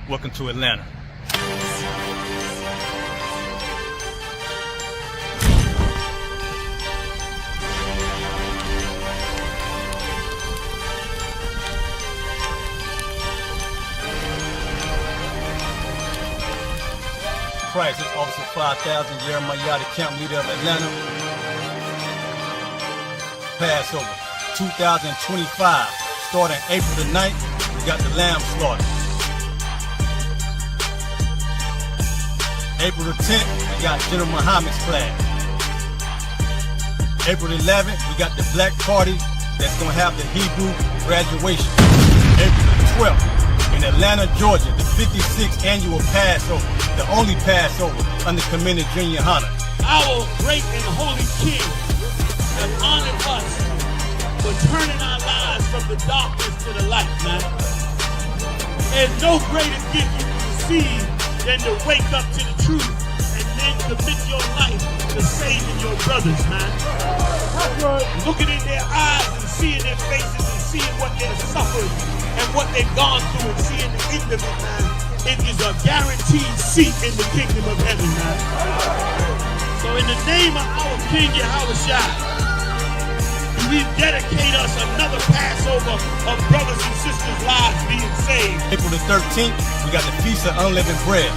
Welcome to Atlanta. Price is Officer 5000, Yahanna, camp leader of Atlanta. Passover 2025, starting April the 9th, we got the lamb slaughter. April the 10th, we got General Muhammad's class. April the 11th, we got the black party that's gonna have the Hebrew graduation. April the 12th, in Atlanta, Georgia, the 56th annual Passover, the only Passover under Commander General Yahanna. Our great and holy King have honored us for turning our lives from the darkness to the light, man. There's no greater gift you can receive than to wake up to the truth and then commit your life to saving your brothers, man. Looking in their eyes and seeing their faces and seeing what they've suffered and what they've gone through and seeing the end of it, man. It is a guaranteed seat in the kingdom of heaven, man. So in the name of our King Yahushua, we dedicate us another Passover of brothers and sisters' lives being saved. April the 13th, we got the Feast of Unleavened Bread.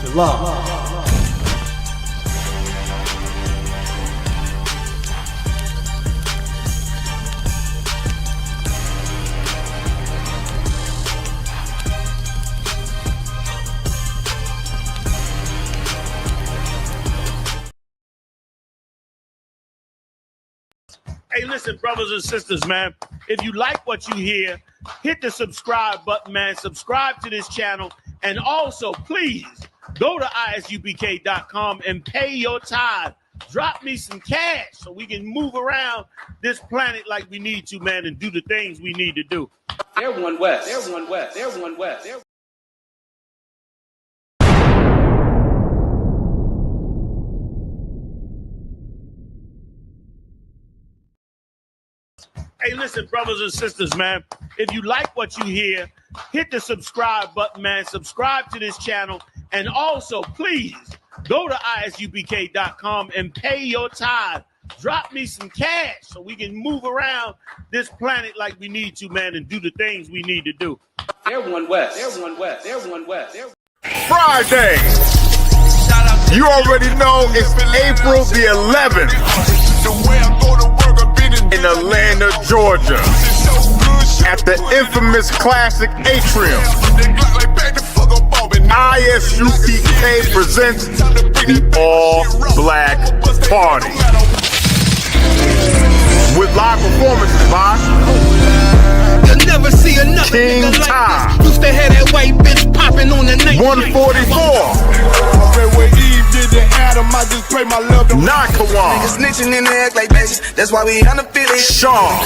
Shalom. Hey, listen, brothers and sisters, man, if you like what you hear, hit the subscribe button, man. Subscribe to this channel. And also, please, go to isubk.com and pay your tithe. Drop me some cash so we can move around this planet like we need to, man, and do the things we need to do. They're one west. They're one west. They're one west. They're Hey, listen, brothers and sisters, man, if you like what you hear, hit the subscribe button, man. Subscribe to this channel. And also, please, go to isubk.com and pay your tithe. Drop me some cash so we can move around this planet like we need to, man, and do the things we need to do. They're one west. They're one west. They're one west. Friday. You already know it's April the 11th in Atlanta, Georgia, at the infamous Classic Atrium. ISUPK presents the All Black Party with live performances by Never see another King nigga like Ty. this. Used to have that white bitch popping on the night. 144 Nakawan. Snitching in the act like bitches. That's why we undefeated. Sean.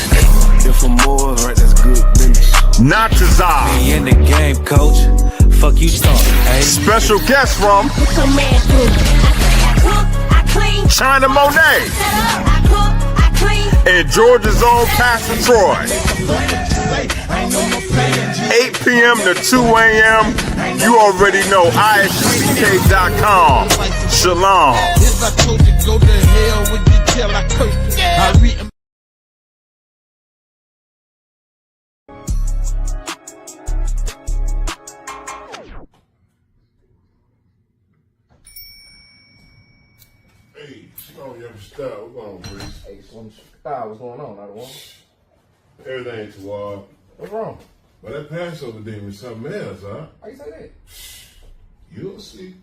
If for more, right, that's good business. Natazar. We in the game, coach. Fuck you talking, hey? Special guest from China Monet and Georgia's own Pastor Troy. 8 p.m. to 2 a.m. You already know ISUPK.com. Shalom. If I told you go to hell, would you tell I cursed? I read Hey, slow your style. What's going on, Breeze? Hey, Slim Style, what's going on? Not one. Everything toward. What's wrong? But that Passover demon is something else, huh? How you say that? You'll see.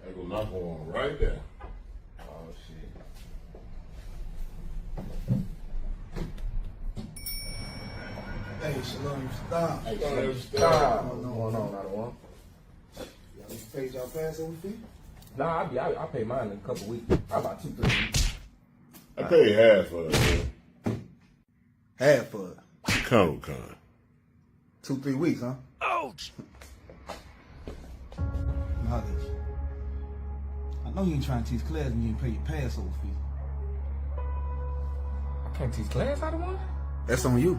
I go knock on right there. Oh shit. Hey, Shalom, stop. Hey, Shalom, Slim style. Style, what's going on? Not one. Y'all just paid y'all Passover fee? Nah, I pay mine in a couple weeks. About 2-3 weeks. I paid half of it, man. Half of it. Con. 2-3 weeks, huh? Knowledge. I know you ain't trying to teach class and you ain't pay your Passover fee. I can't teach class out of one? That's on you.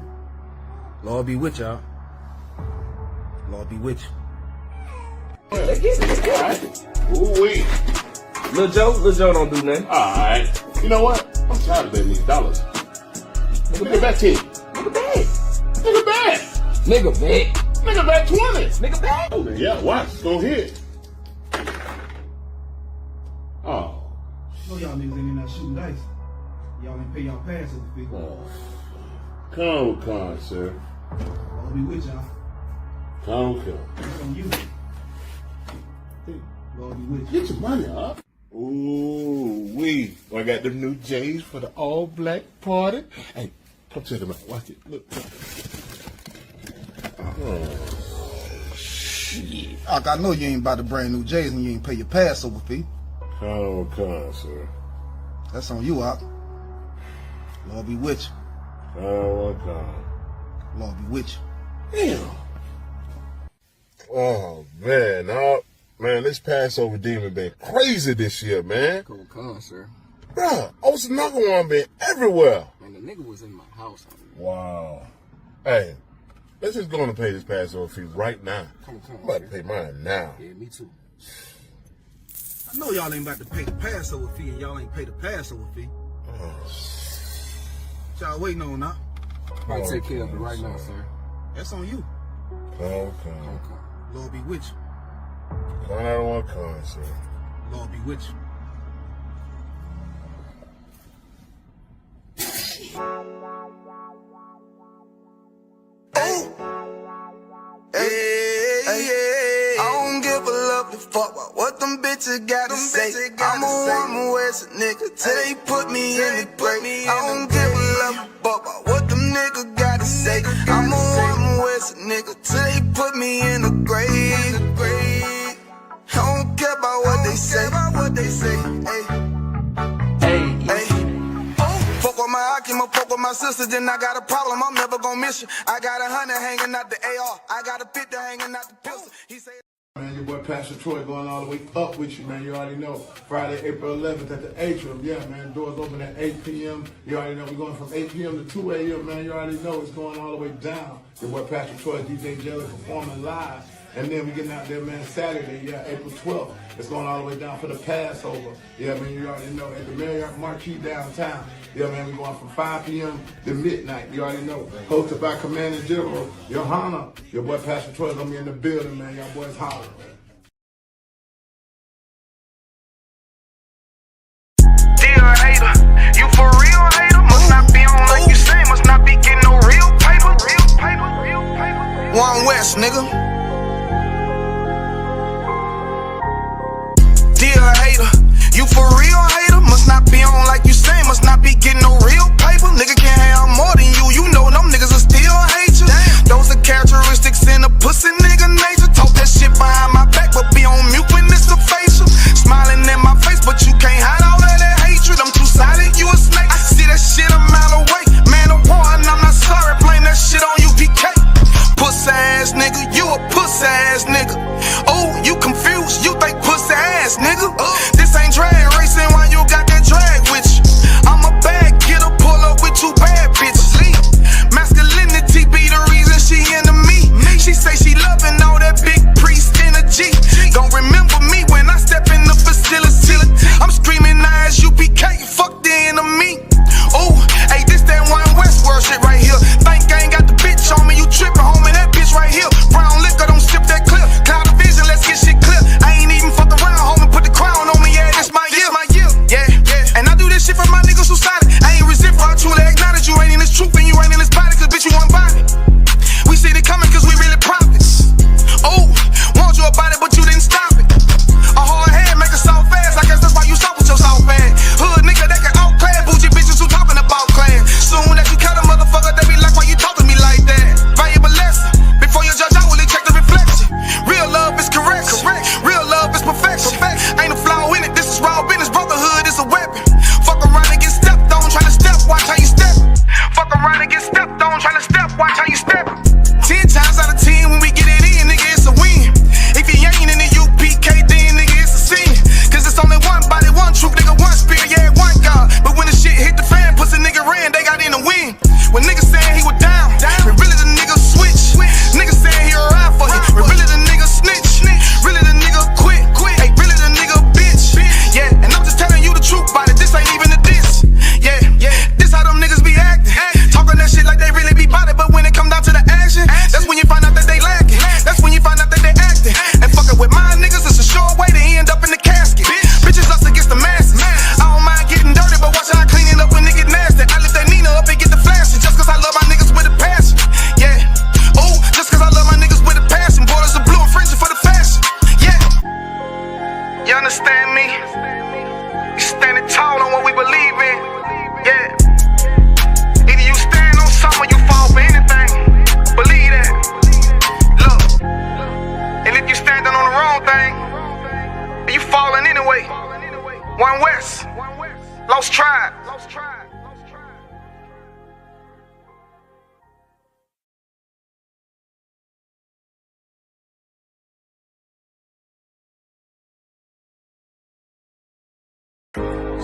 Lord be with y'all. Lord be with you. Let's get it. All right. Ooh-wee. Lil Joe don't do nothing. All right. You know what? I'm tired of betting these dollars. Nigga bet 10. Nigga bet. Nigga bet. Nigga bet. Nigga bet 20. Nigga bet. Oh, yeah, watch. It's gonna hit. Oh. No, y'all niggas ain't in there shooting dice. Y'all ain't pay y'all Passover fee. Come, sir. Lord be with y'all. Come. That's on you. Lord be with you. Get your money up. Ooh-wee. I got them new J's for the all-black party. Hey, come check them out. Watch it. Look. Oh, shit. I know you ain't about to bring new J's and you ain't pay your Passover fee. Come, sir. That's on you, Op. Lord be with you. Come. Lord be with you. Damn. Oh, man. Man, this Passover demon been crazy this year, man. Come, sir. Bruh, Osanaka one been everywhere. Man, the nigga was in my house. Wow. Hey, let's just go on and pay this Passover fee right now. Come, I'm about to pay mine now. Yeah, me too. I know y'all ain't about to pay the Passover fee and y'all ain't pay the Passover fee. What y'all waiting on now? I'll take care of it right now, sir. That's on you. Come. Lord be with you. I don't want to come, sir. Lord be with you. Hey, I don't give a lovely fuck about what them bitches gotta say. I'm a woman West nigga till they put me in the grave. I don't give a lovely fuck about what them niggas gotta say. I'm a woman West nigga till they put me in the grave. I don't care about what they say. Hey. Fuck with my Akima, fuck with my sister, then I got a problem, I'm never gonna miss you. I got 100 hanging out the AR, I got a 50 hanging out the pistol. He said, Man, your boy Pastor Troy going all the way up with you, man. You already know. Friday, April 11th at the Atrium. Yeah, man. Doors open at 8 p.m. You already know we're going from 8 p.m. to 2 a.m., man. You already know it's going all the way down. Your boy Pastor Troy, DJ Jelly performing live. And then we getting out there, man, Saturday, April 12th. It's going all the way down for the Passover. Yeah, man, you already know. At the Marriott Marquis downtown. Yeah, man, we're going from 5 p.m. to midnight. You already know. Hosted by Commander General Yahanna. Your boy Pastor Troy's going to be in the building, man. Y'all boys holler, man. Dear hater, you for real hater? Must not be on like you say, must not be getting no real paper. One West, nigga. Dear hater, you for real hater? Must not be on like you say, must not be getting no real paper. Nigga can't have more than you know them niggas will still hate you. Those are characteristics in a pussy nigga nature. Talk that shit behind my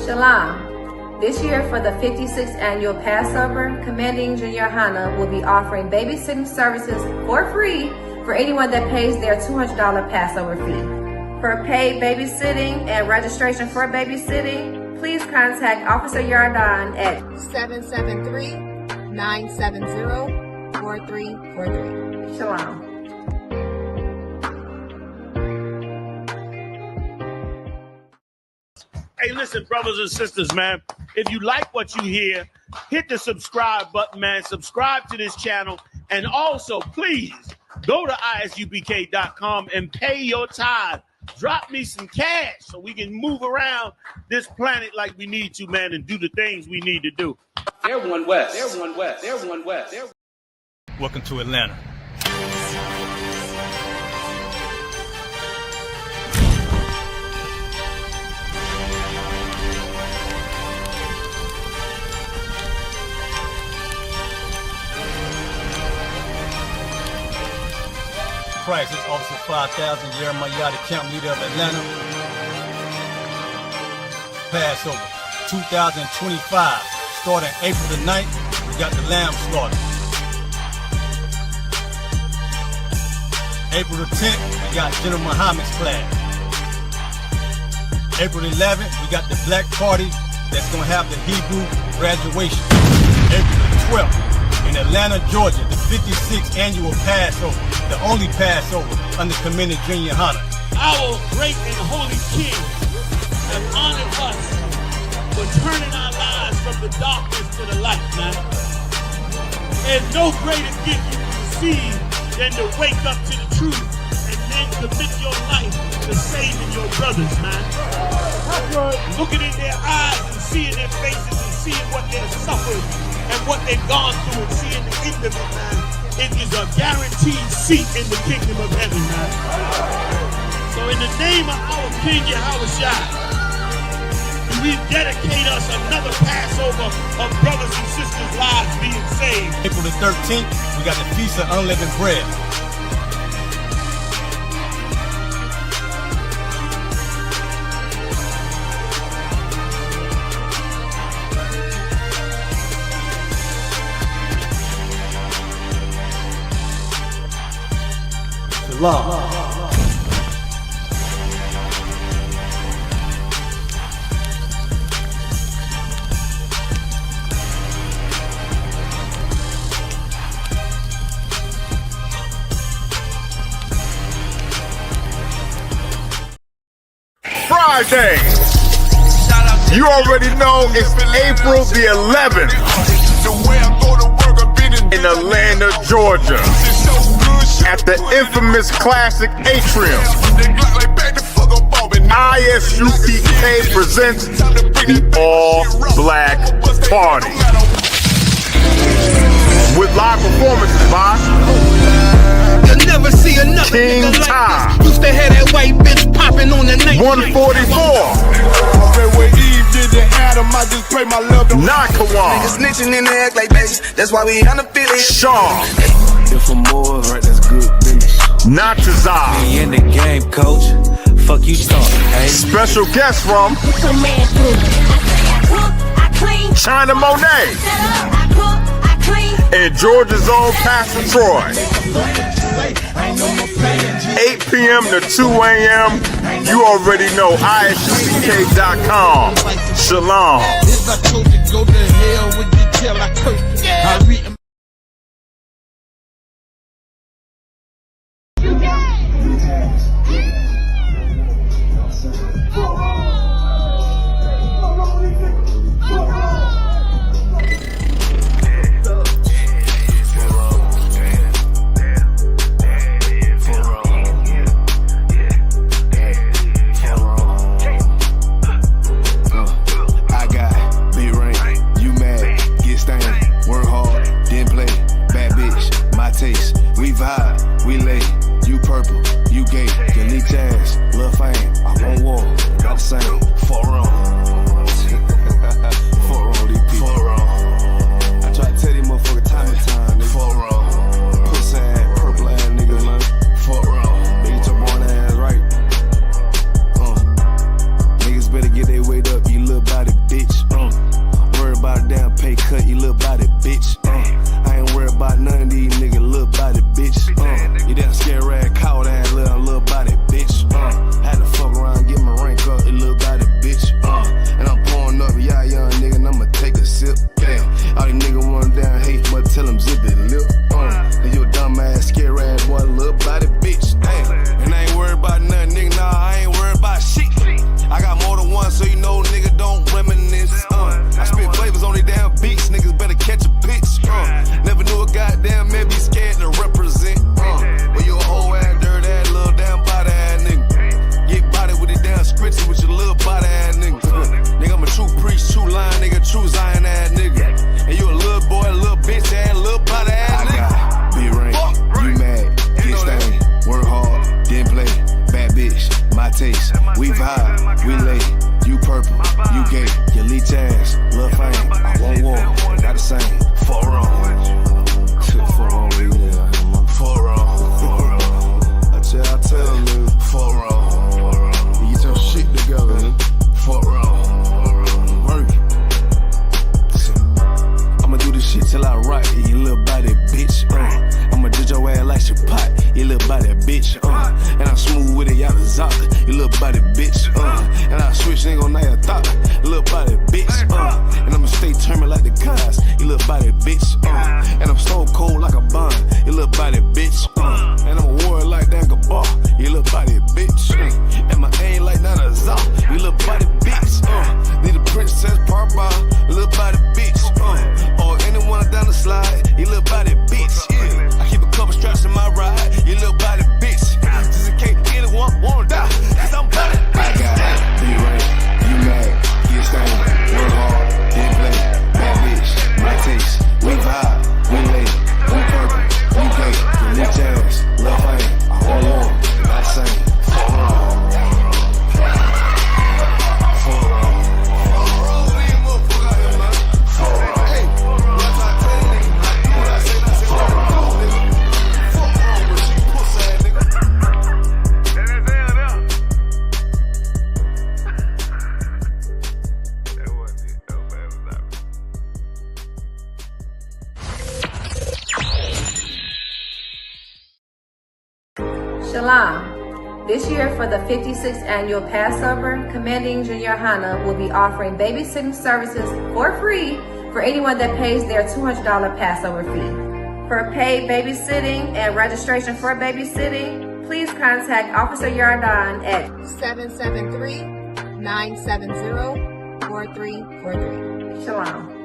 Shalom. This year for the 56th annual Passover, Commanding Junior Yahanna will be offering babysitting services for free for anyone that pays their $200 Passover fee. For paid babysitting and registration for babysitting, please contact Officer Yardan at 773-970-4343. Shalom. Hey, listen, brothers and sisters, man. If you like what you hear, hit the subscribe button, man. Subscribe to this channel. And also, please, go to isubk.com and pay your tithe. Drop me some cash so we can move around this planet like we need to, man, and do the things we need to do. They're one West. They're one West. They're one West. Welcome to Atlanta. Crisis Officer 5000, Jeremiah, the camp leader of Atlanta. Passover 2025, starting April the 9th, we got the lamb slaughter. April the 10th, we got General Muhammad's class. April the 11th, we got the black party that's gonna have the Hebrew graduation. April the 12th, in Atlanta, Georgia, the 56th annual Passover, the only Passover under Commanding Junior Yahanna. Our great and holy King has honored us for turning our lives from the darkness to the light, man. There's no greater gift you can receive than to wake up to the truth and then commit your life to saving your brothers, man. Looking in their eyes and seeing their faces and seeing what they've suffered and what they've gone through and seeing the end of it, man. It is a guaranteed seat in the kingdom of heaven, man. So in the name of our King Yahushua, we dedicate us another Passover of brothers and sisters' lives being saved. April the 13th, we got the Feast of Unleavened Bread. Shalom. Friday. You already know it's April the 11th in Atlanta, Georgia, at the infamous classic Atrium. ISUPK presents the All Black Party with live performances by Never see another King nigga like Ty. this. Used to have that white bitch popping on the night. 144. Nakawan. Niggas snitching in the act like bitches. That's why we unaffiliated. Sean. If I'm more right, that's good business. Natazar. We in the game, coach. Fuck you talking, hey. Special guest from China Monet and Georgia's own Pastor Troy. 8 p.m. to 2 a.m. You already know ISUPK.com. Shalom. If I told you go to hell with you till I curse. I read we lay, you purple, you gay, you need chance, love fame, I won't war, got the same, 4 wrong. 4 wrong, DP. 4 wrong. I try to tell these motherfuckers time to time, nigga. 4 wrong. Pussy ass, purple ass niggas, man. 4 wrong. Niggas your born ass right. Niggas better get their weight up, you little body little body bitch. I ain't worried about none of these niggas, little body bitch. You damn scare rag, cow ass little body bitch. Had to fuck around and get my rank up, you little body bitch. And I'm pouring up, yeah, young nigga, and I'ma take a sip. Damn, all these niggas want down hate, but tell them zip it lip. And you a dumb ass, scare rag boy, little body bitch. Damn, and I ain't worried about nothing, nigga, nah, I ain't worried about shit. I got more than one, so you know, nigga, don't reminisce. I spit flavors on these damn beats, niggas better catch a pitch. Never knew a goddamn man be scared to represent. But you a whole ass, dirt ass, little damn body ass nigga. Get body with it damn scritchy with your little body ass nigga. Nigga, I'm a true priest, true line, nigga, true Zion ass nigga. And you a little boy, a little bitch ass, little body ass nigga. Be rank, you mad, get stained, work hard, then play. Bad bitch, my taste. We vibe, we lay. You purple, you gay. You leech ass, lil' fame. I won't walk, not the same. For wrong. For wrong, yeah. For wrong. I tell them, for wrong. You get your shit together, for wrong. Work. I'ma do this shit till I rock, you little body bitch. I'ma judge your ass like she pot, you little body bitch. And I'm smooth with it, y'all the zop, you little body bitch. And I switch, ain't gon' know your thought, you little body bitch. And I'ma stay turning like the cars, you little body bitch. And I'm so cold like a bond, you little body bitch. And I'm a warrior like Dan Gabar, you little body bitch. And my aim like not a zop, you little body bitch. Need a princess part bar, you little body bitch. Or anyone down the slide, you little body bitch. Yeah. I keep a couple straps in my ride, you little body bitch. Just in case anyone wanna die, cause I'm body bitch. I got it, be right, you mad, get stained, work hard, then play. Bad bitch, my taste, we vibe, we lay, we purple, we gay, you leech ass, lil' fame, I won't want, not same. Shalom. This year for the 56th annual Passover, Commanding Junior Yahanna will be offering babysitting services for free for anyone that pays their $200 Passover fee. For paid babysitting and registration for babysitting, please contact Officer Yardan at 773-970-4343. Shalom.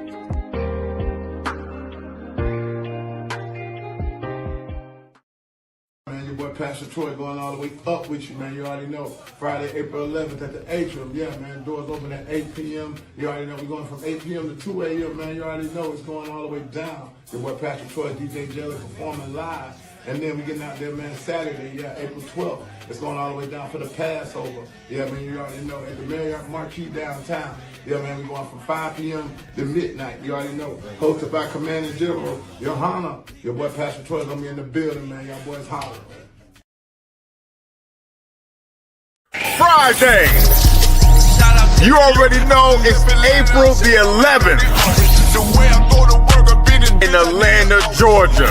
Boy, Pastor Troy going all the way up with you, man. You already know. Friday, April 11th at the Atrium. Yeah, man. Doors open at 8 p.m. You already know. We're going from 8 p.m. to 2 a.m., man. You already know it's going all the way down. Your boy, Pastor Troy, DJ Jelly performing live. And then we getting out there, man, Saturday, yeah, April 12th. It's going all the way down for the Passover. Yeah, man, you already know. At the Marriott Marquis downtown. Yeah, man, we're going from 5 p.m. to midnight. You already know. Hosted by Commanding General Yahanna. Your boy, Pastor Troy, going to be in the building, man. Y'all boys holler. Friday. You already know it's April the 11th in Atlanta, Georgia,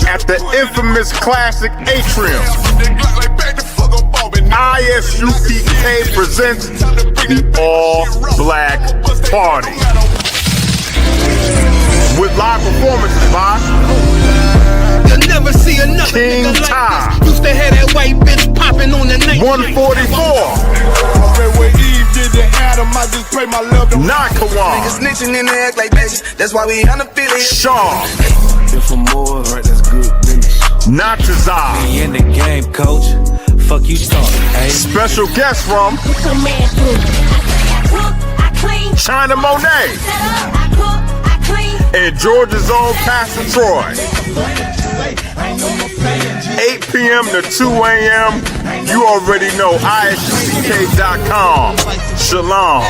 at the infamous classic Atrium. ISUPK presents the All Black Party with live performances by Never see another King nigga like Ty. this. Used to have that white bitch popping on the night. 144. Nakawan. Niggas snitching in the act like bitches. That's why we unaffiliated. Sean. If I'm more, right, that's good business. Natazai. We in the game, coach. Fuck you talking, hey? Special guest from China Monet. And Georgia's own Pastor Troy. 8 p.m. to 2 a.m. You already know ISUPK.com. Shalom.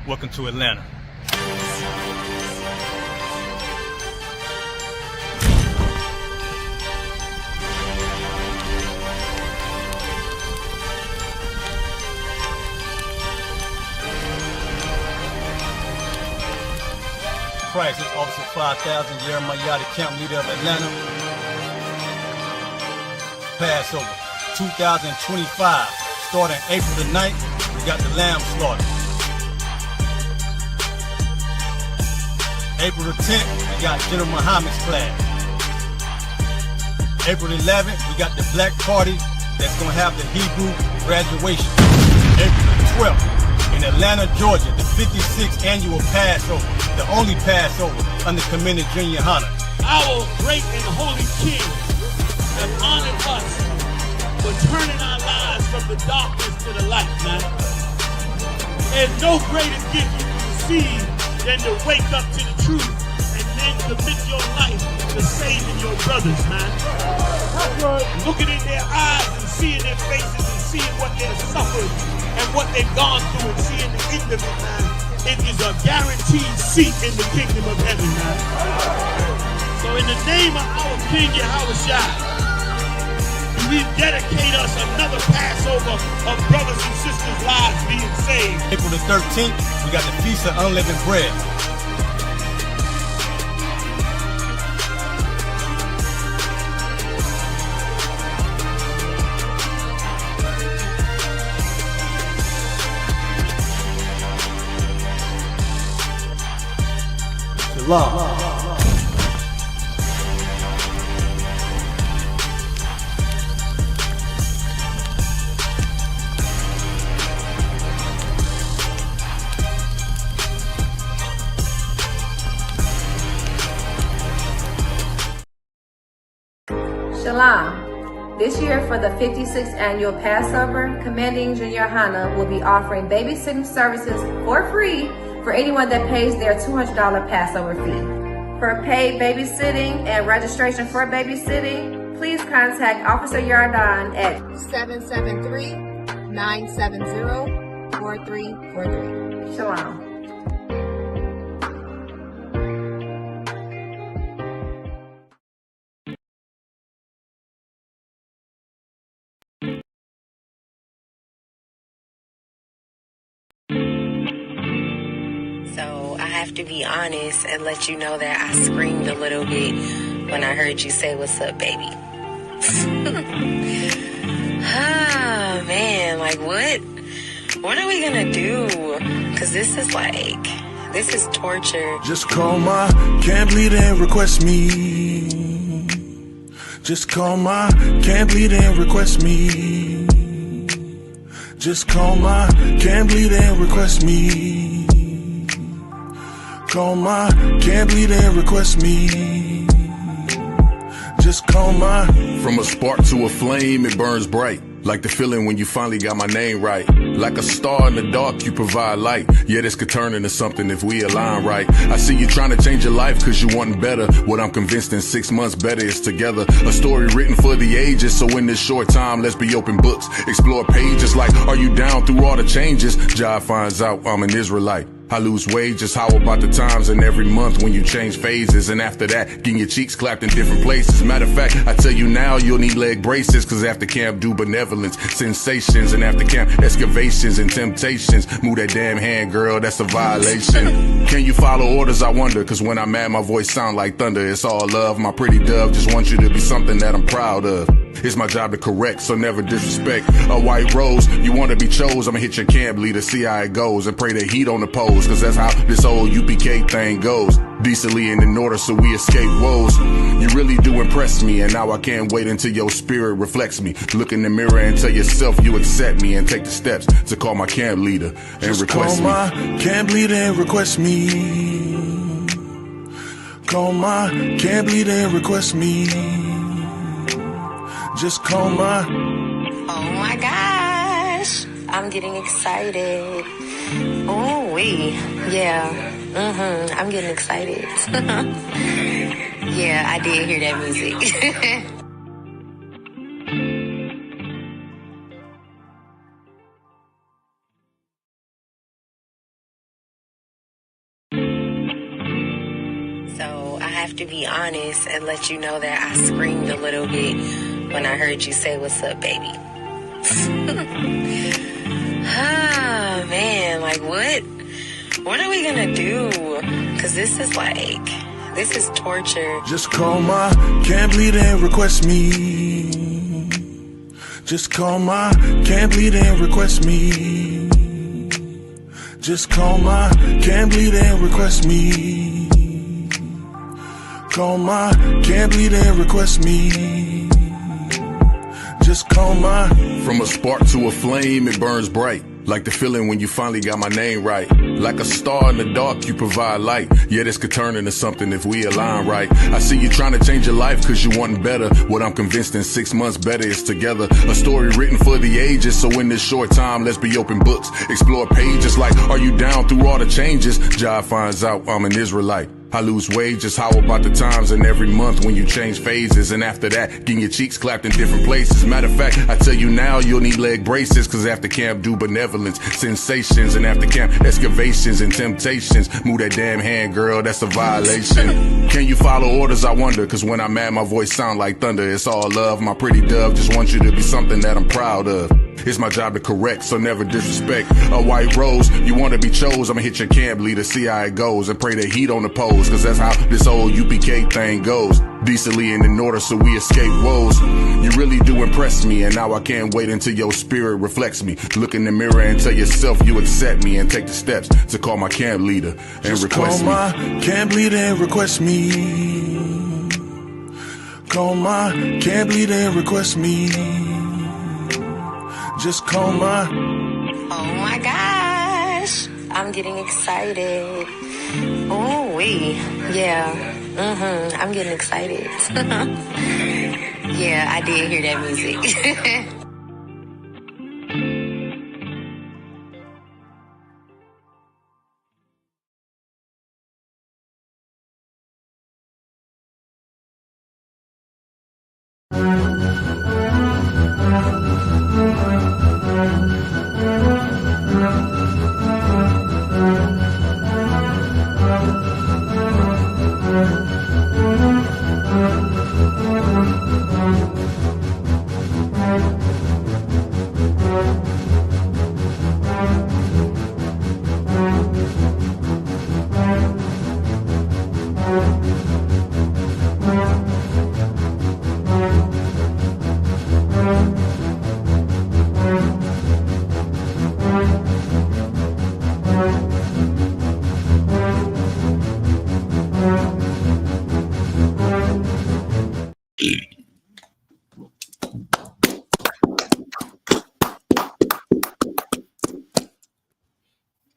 Welcome to Atlanta. Christ. It's Officer 5000, Yahanna, camp leader of Atlanta. Passover 2025. Starting April the 9th, we got the lamb slaughter. April the 10th, we got General Muhammad's class. April 11th, we got the black party that's going to have the Hebrew graduation. April the 12th, in Atlanta, Georgia, the 56th annual Passover, the only Passover under Commander Junior Yahanna. Our great and holy King has honored us for turning our lives from the darkness to the light, man. There's no greater gift you can receive than to wake up to the truth and then commit your life to saving your brothers, man. Looking in their eyes and seeing their faces and seeing what they've suffered and what they've gone through and seeing the end of it, man. It is a guaranteed seat in the kingdom of heaven, man. So in the name of our King Yahushua, we dedicate us another Passover of brothers and sisters' lives being saved. April the 13th, we got the Feast of Unleavened Bread. Shalom. Shalom. This year for the 56th annual Passover, Commanding Junior Yahanna will be offering babysitting services for free for anyone that pays their $200 Passover fee. For paid babysitting and registration for babysitting, please contact Officer Yardan at 773-970-4343. Shalom. So I have to be honest and let you know that I screamed a little bit when I heard you say, "What's up, baby?" Ah, man, like what? What are we gonna do? Cause this is torture. Just call my can't bleed and request me. Just call my can't bleed and request me. Just call my can't bleed and request me. Call my can't bleed and request me. Just call my. From a spark to a flame, it burns bright. Like the feeling when you finally got my name right. Like a star in the dark, you provide light. Yeah, this could turn into something if we align right. I see you trying to change your life cause you want better. What I'm convinced in 6 months better is together. A story written for the ages, so in this short time, let's be open books. Explore pages like, are you down through all the changes? Jah finds out I'm an Israelite. I lose wages, how about the times and every month when you change phases? And after that, getting your cheeks clapped in different places. Matter of fact, I tell you now, you'll need leg braces. Cause after camp, do benevolence, sensations. And after camp, excavations and temptations. Move that damn hand, girl, that's a violation. Can you follow orders, I wonder? Cause when I'm mad, my voice sound like thunder. It's all love, my pretty dove. Just want you to be something that I'm proud of. It's my job to correct, so never disrespect. A white rose, you wanna be chose, I'ma hit your camp leader, see how it goes, and pray that he don't oppose, cause that's how this old UPK thing goes. Decently and in order so we escape woes. You really do impress me, and now I can't wait until your spirit reflects me. Look in the mirror and tell yourself you accept me, and take the steps to call my camp leader and just request me. Call my camp leader and request me. Call my camp leader and request me. Just call my. Oh my gosh, I'm getting excited. Oh wee, yeah, I'm getting excited. Yeah, I did hear that music. So I have to be honest and let you know that I screamed a little bit when I heard you say, "What's up, baby?" Ah, man, like what? What are we gonna do? Cause this is torture. Just call my can't bleed and request me. Just call my can't bleed and request me. Just call my can't bleed and request me. Call my can't bleed and request me. Just call my. From a spark to a flame, it burns bright. Like the feeling when you finally got my name right. Like a star in the dark, you provide light. Yeah, this could turn into something if we align right. I see you trying to change your life cause you want better. What I'm convinced in 6 months better is together. A story written for the ages, so in this short time, let's be open books. Explore pages like, are you down through all the changes? Jah finds out I'm an Israelite. I lose wages, how about the times and every month when you change phases? And after that, getting your cheeks clapped in different places. Matter of fact, I tell you now, you'll need leg braces. Cause after camp, do benevolence, sensations. And after camp, excavations and temptations. Move that damn hand, girl, that's a violation. Can you follow orders, I wonder? Cause when I'm mad, my voice sound like thunder. It's all love, my pretty dove. Just want you to be something that I'm proud of. It's my job to correct, so never disrespect. A white rose, you want to be chose, I'ma hit your camp leader, see how it goes, and pray that he don't oppose, cause that's how this old UPK thing goes. Decently and in order so we escape woes. You really do impress me, and now I can't wait until your spirit reflects me. Look in the mirror and tell yourself you accept me, and take the steps to call my camp leader and just request me. Call my camp leader and request me. Call my camp leader and request me. Just call my. Oh my gosh. I'm getting excited. Oh, yeah. I'm getting excited. Yeah, I did hear that music.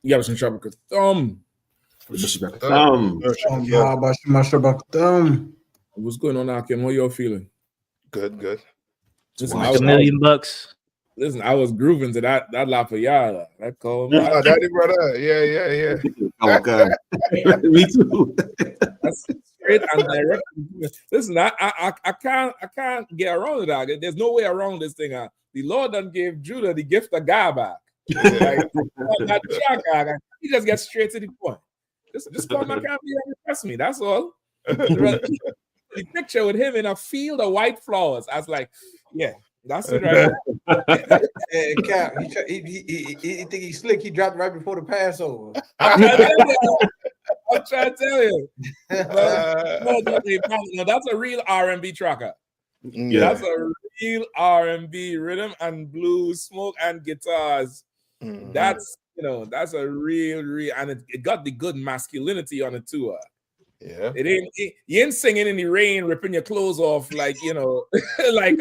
You got some trouble with What's going on, Akim? How y'all feeling? Good. Listen, Like $1,000,000. Listen, I was grooving to that La Payada. That called Daddy brother. Yeah. Oh God. Me too. That's straight and direct. Listen, I can't get around it. There's no way around this thing. The Lord done gave Judah the gift of God back. Like, he just gets straight to the point. Just call my camp and impress me. That's all. The picture with him in a field of white flowers. I was like, yeah, that's it right there. And Cap, he think he's slick. He dropped right before the Passover. I'm trying to tell you. No, that's a real R&B tracker. Yeah. That's a real R&B rhythm and blues, smoke and guitars. Mm-hmm. That's a real, and it got the good masculinity on it too. Yeah. You ain't singing in the rain, ripping your clothes off like like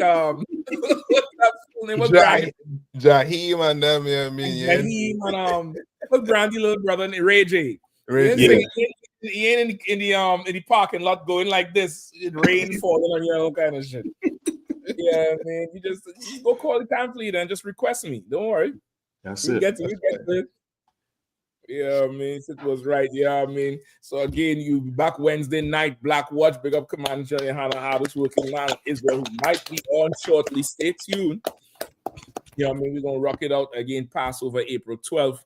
Jaheim and them, yeah, I mean, yeah. Jaheim and look, Brandy little brother and Ray J. He ain't in the parking lot going like this, rain falling on you, all kind of shit. Yeah, man. You just go call the camp leader and just request me. Don't worry. That's you it. Get it. Yeah, I mean, it was right. Yeah, I mean, so again, you be back Wednesday night, Black Watch, big up Commander Yahanna, how this working now in Israel, who might be on shortly. Stay tuned. Yeah, I mean, we're gonna rock it out again. Passover, April 12th.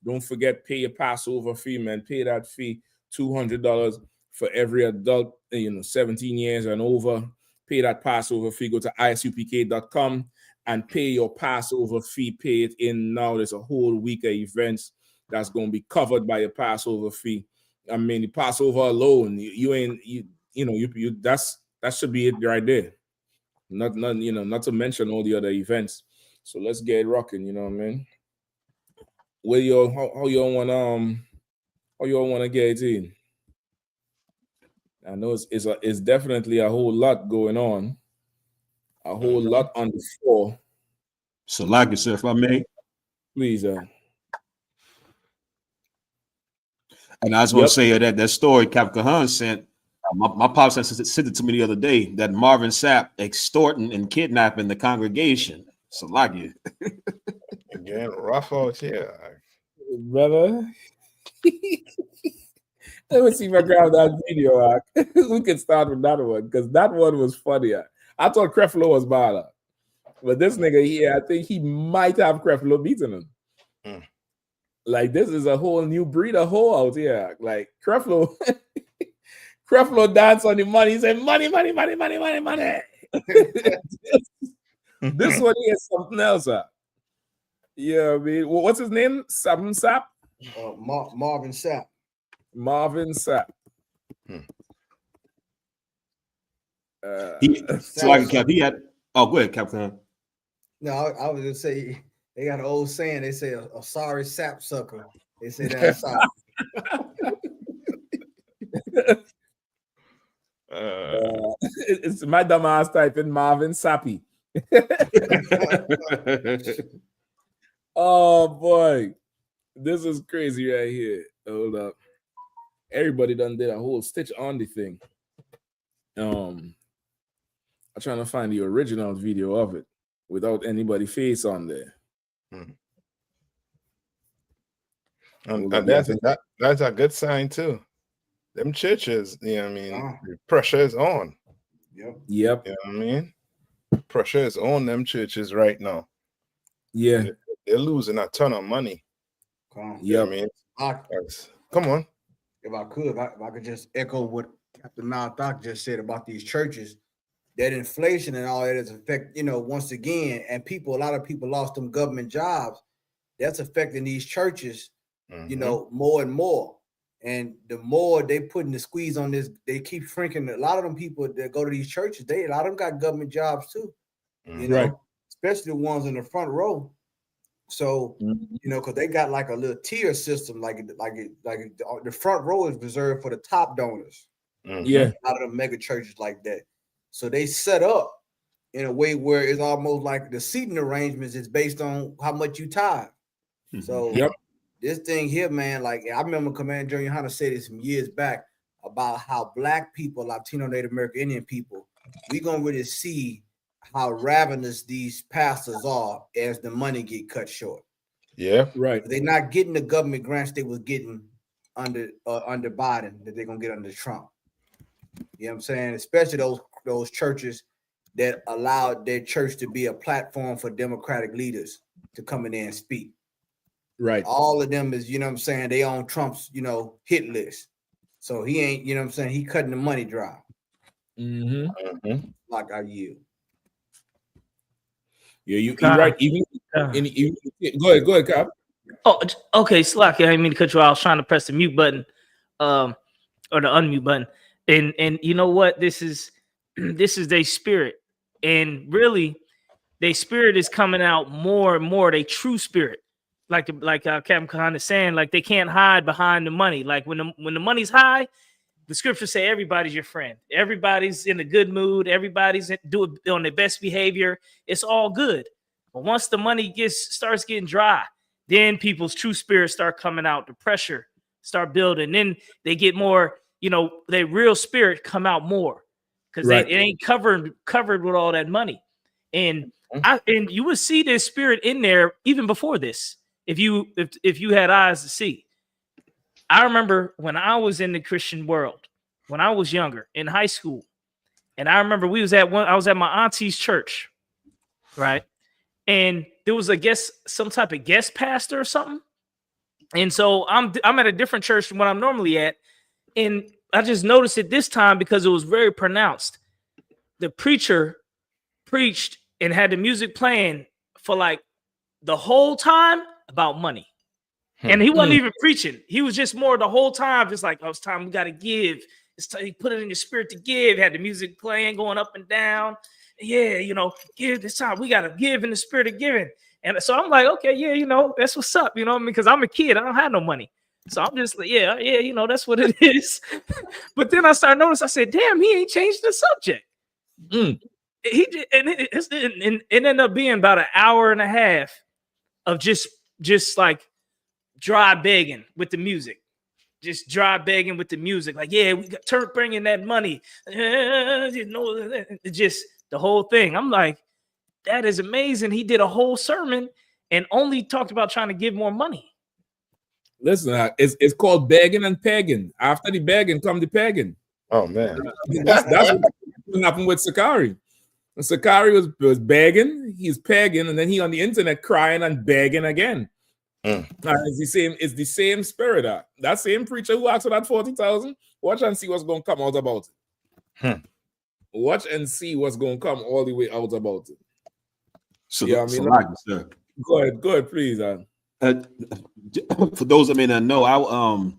Don't forget, pay your Passover fee, man. Pay that fee, $200 for every adult, 17 years and over. Pay that Passover fee. Go to isupk.com and pay your Passover fee. Pay it in now. There's a whole week of events that's going to be covered by your Passover fee. I mean, the Passover alone, you that should be it right there. Not not to mention all the other events. So let's get rocking. You know what I mean? How y'all wanna get it in? I know it's definitely a whole lot going on, a whole lot on the floor. So, like yourself, if I may. Please, and I just want to say that story Cap Kahan sent. My pops sent it to me the other day. That Marvin Sapp extorting and kidnapping the congregation. So, like you again, rough out here, brother. Let me see if I grab that video. We can start with that one because that one was funny. I thought Creflo was bad, but this nigga, I think he might have Creflo beating him. Like this is a whole new breed of hoe out here. Like Creflo, Creflo dance on the money. He said, "Money, money, money, money, money, money." This one here is something else. Yeah, I mean, what's his name? Marvin Sapp. Marvin Sapp. So like Cap, he had. Oh, go ahead, Captain. No, I was gonna say they got an old saying. They say a sorry sap sucker. They say that sorry. It's my dumb ass typing Marvin Sappy. Oh boy, this is crazy right here. Hold up, everybody done did a whole stitch on the thing. I'm trying to find the original video of it without anybody face on there. And that's a good sign too. Them churches, you know what I mean? The pressure is on. Yep. You know what I mean? Pressure is on them churches right now. Yeah. They're losing a ton of money. You know what I mean? Come on. If I could just echo what Captain Malthak just said about these churches, that inflation and all that is affect, once again, and a lot of people lost them government jobs. That's affecting these churches, more and more. And the more they putting the squeeze on this, they keep shrinking. A lot of them people that go to these churches, a lot of them got government jobs too, especially the ones in the front row. So, because they got like a little tier system, like the front row is reserved for the top donors. Yeah, a lot of the mega churches like that. So they set up in a way where it's almost like the seating arrangements is based on how much you tithe. So this thing here, man, like I remember Commander Yahanna said this some years back about how Black people, Latino, Native American, Indian people, we gonna really see how ravenous these pastors are as the money get cut short. Yeah, right. They're not getting the government grants they was getting under Biden that they're gonna get under Trump. You know what I'm saying? Especially those churches that allowed their church to be a platform for Democratic leaders to come in there and speak. Right. All of them is, they on Trump's, hit list. So he ain't, he cutting the money dry. Like I yield. Yeah, you're right. Even go ahead, Cap. Oh, okay, Slack. I didn't mean to cut you off. I was trying to press the mute button, or the unmute button. And you know what? This is their spirit, and really, their spirit is coming out more and more. Their true spirit, like Captain Khan is saying, like they can't hide behind the money. Like when the money's high, the scriptures say everybody's your friend. Everybody's in a good mood. Everybody's on their best behavior. It's all good. But once the money starts getting dry, then people's true spirits start coming out. The pressure start building. Then they get more, their real spirit come out more because it ain't covered with all that money. And you would see this spirit in there even before this, if you had eyes to see. I remember when I was in the Christian world, when I was younger in high school, and I remember I was at my auntie's church, right? And there was some type of guest pastor or something. And so I'm at a different church than what I'm normally at. And I just noticed it this time because it was very pronounced. The preacher preached and had the music playing for like the whole time about money. And he wasn't even preaching. He was just more the whole time, just like, oh, it's time we got to give. It's time you put it in your spirit to give. Had the music playing, going up and down. Yeah, give this time. We got to give in the spirit of giving. And so I'm like, okay, yeah, that's what's up, because I'm a kid. I don't have no money. So I'm just like, yeah, that's what it is. But then I started noticing, I said, damn, he ain't changed the subject. He did, and it ended up being about an hour and a half of just like dry begging with the music. Just dry begging with the music. Like, yeah, we got Turk bringing that money. Just the whole thing. I'm like, that is amazing. He did a whole sermon and only talked about trying to give more money. Listen, it's called begging and pegging. After the begging, come the pegging. Oh man, that's what happened with Sakari. Sakari was begging, he's pegging, and then he on the internet crying and begging again. It's the same spirit. That same preacher who asked for that 40,000. Watch and see what's going to come out about it. Watch and see what's going to come all the way out about it. So, yeah, go ahead, please. For those that may not know,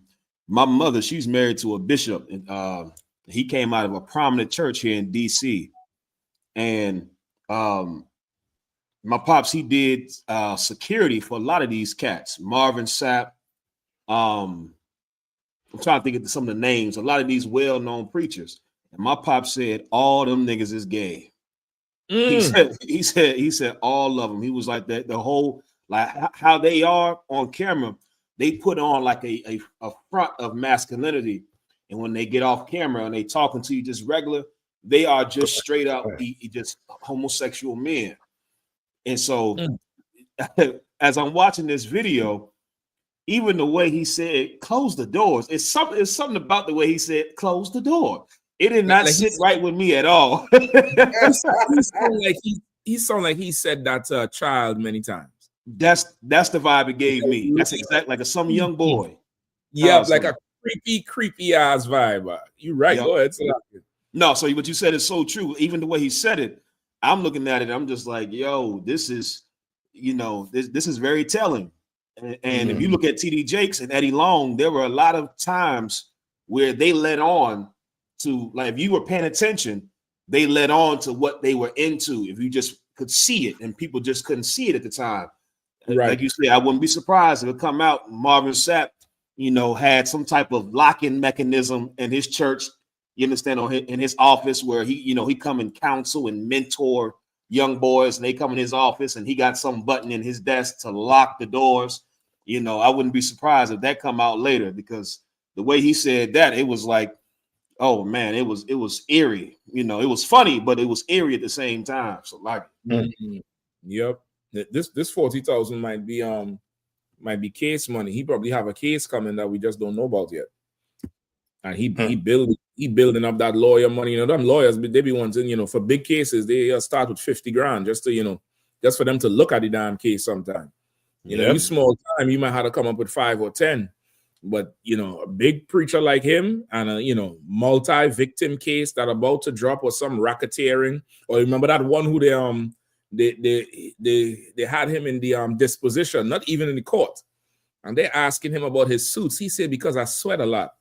my mother, she's married to a bishop, and he came out of a prominent church here in DC. And my pops, he did security for a lot of these cats. Marvin Sapp. I'm trying to think of some of the names. A lot of these well-known preachers. And my pop said all them niggas is gay. He said all of them. He was like that. The whole, like how they are on camera, they put on like a front of masculinity, and when they get off camera and they talking to you just regular, they are just straight up just homosexual men. And so as I'm watching this video, even the way he said close the doors, it's something about the way he said close the door. It did not sit right with me at all. He sound like he said that to a child many times. That's the vibe it gave me. That's exactly like some young boy. Yeah, like a creepy ass vibe. You're right. Yep. Go ahead. No, so what you said is so true. Even the way he said it, I'm looking at it. I'm just like, yo, this is, this is very telling. And if you look at TD Jakes and Eddie Long, there were a lot of times where they led on to, like, if you were paying attention, they led on to what they were into. If you just could see it, and people just couldn't see it at the time. Right. Like you said, I wouldn't be surprised if it come out. Marvin Sapp, had some type of lock-in mechanism in his church. You understand, in his office where he come and counsel and mentor young boys, and they come in his office and he got some button in his desk to lock the doors. I wouldn't be surprised if that come out later, because the way he said that, it was like, oh man, it was eerie. It was funny, but it was eerie at the same time. So like, yep, this 40,000 might be case money. He probably have a case coming that we just don't know about yet. And he building up that lawyer money. Them lawyers, they be wanting, for big cases, they start with 50 grand just to, just for them to look at the damn case sometime. You small time, you might have to come up with 5 or 10. But, a big preacher like him and a, multi-victim case that about to drop, or some racketeering, or remember that one who they had him in the disposition, not even in the court. And they're asking him about his suits. He said, because I sweat a lot.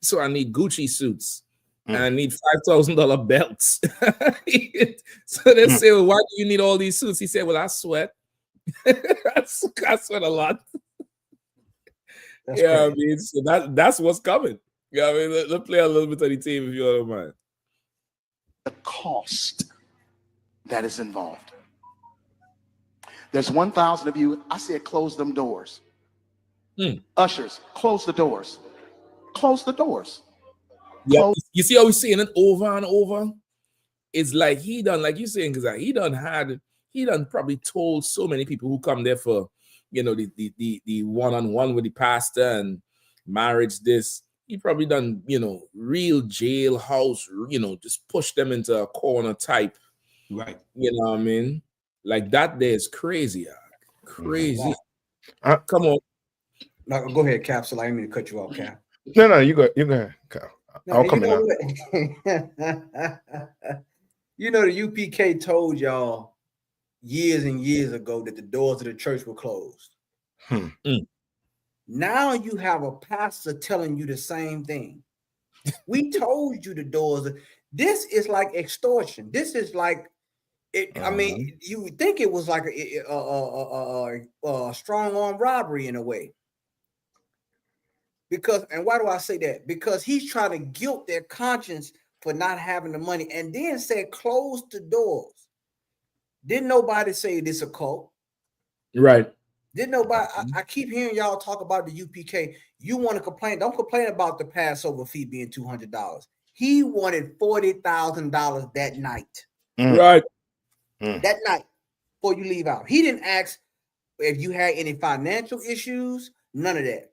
So I need Gucci suits and I need $5,000 belts. So they say, well, why do you need all these suits? He said, well, I sweat. I sweat a lot. That's I mean, so that's what's coming. I mean, let's play a little bit of the team if you don't mind. The cost that is involved. There's 1,000 of you. I said, close them doors. Ushers, close the doors. Close the doors. Yeah, you see how we're saying it over and over? It's like he done, like you're saying, because he done probably told so many people who come there for, the one-on-one with the pastor and marriage this. He probably done, real jailhouse, just push them into a corner type. Right. You know what I mean? Like that there is crazy. Crazy. Come on. No, go ahead, Cap. So I didn't mean to cut you off, Cap. No, you go ahead, Cap. I'll come in. The UPK told y'all years and years ago that the doors of the church were closed. Now you have a pastor telling you the same thing. We told you the doors. This is like extortion. This is like it. I mean, you would think it was like a strong arm robbery in a way. Because, and why do I say that? Because he's trying to guilt their conscience for not having the money, and then said close the doors. Didn't nobody say this a cult? Right. Didn't nobody? I keep hearing y'all talk about the UPK. You want to complain? Don't complain about the Passover fee being $200. He wanted $40,000 that night. Right. That night before you leave out. He didn't ask if you had any financial issues. None of that.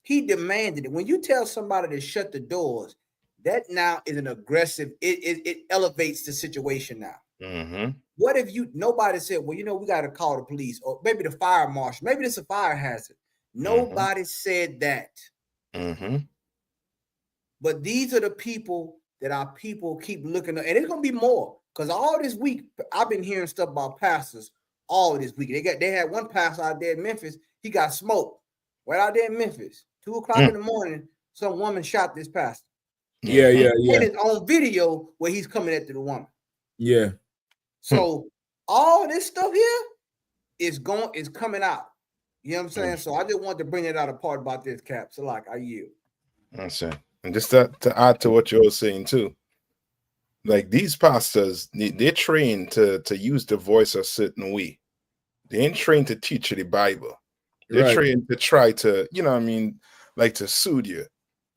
He demanded it. When you tell somebody to shut the doors, that now is an aggressive. It elevates the situation now. What if nobody said, well, you know, we got to call the police or maybe the fire marshal. Maybe it's a fire hazard. Nobody said that. But these are the people that our people keep looking at. And it's going to be more because all this week, I've been hearing stuff about pastors all this week. They had one pastor out there in Memphis. He got smoked right out there in Memphis. 2 o'clock in the morning, some woman shot this pastor. Yeah. And it's on video where he's coming after the woman. Yeah. So all this stuff here is coming out. You know what I'm saying? So I just wanted to bring it out apart about this, Cap. So like I yield. That's it. And just to add to what you were saying too, like these pastors, they're trained to use the voice a certain way. They ain't trained to teach you the Bible. They're trained to try to, you know what I mean, like to soothe you.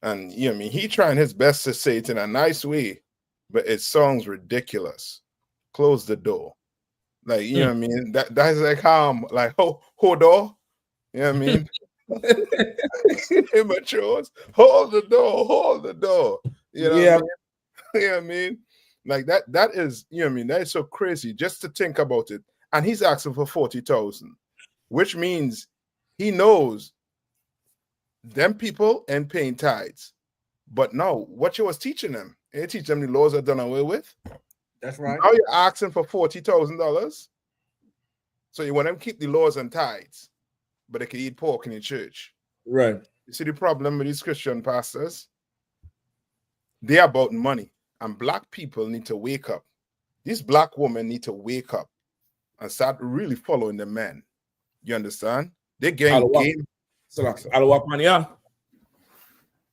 And you know what I mean, he trying his best to say it in a nice way, but it sounds ridiculous. Close the door. Like, you know what I mean? That's like hold door. You know what I mean? Immatures. Hold the door. You know what I mean? You know what I mean? Like that is, you know what I mean? That is so crazy just to think about it. And he's asking for 40,000, which means he knows them people ain't paying tithes. But no, what you was teaching them, you teach them the laws are done away with. That's right. Now you're asking for $40,000. So you want them to keep the laws and tithes, but they can eat pork in the church. Right. You see the problem with these Christian pastors? They're about money. And black people need to wake up. These black women need to wake up and start really following the men. You understand? They gain game. Alawapania.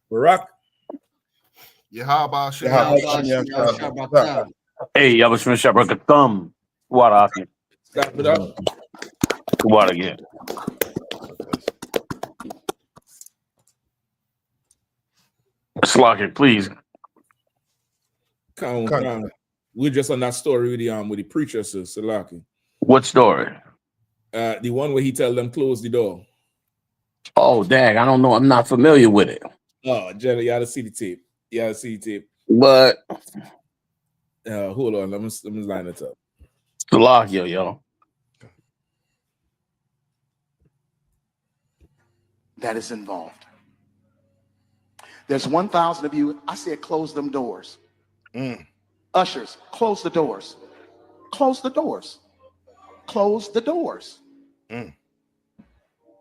Barack. Hey, I was finishing up a thumb. What out here? Stop it up. What again? Slocky, please. Come on. We're just on that story with the preacher, sir, Salaki. What story? The one where he tell them close the door. Oh, dang, I don't know. I'm not familiar with it. Oh, Jenna, you gotta see the tape. But hold on, let me line it up. Salaki, yo. That is involved. There's 1,000 of you. I said close them doors. Ushers, close the doors. Close the doors. Close the doors.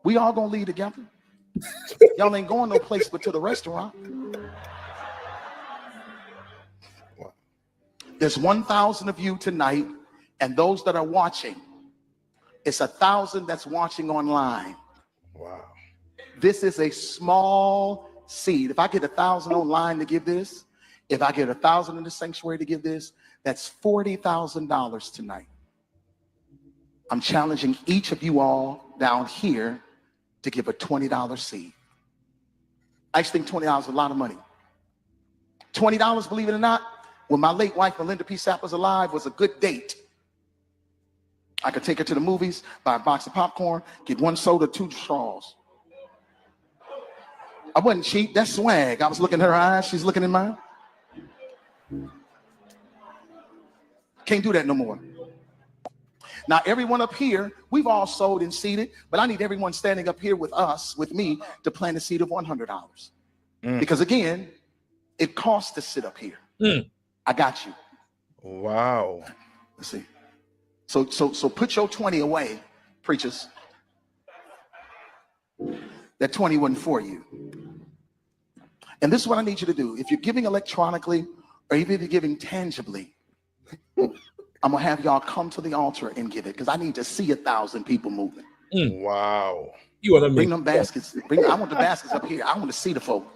We all gonna leave together. Y'all ain't going no place but to the restaurant. There's 1,000 of you tonight, and those that are watching, it's 1,000 that's watching online. Wow. This is a small seed. If I get 1,000 online to give this, if I get 1,000 in the sanctuary to give this, that's $40,000 tonight. I'm challenging each of you all down here to give a $20 seed. I just think $20 is a lot of money. $20, believe it or not, when my late wife, Melinda P. Sapp, was alive, was a good date. I could take her to the movies, buy a box of popcorn, get 1 soda, 2 straws. I wasn't cheap. That's swag. I was looking in her eyes. She's looking in mine. Can't do that no more. Now, everyone up here, we've all sold and seeded, but I need everyone standing up here with us, with me, to plant a seed of $100. Because again, it costs to sit up here. I got you. Wow. Let's see. So put your 20 away, preachers. that 20 wasn't for you. And this is what I need you to do. If you're giving electronically or even if you're giving tangibly, I'm gonna have y'all come to the altar and give it because I need to see 1,000 people moving. Wow. You want to bring them baskets? I want the baskets up here. I want to see the folk.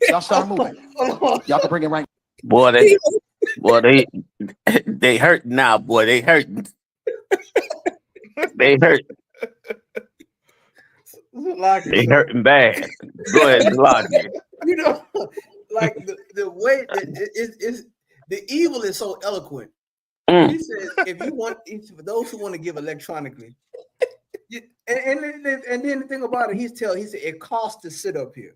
Y'all start moving. Y'all can bring it right. Boy, they hurt now. Boy, they hurt. They hurt. They hurting bad. Go ahead, Zalaki. You know, like the way that it's the evil is so eloquent. He says, if you want, for those who want to give electronically, and then the thing about it, he said it costs to sit up here.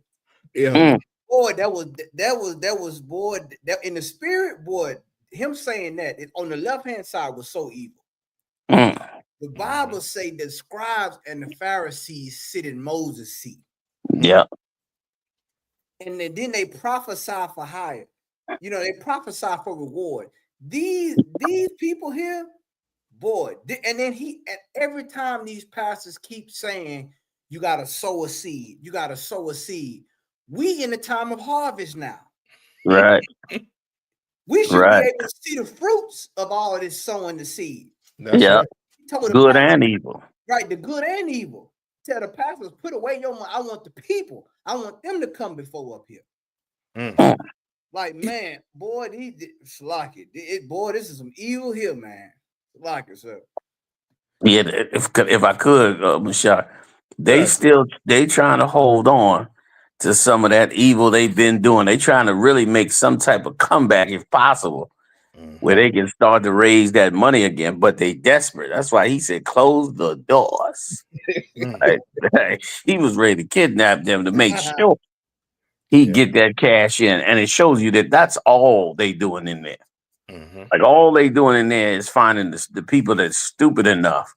Yeah. Boy, that was boy, that in the spirit, boy, him saying that on the left-hand side was so evil. The Bible say the scribes and the Pharisees sit in Moses' seat. Yeah. And then they prophesy for hire. You know, they prophesy for reward. These people here, boy, and then every time these pastors keep saying, you got to sow a seed. You got to sow a seed. We in the time of harvest now. Right. We should be able to see the fruits of all of this sowing the seed. Yeah. Good and evil. Right, the good and evil. Tell the pastors, put away your money. I want the people. I want them to come before up here. Like, man, boy, boy, this is some evil here, man. Like it, sir. Yeah, if I could, Michelle, they trying to hold on to some of that evil they've been doing. They trying to really make some type of comeback, if possible, where they can start to raise that money again. But they desperate. That's why he said, "Close the doors." He was ready to kidnap them to make sure he get that cash in, and it shows you that that's all they doing in there. Like all they doing in there is finding the people that's stupid enough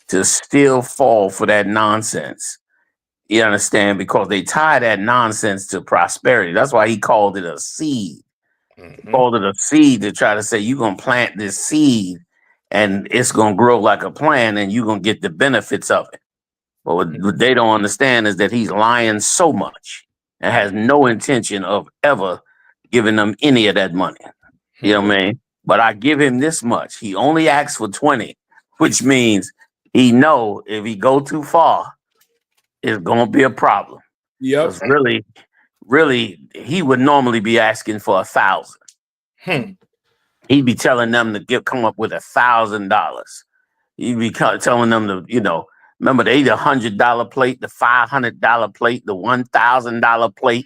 to still fall for that nonsense. You understand? Because they tie that nonsense to prosperity. That's why he called it a seed. He called it a seed to try to say you're gonna plant this seed and it's gonna grow like a plant and you're gonna get the benefits of it. But what they don't understand is that he's lying so much and has no intention of ever giving them any of that money. You know what I mean? But I give him this much. He only asks for 20, which means he know if he go too far, it's gonna be a problem. Yeah. Really, he would normally be asking for 1,000. He'd be telling them to come up with $1,000. He'd be telling them to, remember the $100 plate, the $500 plate, the $1,000 plate.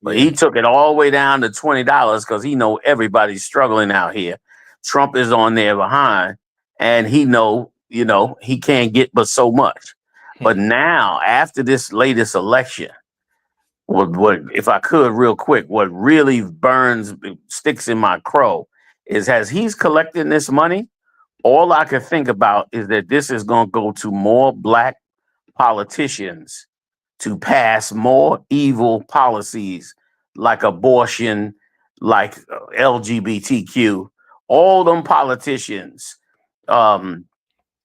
But he took it all the way down to $20 because he know everybody's struggling out here. Trump is on there behind, and he he can't get but so much. But now, after this latest election, what if I could real quick, what really sticks in my crow is as he's collecting this money, all I can think about is that this is going to go to more black politicians to pass more evil policies like abortion, like LGBTQ. All them politicians under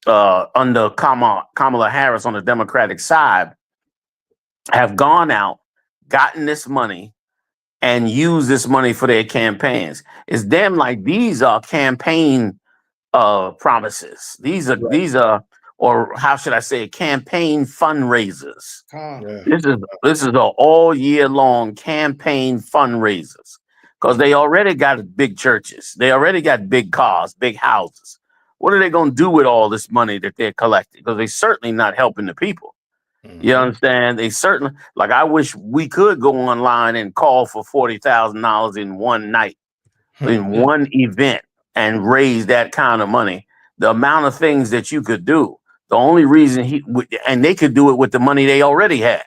Kamala Harris on the Democratic side have gone out, gotten this money, and used this money for their campaigns. It's damn like these are campaign promises. These are, or how should I say, campaign fundraisers. This is an all year long campaign fundraisers because they already got big churches. They already got big cars, big houses. What are they going to do with all this money that they're collecting? Because they're certainly not helping the people. You understand? They certainly, like, I wish we could go online and call for $40,000 in one night, in one event, and raise that kind of money. The amount of things that you could do. The only reason and they could do it with the money they already had.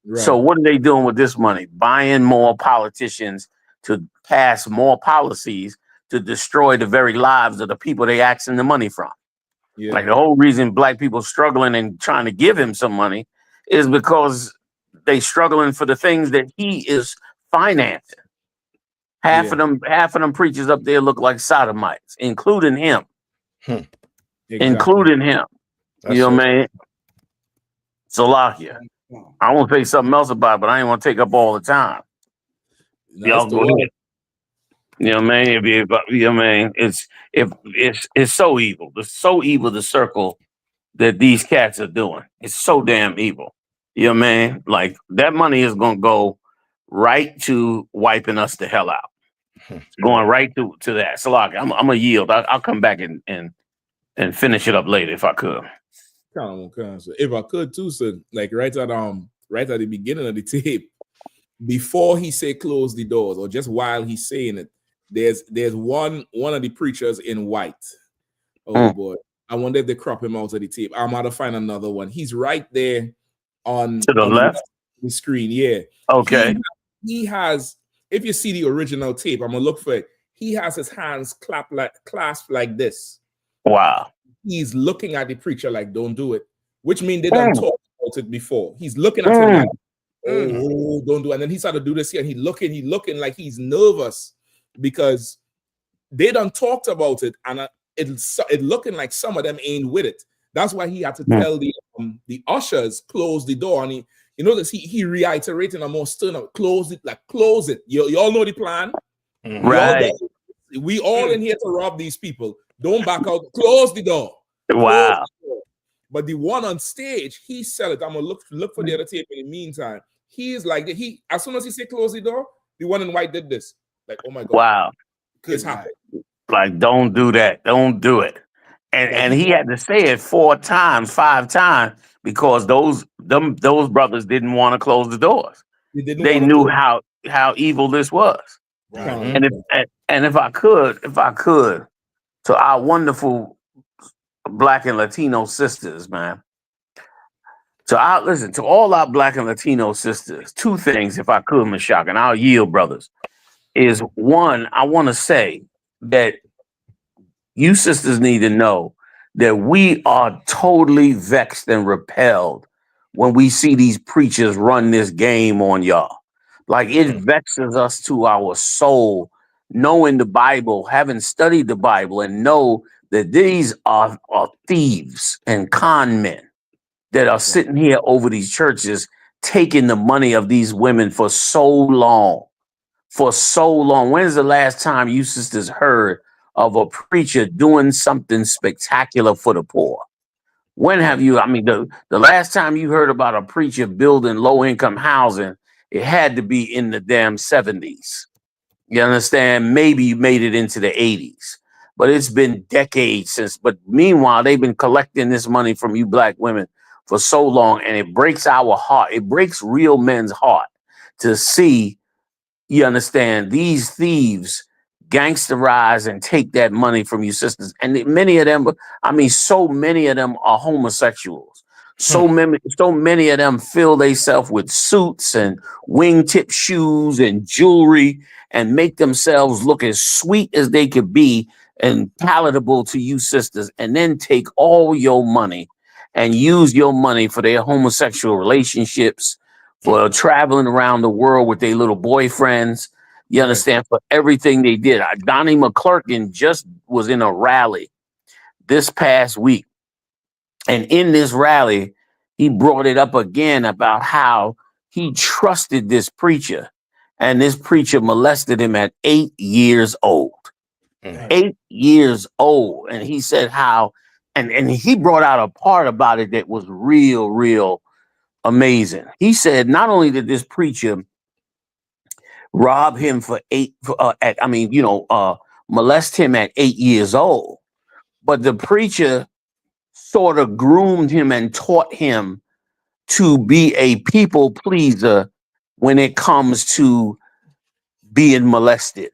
Right. So what are they doing with this money? Buying more politicians to pass more policies to destroy the very lives of the people they asking the money from. Yeah. Like the whole reason black people struggling and trying to give him some money is because they struggling for the things that he is financing. Half of them preachers up there look like sodomites, including him. Exactly. Including him. That's you know what I mean? Salakia. I want to say something else about it, but I ain't want to take up all the time. That's Y'all the go one. ahead. You know what I mean? You know what I mean? It's so evil. It's so evil, the circle that these cats are doing. It's so damn evil. You know what I mean? Like that money is gonna go right to wiping us the hell out. It's going right to that. So like, I'm gonna yield. I'll come back and finish it up later if I could. Come on. So if I could too, so like right at the beginning of the tape, before he said close the doors, or just while he's saying it, there's one of the preachers in white. Oh boy. I wonder if they crop him out of the tape. I'm to find another one. He's right there on To the left? the screen. Yeah. Okay. He has, if you see the original tape, I'm gonna look for it. He has his hands clasped like this. Wow. He's looking at the preacher like, don't do it. Which means they done talked about it before. He's looking at him like, oh, don't do it. And then he started to do this here, and he looking like he's nervous because they done talked about it, and it looking like some of them ain't with it. That's why he had to tell the ushers close the door, and you notice he reiterating a more stern, close it. You all know the plan, right? We all in here to rob these people. Don't back out. Close the door. Wow. The door. But the one on stage, he said it. I'm gonna look for the other tape in the meantime. He's like as soon as he said close the door, the one in white did this. Like, oh my god. Wow. It's happening. Like, don't do that. Don't do it. And he had to say it 5 times, because those brothers didn't want to close the doors. They knew how evil this was. Right. And if I could, to our wonderful Black and Latino sisters, man. To all our Black and Latino sisters, 2 things, if I could, Ms. Shock, and I'll yield, brothers, is one, I want to say that you sisters need to know that we are totally vexed and repelled when we see these preachers run this game on y'all. Like, it vexes us to our soul, knowing the Bible, having studied the Bible, and know that these are thieves and con men that are sitting here over these churches, taking the money of these women for so long. For so long. When's the last time you sisters heard of a preacher doing something spectacular for the poor? When have you, the last time you heard about a preacher building low-income housing, it had to be in the damn 70s. You understand? Maybe you made it into the 80s. But it's been decades since. But meanwhile, they've been collecting this money from you Black women for so long, and it breaks our heart. It breaks real men's heart to see, you understand, these thieves gangsterize and take that money from you sisters. And many of them, so many of them are homosexuals. So many of them fill themselves with suits and wingtip shoes and jewelry and make themselves look as sweet as they could be and palatable to you sisters, and then take all your money and use your money for their homosexual relationships, for traveling around the world with their little boyfriends. You understand? For everything they did. Donnie McClurkin just was in a rally this past week. And in this rally, he brought it up again about how he trusted this preacher. And this preacher molested him at 8 years old. 8 years old. And he said how, and he brought out a part about it that was real amazing. He said not only did this preacher rob him molest him at 8 years old, but the preacher sort of groomed him and taught him to be a people pleaser when it comes to being molested,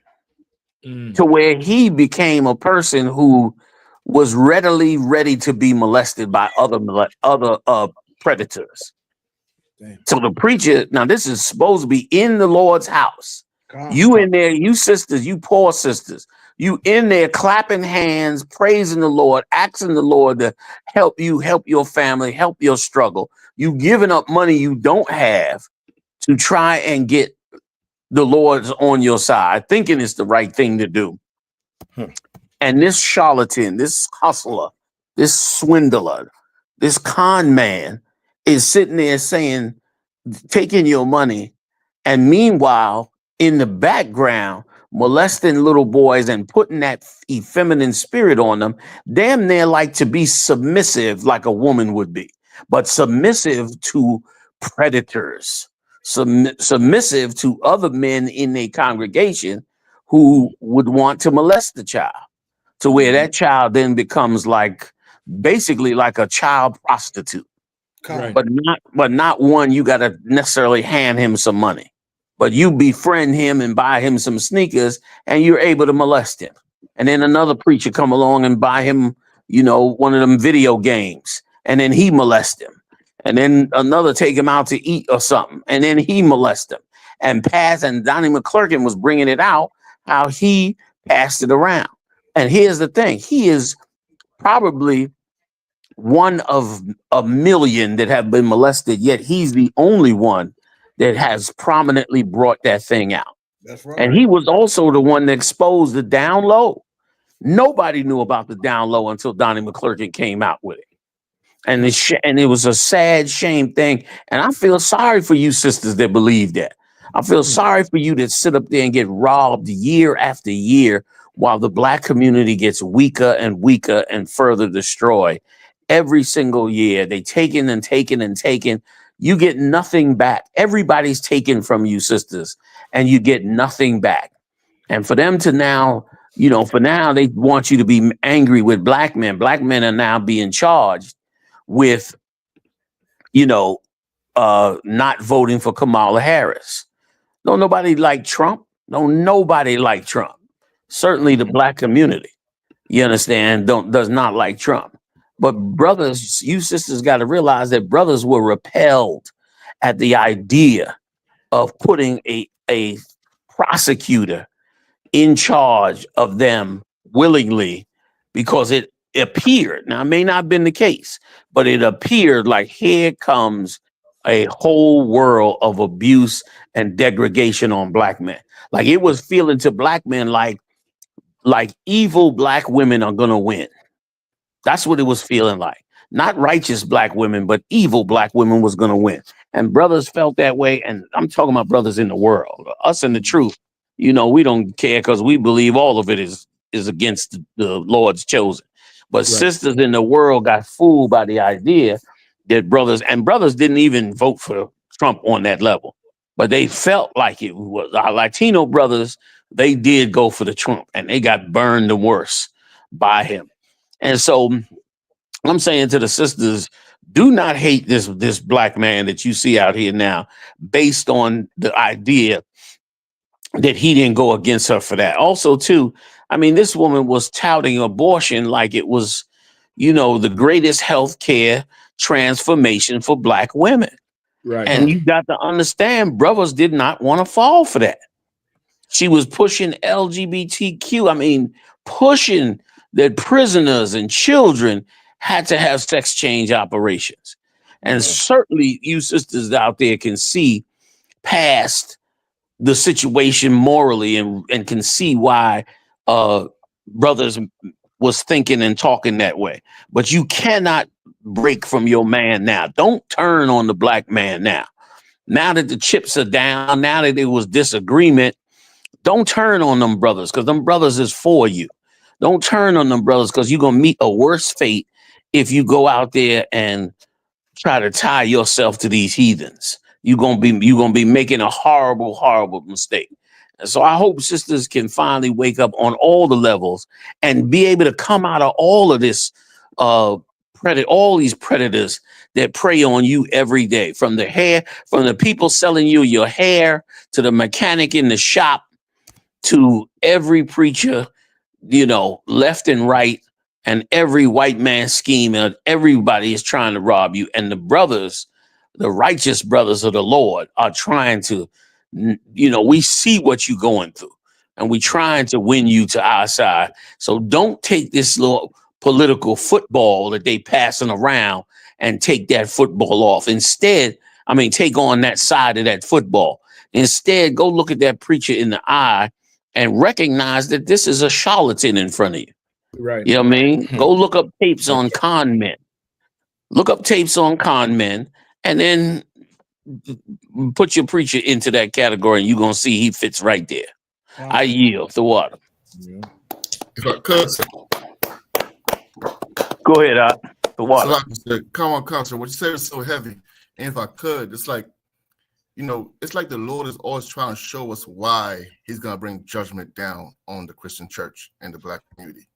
to where he became a person who was ready to be molested by other predators. So the preacher, now this is supposed to be in the Lord's house. You in there, you sisters, you poor sisters, you in there clapping hands, praising the Lord, asking the Lord to help you, help your family, help your struggle. You giving up money you don't have to try and get the Lord's on your side, thinking it's the right thing to do. And this charlatan, this hustler, this swindler, this con man is sitting there saying taking your money, and meanwhile, in the background, molesting little boys and putting that effeminate spirit on them, damn near like to be submissive like a woman would be, but submissive to predators, submissive to other men in a congregation who would want to molest the child, to where that child then becomes like basically like a child prostitute. Right. But not one you got to necessarily hand him some money, but you befriend him and buy him some sneakers, and you're able to molest him. And then another preacher come along and buy him, one of them video games, and then he molest him. And then another take him out to eat or something, and then he molest him. And Donnie McClurkin was bringing it out how he passed it around. And here's the thing: he is probably one of a million that have been molested, yet he's the only one that has prominently brought that thing out. That's right. And he was also the one that exposed the down low. Nobody knew about the down low until Donnie McClurkin came out with it. And it was a sad shame thing. And I feel sorry for you sisters that believe that. I feel sorry for you that sit up there and get robbed year after year while the black community gets weaker and weaker and further destroyed. Every single year, they taking and taking and taking. You get nothing back. Everybody's taken from you, sisters, and you get nothing back. And for them to now, for now, they want you to be angry with black men. Black men are now being charged with, not voting for Kamala Harris. Don't nobody like Trump. No, nobody like Trump. Certainly the black community, you understand, does not like Trump. But brothers, you sisters got to realize that brothers were repelled at the idea of putting a prosecutor in charge of them willingly, because it appeared, now it may not have been the case, but it appeared like here comes a whole world of abuse and degradation on black men. Like it was feeling to black men like evil black women are going to win. That's what it was feeling like. Not righteous black women, but evil black women was going to win. And brothers felt that way. And I'm talking about brothers in the world, us in the truth. We don't care because we believe all of it is against the Lord's chosen. But sisters in the world got fooled by the idea that brothers didn't even vote for Trump on that level. But they felt like it was our Latino brothers. They did go for the Trump, and they got burned the worst by him. And so I'm saying to the sisters, do not hate this black man that you see out here now based on the idea that he didn't go against her for that. Also, too, I mean, this woman was touting abortion like it was, the greatest healthcare transformation for black women. Right. And you got to understand, brothers did not want to fall for that. She was pushing LGBTQ. I mean, pushing that prisoners and children had to have sex change operations. And certainly you sisters out there can see past the situation morally and can see why brothers was thinking and talking that way. But you cannot break from your man now. Don't turn on the black man now. Now that the chips are down, now that there was disagreement, don't turn on them brothers, because them brothers is for you. Don't turn on them brothers, because you're going to meet a worse fate if you go out there and try to tie yourself to these heathens. You're gonna be making a horrible, horrible mistake. And so I hope sisters can finally wake up on all the levels and be able to come out of all of this all these predators that prey on you every day, from the people selling you your hair, to the mechanic in the shop, to every preacher, left and right, and every white man scheme, and everybody is trying to rob you. And the brothers, the righteous brothers of the Lord, are trying to, we see what you're going through, and we trying to win you to our side. So don't take this little political football that they passing around and take that football off. Instead, take on that side of that football. Instead, go look at that preacher in the eye and recognize that this is a charlatan in front of you. Right. You know what I mean? Go look up tapes on con men. Look up tapes on con men, and then put your preacher into that category, and you're gonna see he fits right there. I yield the water. If I could, go ahead. The water. So like I said, come on, concert. What you said is so heavy, and if I could, it's like, it's like the Lord is always trying to show us why He's gonna bring judgment down on the Christian church and the Black community.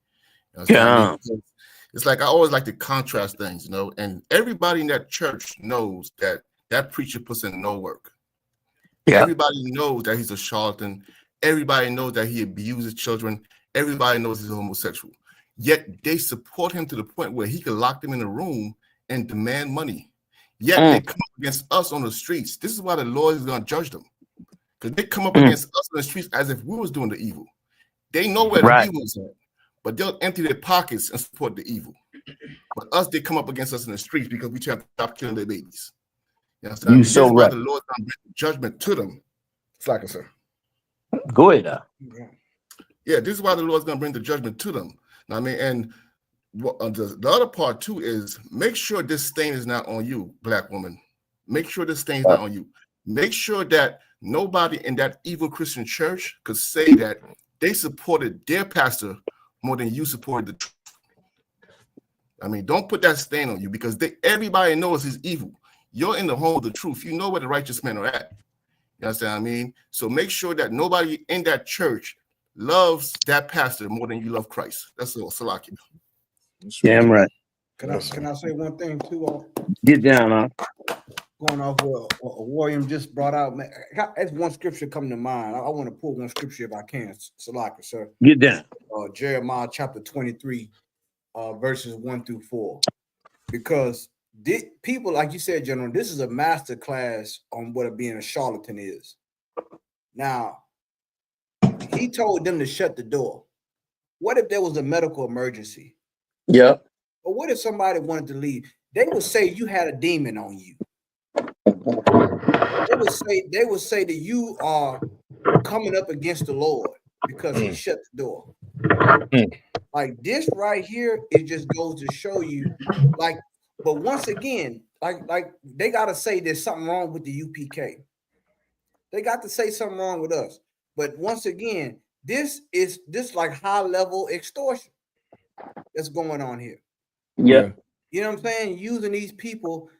It's like I always like to contrast things, and everybody in that church knows that that preacher puts in no work. Yeah. Everybody knows that he's a charlatan. Everybody knows that he abuses children. Everybody knows he's homosexual. Yet they support him to the point where he could lock them in a room and demand money. Yet they come up against us on the streets. This is why the Lord is going to judge them. Because they come up against us on the streets as if we was doing the evil. They know where the evil is at, but they'll empty their pockets and support the evil. But us, they come up against us in the streets because we try to stop killing their babies. You know, so this is why right. the Lord is going to bring judgment to them. It's like I said. Go ahead. Yeah, this is why the Lord's going to bring the judgment to them. I mean, and the other part too is make sure this stain is not on you, Black woman. Make sure this stain is not on you. Make sure that nobody in that evil Christian church could say that they supported their pastor more than you supported the truth. I mean, don't put that stain on you because everybody knows he's evil. You're in the home of the truth. You know where the righteous men are at. You understand what I mean? So make sure that nobody in that church loves that pastor more than you love Christ. That's all. Salaki. Damn right. Can I say one thing too? Get down, Going off what William just brought out, man. That's one scripture coming to mind. I want to pull one scripture if I can, Salaki, sir. Get down. Jeremiah chapter 23, verses 1-4. Because people, like you said, General, this is a master class on what being a charlatan is. Now, he told them to shut the door. What if there was a medical emergency? Yeah. Or what if somebody wanted to leave? They would say you had a demon on you. They would say that you are coming up against the Lord because he shut the door. Like this right here, it just goes to show you, like, but once again, like they gotta say there's something wrong with the UPK. They got to say something wrong with us. But once again, this like high level extortion that's going on here. Yeah. You know what I'm saying? Using these people,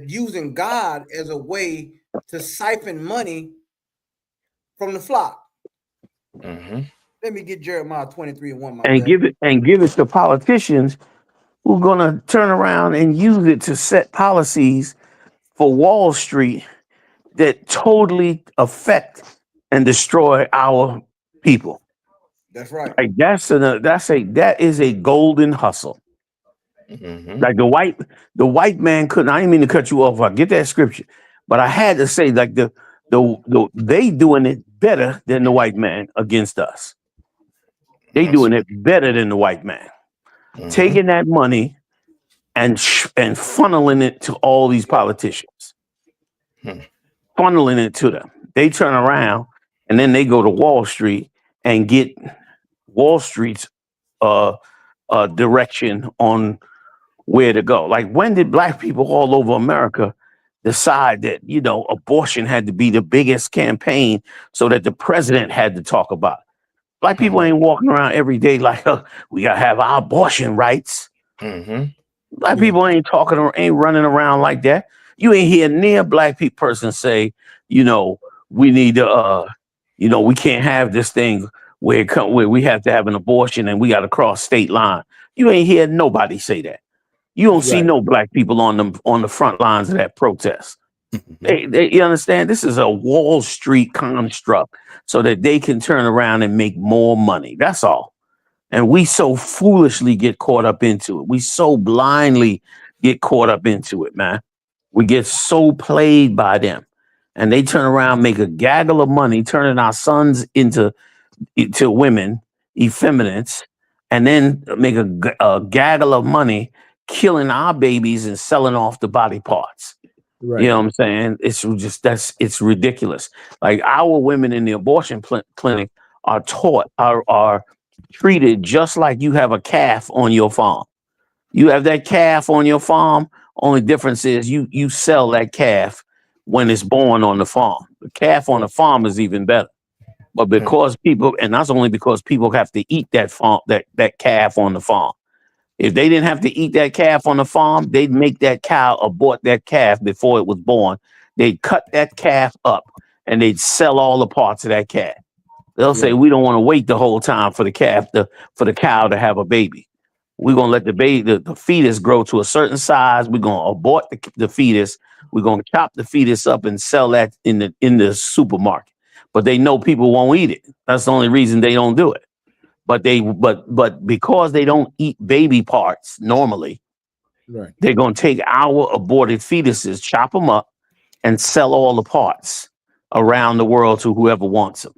using God as a way to siphon money from the flock. Let me get Jeremiah 23:1. And give it to politicians who are gonna turn around and use it to set policies for Wall Street that totally affect and destroy our people. That's right. Like that is a golden hustle. Like the white man couldn't. I didn't mean to cut you off. I get that scripture, but I had to say like the they doing it better than the white man against us. They doing it better than the white man, taking that money and funneling it to all these politicians, funneling it to them. They turn around and then they go to Wall Street and get Wall Street's direction on where to go. Like when did Black people all over America decide that abortion had to be the biggest campaign so that the president had to talk about it? Black people ain't walking around every day like we gotta have our abortion rights. Black people ain't running around like that. You ain't hear near Black person say, we need to, we can't have this thing where we have to have an abortion and we got to cross state line. You ain't hear nobody say that. You don't see no Black people on the front lines of that protest. You understand? This is a Wall Street construct so that they can turn around and make more money. That's all. And we so foolishly get caught up into it. We so blindly get caught up into it, man. We get so played by them. And they turn around, make a gaggle of money, turning our sons into women, effeminates, and then make a gaggle of money, killing our babies and selling off the body parts. Right. You know what I'm saying? It's ridiculous. Like our women in the abortion clinic are taught, are treated just like you have a calf on your farm. You have that calf on your farm. Only difference is you sell that calf when it's born on the farm. The calf on the farm is even better. But because people, and that's only because people have to eat that farm, that calf on the farm. If they didn't have to eat that calf on the farm, they'd make that cow abort that calf before it was born. They'd cut that calf up and they'd sell all the parts of that calf. They'll say, we don't want to wait the whole time for the for the cow to have a baby. We're gonna let the fetus grow to a certain size. We're gonna abort the fetus. We're gonna chop the fetus up and sell that in the supermarket. But they know people won't eat it. That's the only reason they don't do it. But because they don't eat baby parts normally, Right. they're gonna take our aborted fetuses, chop them up, and sell all the parts around the world to whoever wants them.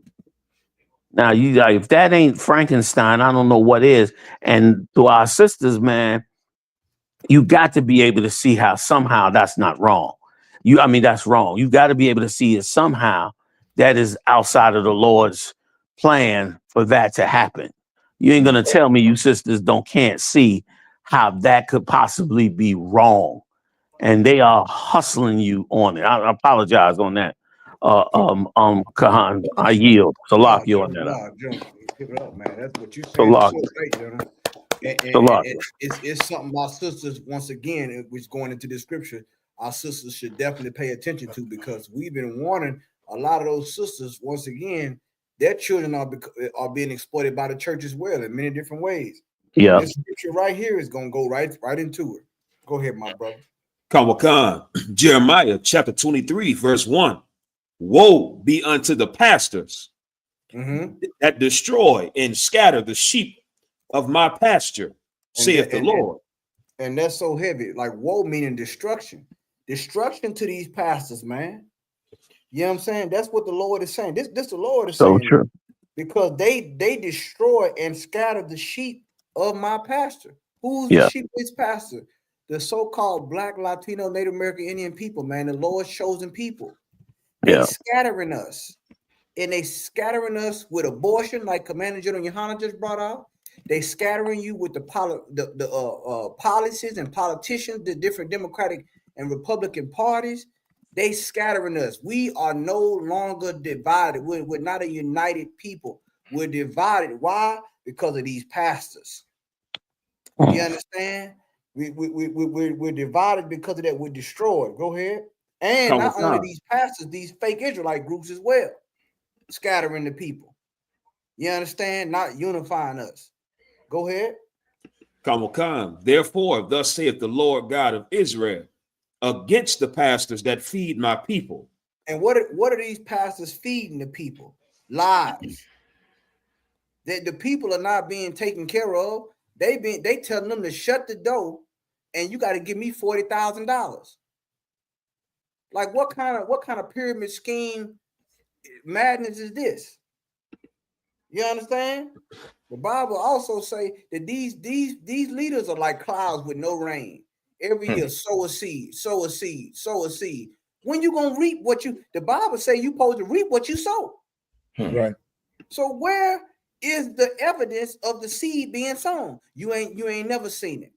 Now, if that ain't Frankenstein, I don't know what is. And to our sisters, man, you got to be able to see how somehow that's not wrong. That's wrong. You got to be able to see it somehow that is outside of the Lord's plan for that to happen. You ain't gonna tell me you sisters can't see how that could possibly be wrong, and they are hustling you on it. I apologize on that. Kahan, I yield to lock you on that. Jump, pick it up, man. That's what you To saying. lock. So great, Jonah. To lock. It's something our sisters, once again, which going into the scripture, our sisters should definitely pay attention to, because we've been warning a lot of those sisters, once again, their children are being exploited by the church as well in many different ways. Yeah. This scripture right here is going to go right into it. Go ahead, my brother. Khan, Jeremiah chapter 23, verse 1. Woe be unto the pastors that destroy and scatter the sheep of my pasture, saith the Lord. And that's so heavy. Like, woe meaning destruction. Destruction to these pastors, man. You know what I'm saying? That's what the Lord is saying. This the Lord is saying. True. Because they destroy and scatter the sheep of my pasture. Who's the sheep of his pasture? The so-called Black, Latino, Native American, Indian people, man. The Lord's chosen people. They scattering us. And they scattering us with abortion, like Commander General Yahanna just brought out. They scattering you with the policies and politicians, the different Democratic and Republican parties. They scattering us. We are no longer divided. We're not a united people. We're divided. Why? Because of these pastors. You understand? We're divided because of that. We're destroyed. Go ahead. And not only these pastors, these fake Israelite groups as well, scattering the people. You understand? Not unifying us. Go ahead. Khan. Therefore, thus saith the Lord God of Israel, against the pastors that feed my people. And what are these pastors feeding the people? Lies. That the people are not being taken care of. They telling them to shut the door, and you got to give me $40,000. Like, what kind of pyramid scheme madness is this? You understand? The Bible also say that these leaders are like clouds with no rain. Every year, sow a seed, sow a seed, sow a seed. When you gonna reap what the Bible say you supposed to reap what you sow. Right. So where is the evidence of the seed being sown? You ain't never seen it.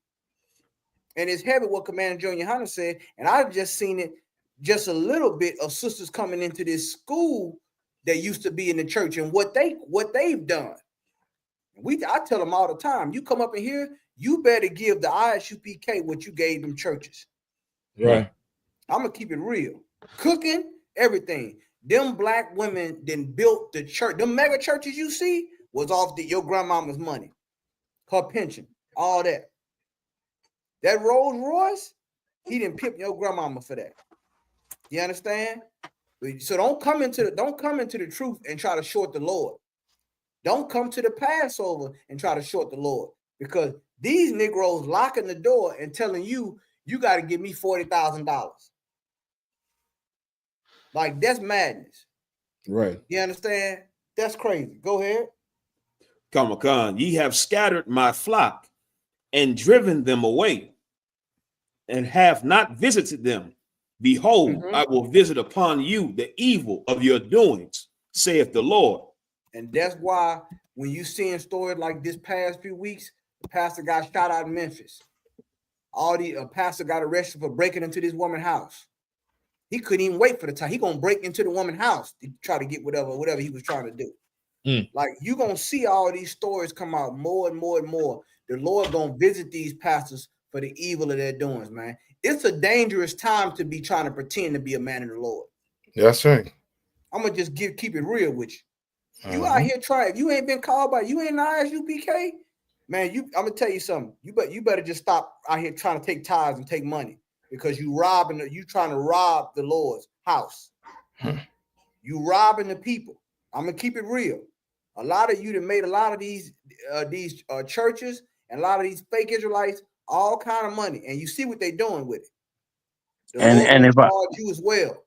And it's heavy what Commander General Yahanna said, and I've just seen it just a little bit of sisters coming into this school that used to be in the church and what they've done. I tell them all the time, you come up in here, you better give the ISUPK what you gave them churches. Right. I'm gonna keep it real. Cooking, everything. Them black women then built the church. Them mega churches you see was off your grandmama's money, her pension, all that. That Rolls Royce, he didn't pimp your grandmama for that. You understand? So don't come into the truth and try to short the Lord. Don't come to the Passover and try to short the Lord, because these Negroes locking the door and telling you got to give me $40,000. Like, that's madness. Right. You understand? That's crazy. Go ahead. Khan, ye have scattered my flock and driven them away, and have not visited them. Behold, I will visit upon you the evil of your doings, saith the Lord. And that's why when you seeing stories like this past few weeks, the pastor got shot out in Memphis. A pastor got arrested for breaking into this woman's house. He couldn't even wait for the time. He gonna break into the woman's house to try to get whatever he was trying to do. Like you gonna see all these stories come out more and more and more. The Lord gonna visit these pastors for the evil of their doings, man. It's a dangerous time to be trying to pretend to be a man of the Lord. That's right. I'm gonna just keep it real with you. You out here trying. If you ain't been called by, you ain't in the ISUPK, man. I'm gonna tell you something. You better just stop out here trying to take tithes and take money because you trying to rob the Lord's house. You robbing the people. I'm gonna keep it real. A lot of you that made a lot of these churches and a lot of these fake Israelites all kind of money, and you see what they're doing with it. The Lord And will if I charge you as well.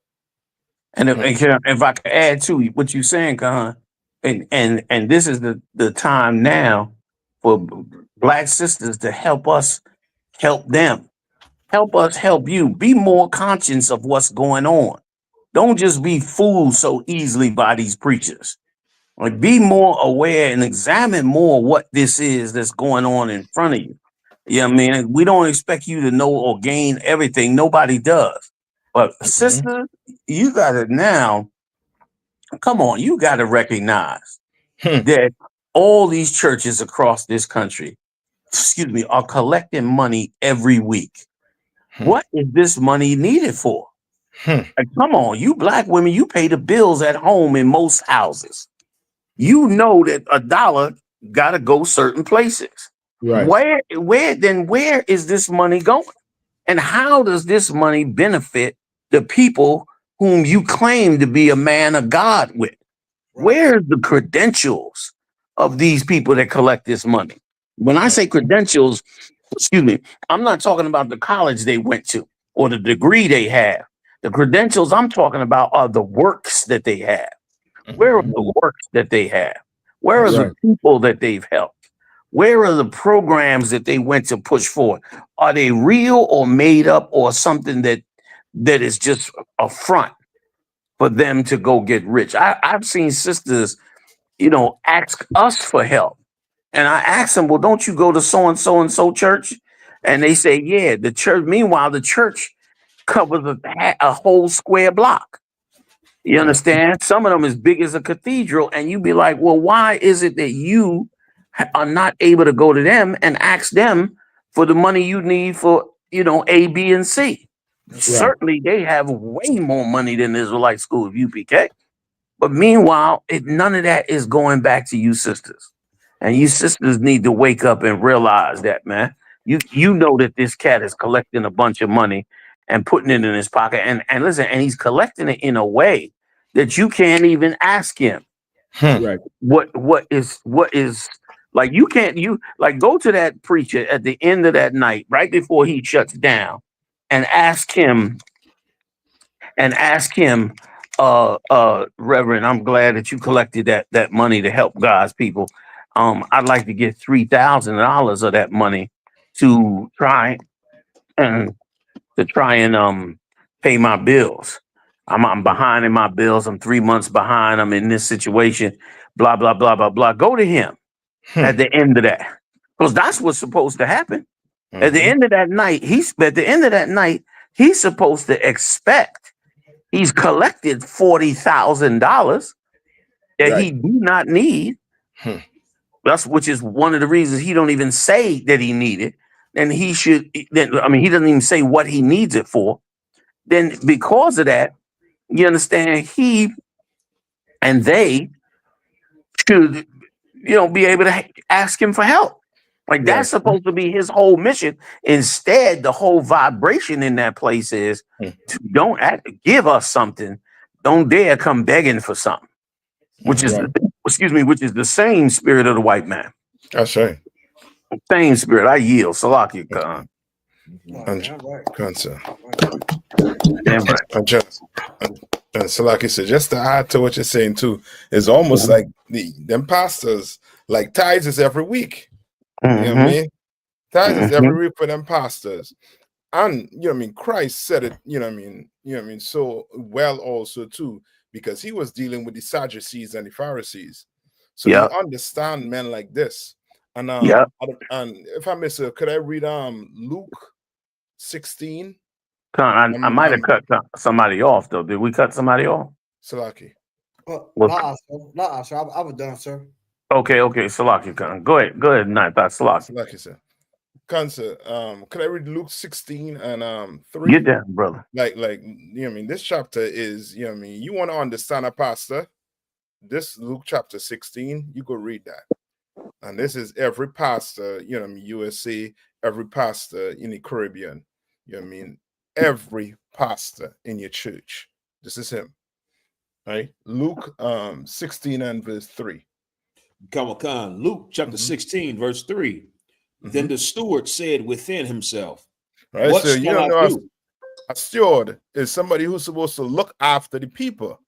and if I could add to what you're saying, Kahan, and this is the time now for Black sisters to help us help them, help us help you. Be more conscious of what's going on. Don't just be fooled so easily by these preachers. Like, be more aware and examine more what this is that's going on in front of you. Yeah, I mean, we don't expect you to know or gain everything. Nobody does. But sister, you gotta now, come on, you gotta recognize that all these churches across this country, are collecting money every week. What is this money needed for? Like, come on, you Black women, you pay the bills at home in most houses. You know that a dollar gotta go certain places. Right. Where is this money going? And how does this money benefit the people whom you claim to be a man of God with? Where's the credentials of these people that collect this money? When I say credentials, I'm not talking about the college they went to or the degree they have. The credentials I'm talking about are the works that they have. Where are the works that they have? Where are the people that they've helped? Where are the programs that they went to push for? Are they real or made up or something that is just a front for them to go get rich? I've seen sisters, ask us for help. And I ask them, well, don't you go to so and so church? And they say, yeah, the church. Meanwhile, the church covers a whole square block. You understand? Some of them as big as a cathedral. And you be like, well, why is it that you are not able to go to them and ask them for the money you need for, A, B, and C? Certainly they have way more money than the Israelite School of UPK. But meanwhile, none of that is going back to you sisters. And you sisters need to wake up and realize that, man. You know that this cat is collecting a bunch of money and putting it in his pocket. And listen, and he's collecting it in a way that you can't even ask him. Right. What is like, you can't go to that preacher at the end of that night, right before he shuts down, and ask him, Reverend, I'm glad that you collected that money to help God's people. I'd like to get $3,000 of that money to try and pay my bills. I'm behind in my bills. I'm 3 months behind. I'm in this situation. Blah blah blah blah blah. Go to him at the end of that, because that's what's supposed to happen. At the end of that night, he's supposed to expect. He's collected $40,000 that he do not need. Which is one of the reasons he don't even say that he need it. And he should. He doesn't even say what he needs it for. Then because of that, you understand, he and they should, be able to ask him for help. Like, that's supposed to be his whole mission. Instead, the whole vibration in that place is don't give us something. Don't dare come begging for something. Which is the same spirit of the white man. That's right. Same spirit. I yield. Salakia Khan. And Salaki said, just to add to what you're saying too, is almost like them pastors, like tithes is every week. You know what I mean? Tithes is every week for them pastors. And Christ said it, so well also too, because he was dealing with the Sadducees and the Pharisees. So you understand men like this. And and if I miss it, could I read Luke 16? I might have cut somebody off though. Did we cut somebody off? Salaki. Nah, sir. I was done, sir. Okay, Salaki Khan. Go ahead, Night Salaki. Salaki, sir. Cancer. Could I read Luke 16 and 3? Get that, brother. Like, you know what I mean? This chapter is, you know what I mean, you want to understand a pastor. This Luke chapter 16, you go read that. And this is every pastor, you know what I mean, USA, every pastor in the Caribbean, you know what I mean? Every pastor in your church. This is him. Right? Luke 16 and verse 3. Khan, Luke chapter 16, verse 3. Then the steward said within himself, right? What So you shall I know do? a steward is somebody who's supposed to look after the people.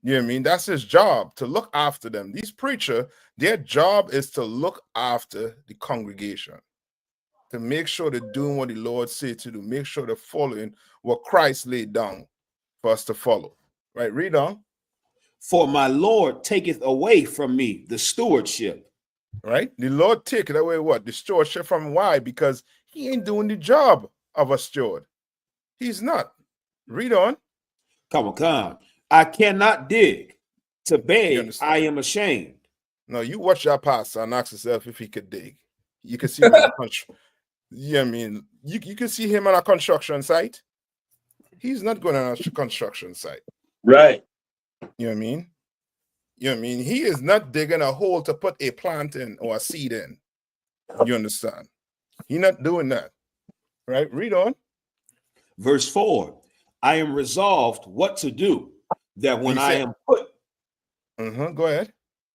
You know what I mean? That's his job, to look after them. These preachers, their job is to look after the congregation, to make sure they're doing what the Lord said to do, make sure they're following what Christ laid down for us to follow. Right? Read on. For my Lord taketh away from me the stewardship. Right? The Lord take it away what? The stewardship from why? Because he ain't doing the job of a steward. He's not. Read on. Come on. I cannot dig. To beg, I am ashamed. No, you watch that pastor and ask yourself if he could dig. You can see him on a I mean, you can see him on a construction site. He's not going on a construction site. Right. You know what I mean? You know what I mean? He is not digging a hole to put a plant in or a seed in. You understand? He's not doing that. Right? Read on. Verse 4. I am resolved what to do, that when I am put. Go ahead.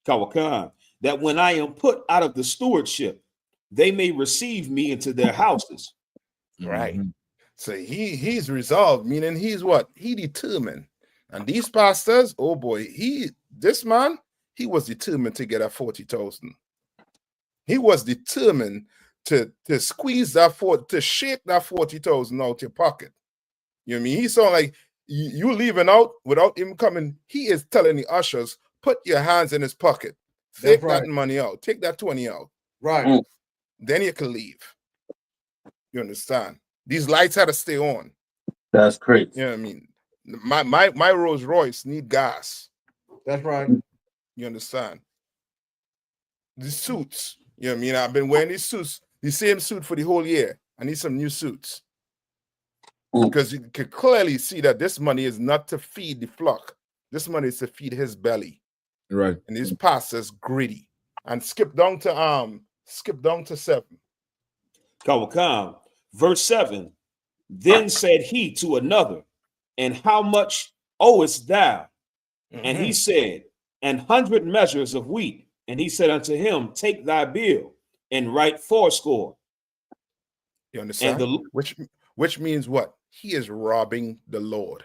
Kawakan, that when I am put out of the stewardship, they may receive me into their houses. Right. So he's resolved, meaning he's what? He determined. And these pastors, oh boy, this man, he was determined to get a 40,000. He was determined to squeeze that to shake that 40,000 out your pocket. You know what I mean? He sound like you leaving out without him coming. He is telling the ushers, put your hands in his pocket. Take that money out. Take that 20 out. Right. Then you can leave. You understand? These lights had to stay on. That's crazy. You know what I mean? My Rolls Royce need gas. That's right. You understand? The suits. You know what I mean? I've been wearing these suits, the same suit for the whole year. I need some new suits. Because you can clearly see that this money is not to feed the flock. This money is to feed his belly. Right. And his pastor's greedy. And skip down to 7. Kawakam. Verse 7. Then said he to another, and how much owest thou? And he said, 100 measures of wheat. And he said unto him, take thy bill and write fourscore. You understand? Which means what? He is robbing the Lord.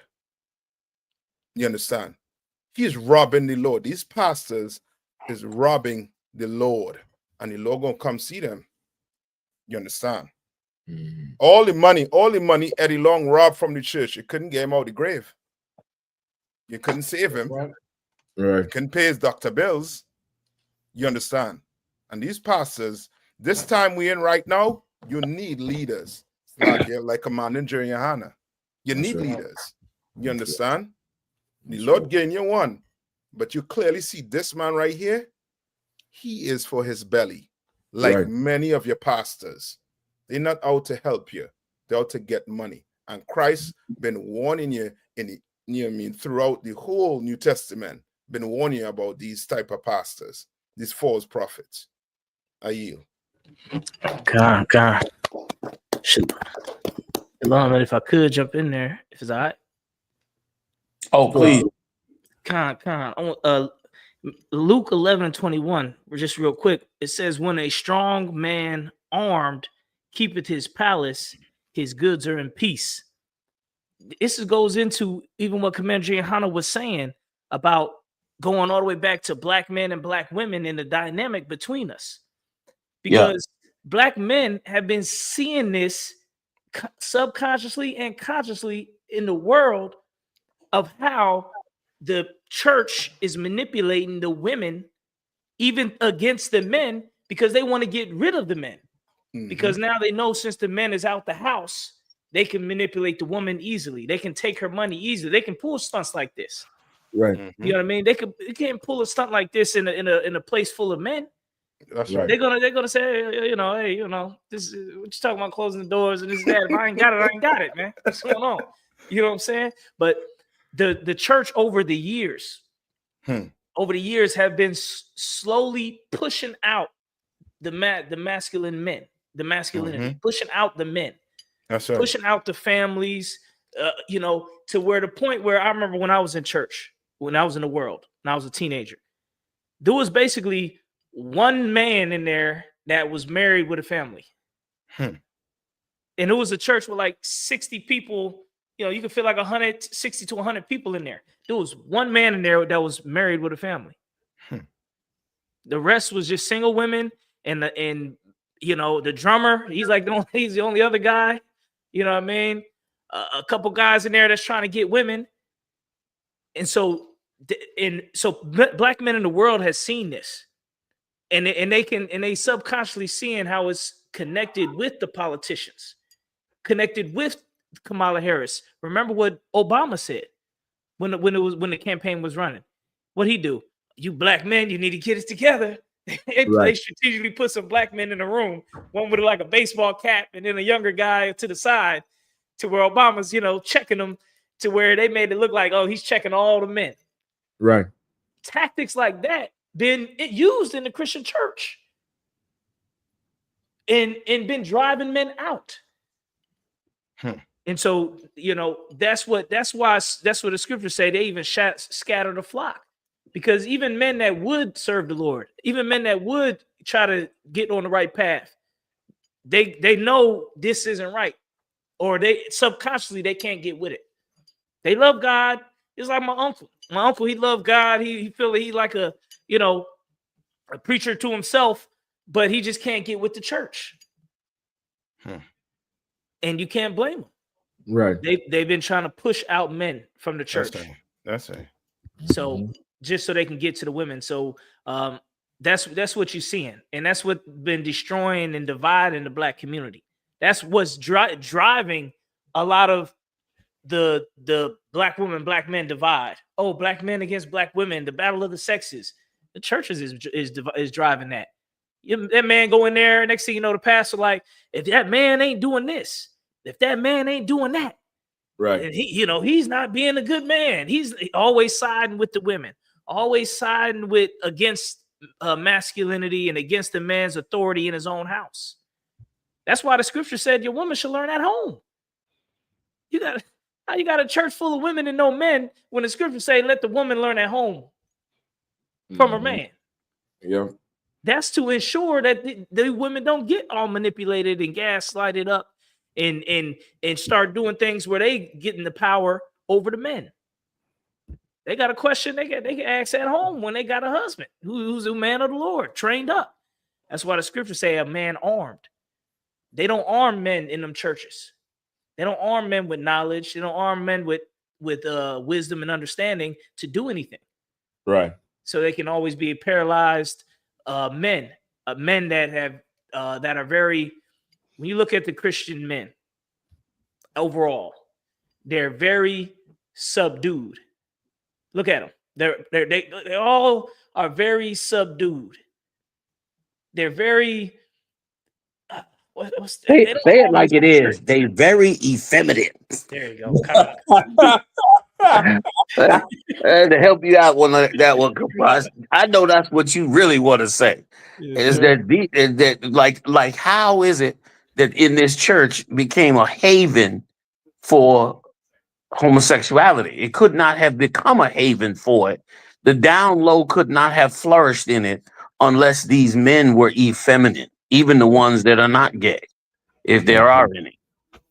You understand? He is robbing the Lord. These pastors is robbing the Lord. And the Lord gonna come see them. You understand? All the money Eddie Long robbed from the church, you couldn't get him out of the grave. You couldn't save him. Right. You couldn't pay his doctor bills. You understand? And these pastors, this time we're in right now, you need leaders. Like Commanding Jerry Yahanna. You need leaders. You understand? The Lord gave you one. But you clearly see this man right here, he is for his belly. Like many of your pastors. They're not out to help you. They're out to get money. And Christ been warning you throughout the whole New Testament, been warning you about these type of pastors, these false prophets. I yield. God. Shoot. Long, if I could jump in there, if it's all right. Oh, please. Luke 11:21, just real quick. It says, when a strong man armed keepeth his palace, his goods are in peace. This goes into even what Commander Yahanna was saying about going all the way back to black men and black women and the dynamic between us. Because black men have been seeing this subconsciously and consciously in the world of how the church is manipulating the women even against the men because they want to get rid of the men. Because now they know since the men is out the house, they can manipulate the woman easily. They can take her money easily. They can pull stunts like this. Right. You know what I mean? They can't pull a stunt like this in a place full of men. That's right. They're gonna say, hey, this is what you talking about, closing the doors and this that. If I ain't got it, I ain't got it, man. What's going on? You know what I'm saying? But the church over the years have been slowly pushing out the masculine men, the masculinity, pushing out the men, That's right. pushing out the families, to where the point where I remember when I was in church, when I was in the world, when I was a teenager, there was basically one man in there that was married with a family. And it was a church with like 60 people. You could feel like 160 to 100 people in there. There was one man in there that was married with a family. The rest was just single women, and the drummer, he's the only other guy. You know what I mean? A couple guys in there that's trying to get women. And so black men in the world has seen this. And they subconsciously seeing how it's connected with the politicians, connected with Kamala Harris. Remember what Obama said when the campaign was running. What'd he do? You black men, you need to get it together. They strategically put some black men in the room, one with like a baseball cap, and then a younger guy to the side, to where Obama's checking them, to where they made it look like, oh, he's checking all the men. Right. Tactics like that been used in the Christian church and been driving men out. And so, that's why the scriptures say they even scatter the flock, because even men that would serve the Lord, even men that would try to get on the right path, they know this isn't right, or they subconsciously they can't get with it. They love God. It's like my uncle. My uncle, he loved God. He feel he like a preacher to himself, but he just can't get with the church. And you can't blame him. Right. They've been trying to push out men from the church. That's it. So just so they can get to the women. So that's what you're seeing, and that's what been destroying and dividing the black community. That's what's driving a lot of the black woman, black men divide. Oh, black men against black women, the battle of the sexes. The churches is driving that. That man go in there, next thing you know, the pastor like, if that man ain't doing this, if that man ain't doing that, right? And he's not being a good man. He's always siding with the women, always siding against masculinity and against the man's authority in his own house. That's why the scripture said your woman should learn at home. How you got a church full of women and no men when the scripture say let the woman learn at home from her man? Yeah. That's to ensure that the women don't get all manipulated and gaslighted up and start doing things where they getting the power over the men. They got a question they can ask at home when they got a husband who's a man of the Lord, trained up. That's why the scriptures say a man armed. They don't arm men in them churches. They don't arm men with knowledge. They don't arm men with wisdom and understanding to do anything. Right. So they can always be paralyzed men that have that are very. When you look at the Christian men overall, they're very subdued. Look at them. They all are very subdued. They're very. Say it like it is. They very effeminate. There you go. To help you out on that one, Kapaz, I know that's what you really want to say. Is that like how is it that in this church became a haven for homosexuality? It could not have become a haven for it. The down low could not have flourished in it unless these men were effeminate, even the ones that are not gay, if there are any.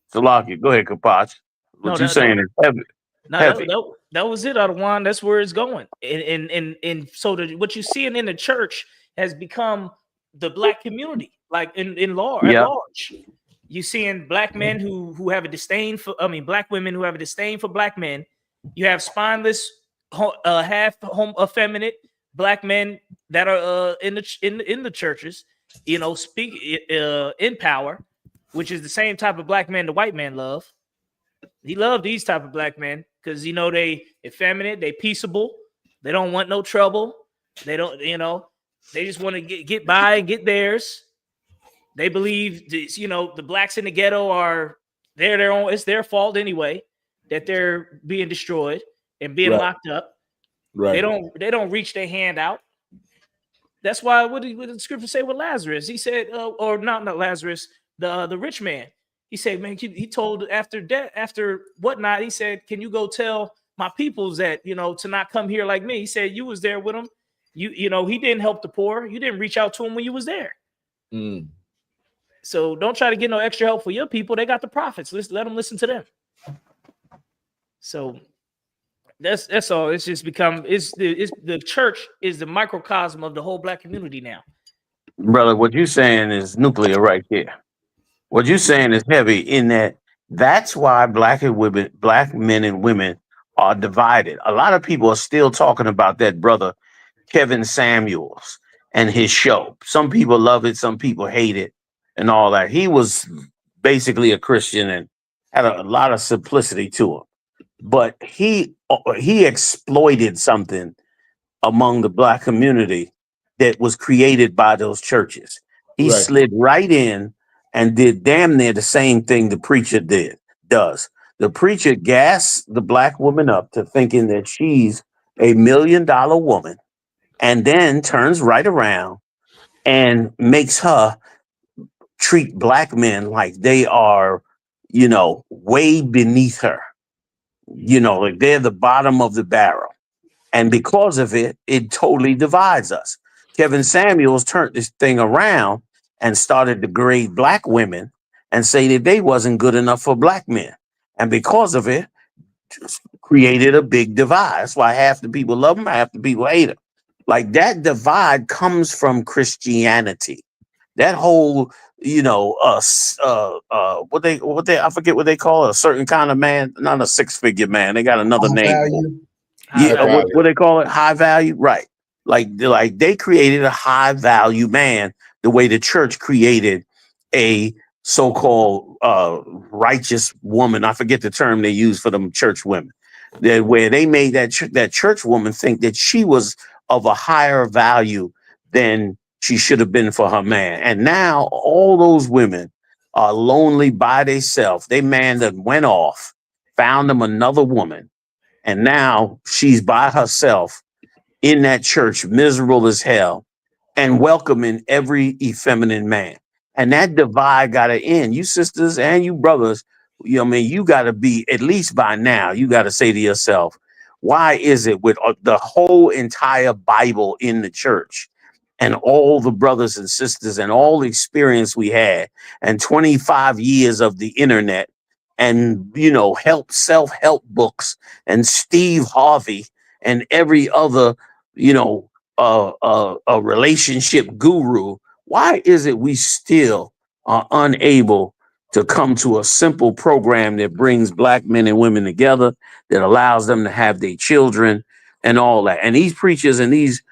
So, Lockie, go ahead, Kapaz. What you're saying is heavy. That was it, Adawan. That's where it's going. And so what you're seeing in the church has become the black community, like at large. You're seeing black men who have a disdain for, black women who have a disdain for black men. You have spineless, half effeminate black men that are in the churches, speak in power, which is the same type of black man the white man love. He loved these type of black men because they effeminate, they peaceable, they don't want no trouble, they don't, they just want to get by and get theirs. They believe this, the blacks in the ghetto are their own. It's their fault anyway that they're being destroyed and being locked up. Right. They don't reach their hand out. That's why what did the scripture say with Lazarus? He said, or not Lazarus, the rich man. He said, man, he told after death, after whatnot, he said, can you go tell my peoples that, to not come here like me? He said, you was there with him. He didn't help the poor. You didn't reach out to him when you was there. So don't try to get no extra help for your people. They got the prophets. Let them listen to them. So that's all. It's just become the church is the microcosm of the whole black community now. Brother, what you're saying is nuclear right there. What you're saying is heavy in that's why black men and women are divided. A lot of people are still talking about that brother Kevin Samuels and his show. Some people love it, some people hate it, and all that. He was basically a Christian and had a lot of simplicity to him. But he exploited something among the black community that was created by those churches. He slid right in and did damn near the same thing the preacher does. The preacher gassed the black woman up to thinking that she's a $1 million woman, and then turns right around and makes her treat black men like they are, way beneath her. Like they're the bottom of the barrel. And because of it, it totally divides us. Kevin Samuels turned this thing around and started to degrade black women and say that they wasn't good enough for black men. And because of it, just created a big divide. That's why half the people love him, half the people hate him. Like that divide comes from Christianity. That whole, what they I forget what they call it, a certain kind of man, not a six-figure man. They got another name. Yeah, what they call it, high value, right? Like they created a high value man the way the church created a so-called righteous woman. I forget the term they use for them church women. Where they made that church woman think that she was of a higher value than she should have been for her man. And now all those women are lonely by themselves. They man that went off, found them another woman, and now she's by herself in that church, miserable as hell, and welcoming every effeminate man. And that divide got to end. You sisters and you brothers, you got to be, at least by now, you got to say to yourself, why is it with the whole entire Bible in the church and all the brothers and sisters and all the experience we had and 25 years of the internet and, self-help books and Steve Harvey and every other, a relationship guru, why is it we still are unable to come to a simple program that brings black men and women together, that allows them to have their children and all that? And these preachers and these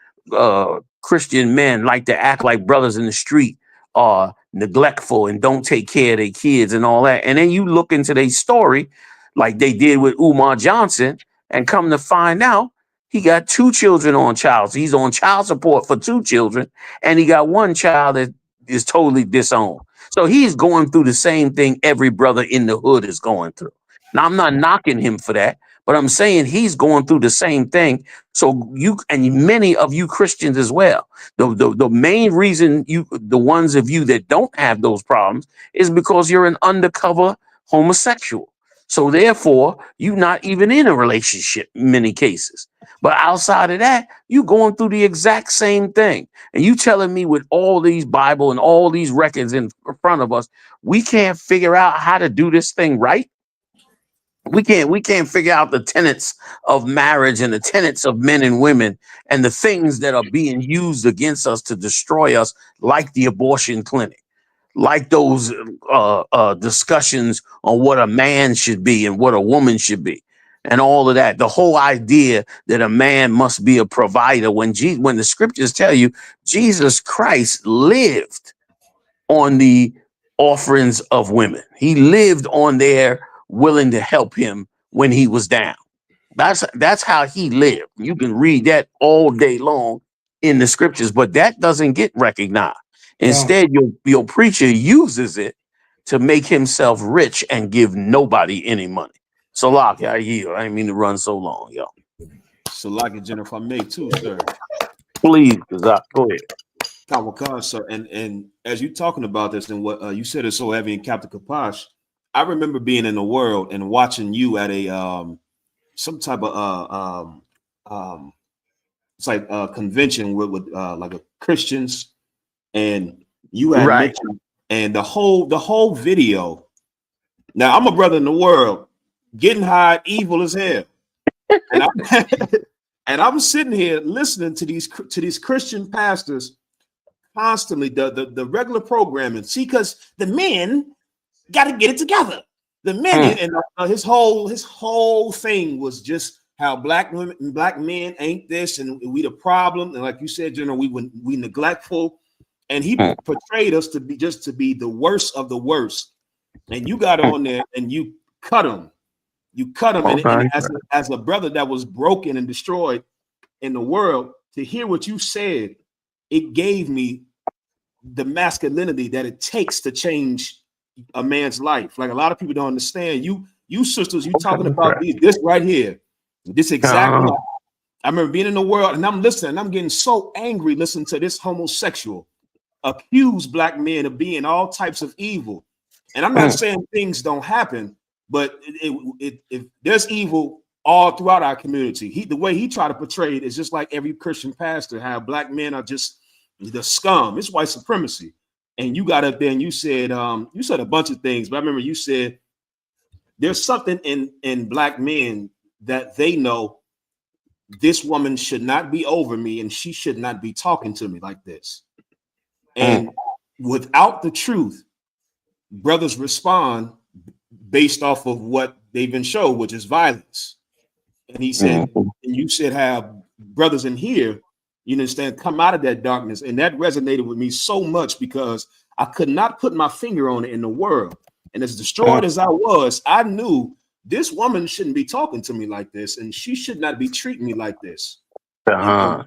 Christian men like to act like brothers in the street are neglectful and don't take care of their kids and all that. And then you look into their story like they did with Umar Johnson and come to find out he got 2 children on he's on child support for 2 children, and he got 1 child that is totally disowned. So he's going through the same thing every brother in the hood is going through. Now, I'm not knocking him for that, but I'm saying he's going through the same thing. So you and many of you Christians as well. The main reason the ones of you that don't have those problems is because you're an undercover homosexual. So therefore, you're not even in a relationship in many cases. But outside of that, you going through the exact same thing. And you telling me with all these Bible and all these records in front of us, we can't figure out how to do this thing right? We can't figure out the tenets of marriage and the tenets of men and women and the things that are being used against us to destroy us, like the abortion clinic, like those discussions on what a man should be and what a woman should be, and all of that. The whole idea that a man must be a provider, when the scriptures tell you Jesus Christ lived on the offerings of women. He lived on there willing to help him when he was down. That's how he lived. You can read that all day long in the scriptures, but that doesn't get recognized. Instead, your preacher uses it to make himself rich and give nobody any money. So, Locke, I yield. I didn't mean to run so long, y'all. So, like Jennifer, I may too, sir. Please, go ahead. Kawakash, sir. And as you talking about this and what you said is so heavy in Captain Kapash, I remember being in the world and watching you at a some type of it's like a convention with like a Christians, and you had mentioned, and the whole video. Now I'm a brother in the world, getting high, evil as hell, and I'm and I'm sitting here listening to these Christian pastors constantly the regular programming. See, because the men got to get it together. The men and his whole thing was just how black women and black men ain't this, and we the problem. And like you said, General, we neglectful, and he portrayed us to be the worst of the worst. And you got on there and you cut him. You cut him, and as a brother that was broken and destroyed in the world, to hear what you said, it gave me the masculinity that it takes to change a man's life. Like a lot of people don't understand. You sisters, you talking about this right here. This exactly. I remember being in the world and I'm listening, and I'm getting so angry listening to this homosexual accuse black men of being all types of evil. And I'm not saying things don't happen, but if there's evil all throughout our community. The way he tried to portray it is just like every Christian pastor, how black men are just the scum. It's white supremacy. And you got up there and you said a bunch of things, but I remember you said there's something in black men that they know this woman should not be over me and she should not be talking to me like this. And without the truth, brothers respond based off of what they've been shown, which is violence. And he said, and you said how brothers in here, you understand, come out of that darkness. And that resonated with me so much because I could not put my finger on it in the world. And as destroyed as I was, I knew this woman shouldn't be talking to me like this, and she should not be treating me like this. And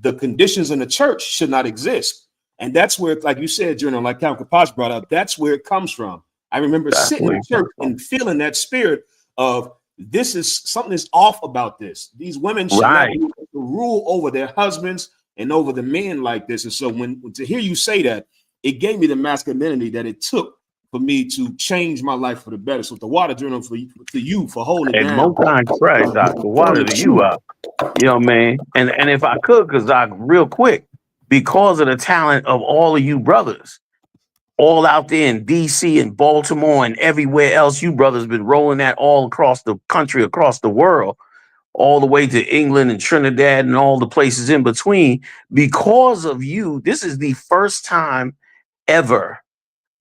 the conditions in the church should not exist. And that's where, like you said, Journal, like Cal Kapash brought up, that's where it comes from. I remember sitting in church and feeling that spirit of this is something is off about this. These women should not be able to rule over their husbands and over the men like this. And so when to hear you say that, it gave me the masculinity that it took for me to change my life for the better. So the water, Journal, for you for holding it down. More time, Christ, Doc, the water to you up. You know, man. And if I could, because Doc, real quick, because of the talent of all of you brothers, all out there in DC and Baltimore and everywhere else, you brothers been rolling that all across the country, across the world, all the way to England and Trinidad and all the places in between. Because of you, this is the first time ever,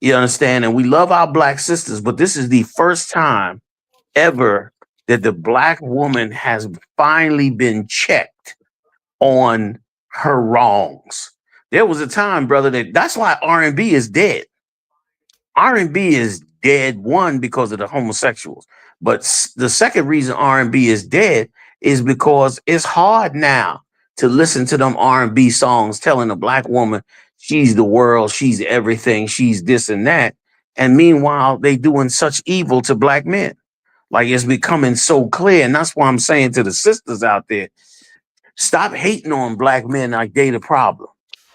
you understand? And we love our black sisters, but this is the first time ever that the black woman has finally been checked on her wrongs. There was a time, brother, that's why R&B is dead. R&B is dead, one, because of the homosexuals. But the second reason R&B is dead is because it's hard now to listen to them R&B songs telling a black woman she's the world, she's everything, she's this and that. And meanwhile, they doing such evil to black men. Like it's becoming so clear. And that's why I'm saying to the sisters out there, stop hating on black men like they the problem.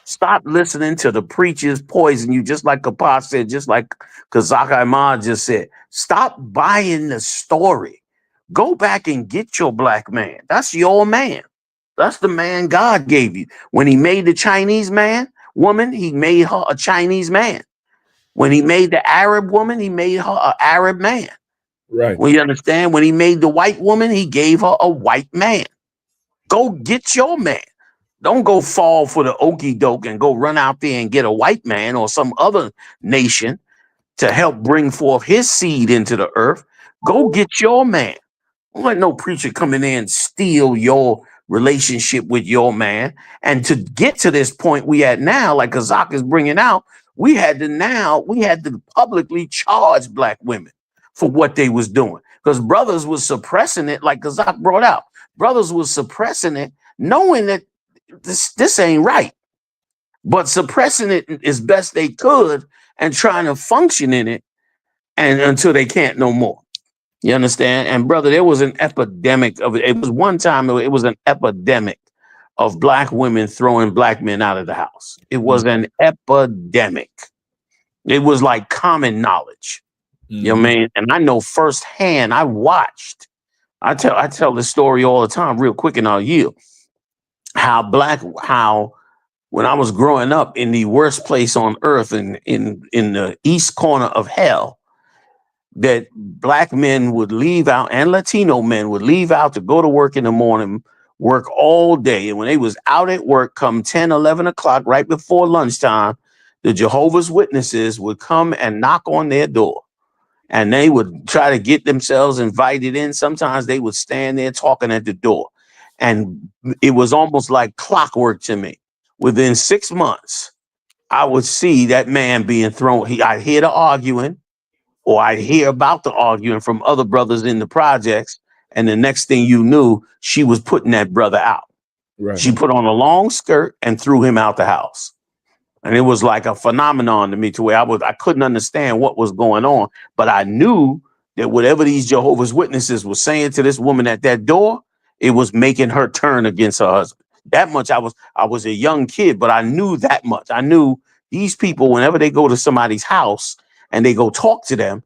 Stop listening to the preachers poison you, just like Kapas said, just like Kazaka Ahmad just said. Stop buying the story. Go back and get your black man. That's your man. That's the man God gave you. When he made the Chinese woman, he made her a Chinese man. When he made the Arab woman, he made her an Arab man. Right. Well, you understand? When he made the white woman, he gave her a white man. Go get your man. Don't go fall for the okie doke and go run out there and get a white man or some other nation to help bring forth his seed into the earth. Go get your man. Don't let no preacher come in there and steal your relationship with your man. And to get to this point we at now, like Kazak is bringing out, we had to publicly charge black women for what they was doing. Because brothers was suppressing it, like Kazak brought out. Brothers was suppressing it, knowing that this ain't right, but suppressing it as best they could and trying to function in it and until they can't no more. You understand? And brother, there was an epidemic of it. It was one time, it was an epidemic of black women throwing black men out of the house. It was an epidemic. It was like common knowledge. You know what I mean? And I know firsthand, I watched. I tell this story all the time, real quick, and I'll yield. How when I was growing up in the worst place on earth, in the east corner of hell, that black men would leave out and Latino men would leave out to go to work in the morning, work all day. And when they was out at work, come 10, 11 o'clock, right before lunchtime, the Jehovah's Witnesses would come and knock on their door. And they would try to get themselves invited in. Sometimes they would stand there talking at the door. And it was almost like clockwork to me. Within 6 months, I would see that man being thrown. I'd hear the arguing, or I'd hear about the arguing from other brothers in the projects. And the next thing you knew, she was putting that brother out. Right. She put on a long skirt and threw him out the house. And it was like a phenomenon to me, to where I couldn't understand what was going on. But I knew that whatever these Jehovah's Witnesses were saying to this woman at that door, it was making her turn against her husband. That much I was a young kid, but I knew that much. I knew these people, whenever they go to somebody's house and they go talk to them,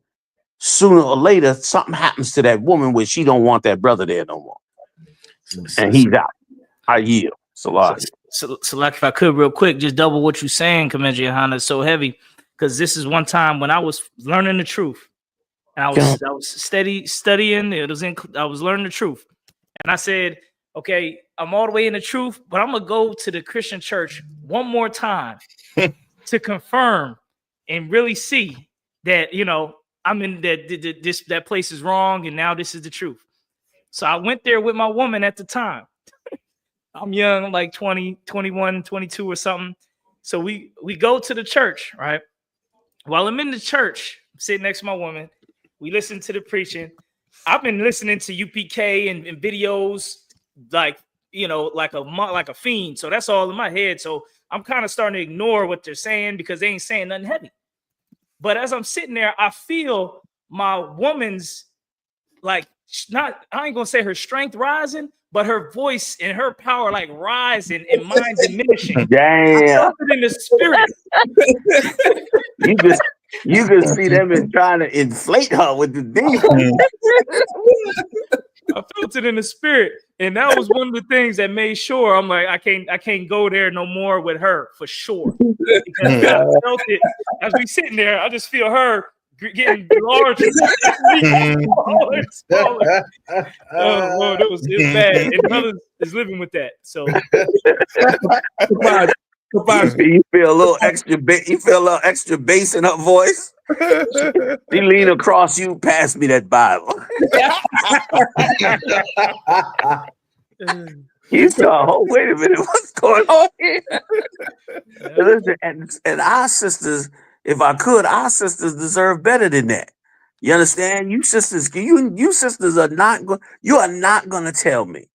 sooner or later, something happens to that woman where she don't want that brother there no more. And he's out. I yield. So like, if I could real quick, just double what you're saying, Commander Yahanna, is so heavy. Because this is one time when I was learning the truth. And I was studying. I was learning the truth. And I said, okay, I'm all the way in the truth, but I'm gonna go to the Christian church one more time to confirm and really see that, you know, I'm in that place is wrong, and now this is the truth. So I went there with my woman at the time. I'm young, like 20, 21, 22 or something. So we go to the church, right? While I'm in the church, I'm sitting next to my woman, we listen to the preaching. I've been listening to UPK and videos like, you know, like a fiend. So that's all in my head. So I'm kind of starting to ignore what they're saying because they ain't saying nothing heavy. But as I'm sitting there, I feel my woman's, like, I ain't gonna say her strength rising, but her voice and her power like rising and mine diminishing. Damn. I felt it in the spirit. You can see them trying to inflate her with the demon. I felt it in the spirit, and that was one of the things that made sure I'm like, I can't go there no more with her for sure. Because I felt it as we sitting there. I just feel her getting larger. Smaller. Oh Lord, it was bad. And brothers is living with that. So you feel a little extra bass in her voice. She lean across you, pass me that Bible. You thought, oh, wait a minute, what's going on here? Listen, and our sisters, if I could, our sisters deserve better than that. You understand? You sisters, you sisters are not going to tell me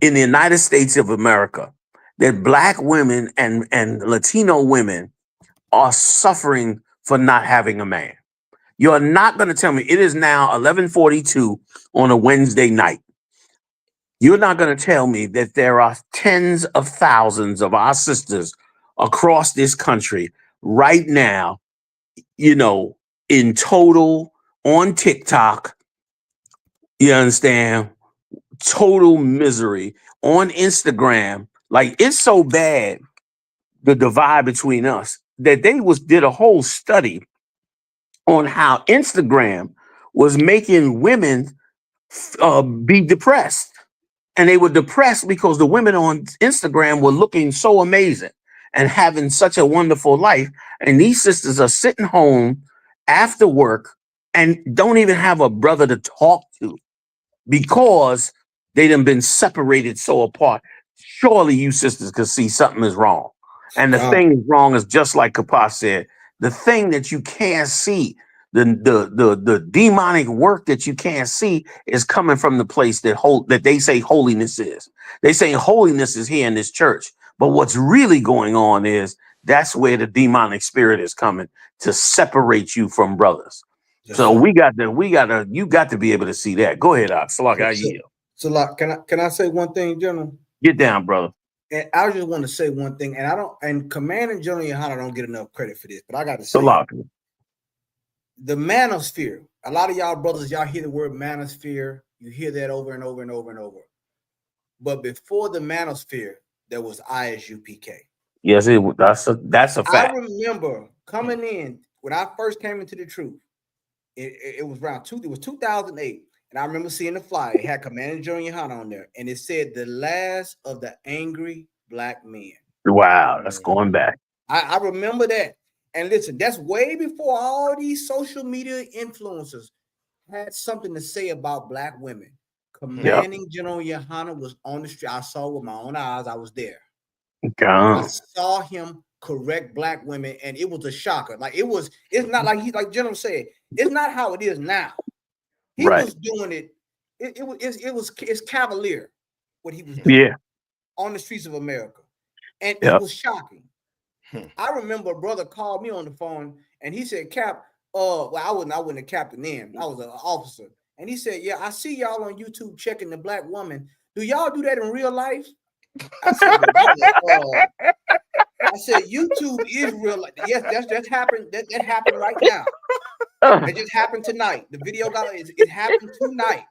in the United States of America that Black women and Latino women are suffering for not having a man. You're not going to tell me. It is now 11:42 on a Wednesday night. You're not going to tell me that there are tens of thousands of our sisters across this country right now, you know, in total on TikTok, you understand, total misery on Instagram. Like, it's so bad, the divide between us, that they did a whole study on how Instagram was making women be depressed. And they were depressed because the women on Instagram were looking so amazing and having such a wonderful life. And these sisters are sitting home after work and don't even have a brother to talk to because they done been separated so apart. Surely you sisters could see something is wrong. And the thing is wrong is just like Kapas said, the thing that you can't see, the demonic work that you can't see is coming from the place that they say holiness is. They say holiness is here in this church, but what's really going on is that's where the demonic spirit is coming to separate you from brothers. So you got to be able to see that. Go ahead, Ox. I yield. So like, can I say one thing, General? Get down, brother. And I just want to say one thing, and Command and General Yahanna don't get enough credit for this, but I got to say, the manosphere. A lot of y'all brothers, y'all hear the word manosphere. You hear that over and over and over and over. But before the manosphere, there was ISUPK. Yes, that's a fact. I remember coming in when I first came into the truth. It was it was 2008. And I remember seeing the flyer. It had Commander General Yahanna on there. And it said, the last of the angry black men. Wow, that's going back. I remember that. And listen, that's way before all these social media influencers had something to say about black women. Commanding General Yahanna was on the street. I saw with my own eyes. I was there. I saw him correct black women, and it was a shocker. Like it's not like General said, it's not how it is now. He was doing it. It's cavalier what he was doing on the streets of America, and it was shocking. I remember a brother called me on the phone, and he said, "Cap, well, I wasn't a captain then. I was an officer." And he said, "Yeah, I see y'all on YouTube checking the black woman. Do y'all do that in real life?" I said, "I said YouTube is real life. Yes, that's happened. That happened right now. It just happened tonight. The video it happened tonight."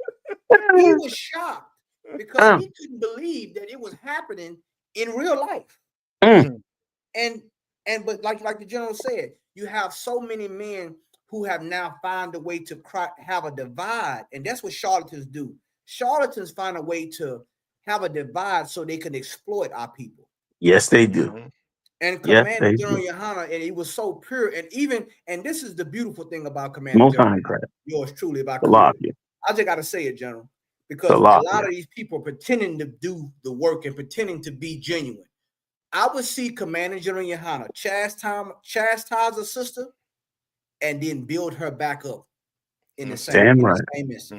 He was shocked because he couldn't believe that it was happening in real life. But like the general said, you have so many men who have now found a way to have a divide, and that's what charlatans do. Charlatans find a way to have a divide so they can exploit our people. Yes, they do. And Commander General Yahanna, and he was so pure, and this is the beautiful thing about Commander General Yahanna, yours truly about career. I just got to say it, General, because a lot of these people pretending to do the work and pretending to be genuine. I would see Commander General Yahanna chastise a sister and then build her back up in the same instance.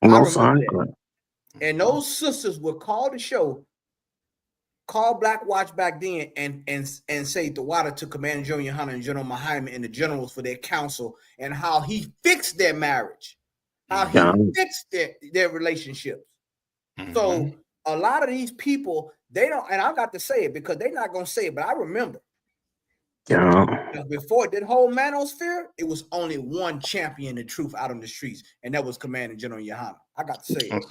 I remember that. And those sisters would call the show, call Black Watch back then, and say the water to Commander General Yahanna and General Muhammad and the generals for their counsel and how he fixed their marriage, how he fixed their relationships. So a lot of these people, they don't, and I got to say it because they're not gonna say it, but I remember. Before that whole manosphere, it was only one champion of truth out on the streets, and that was Commander General Yahanna. I got to say it.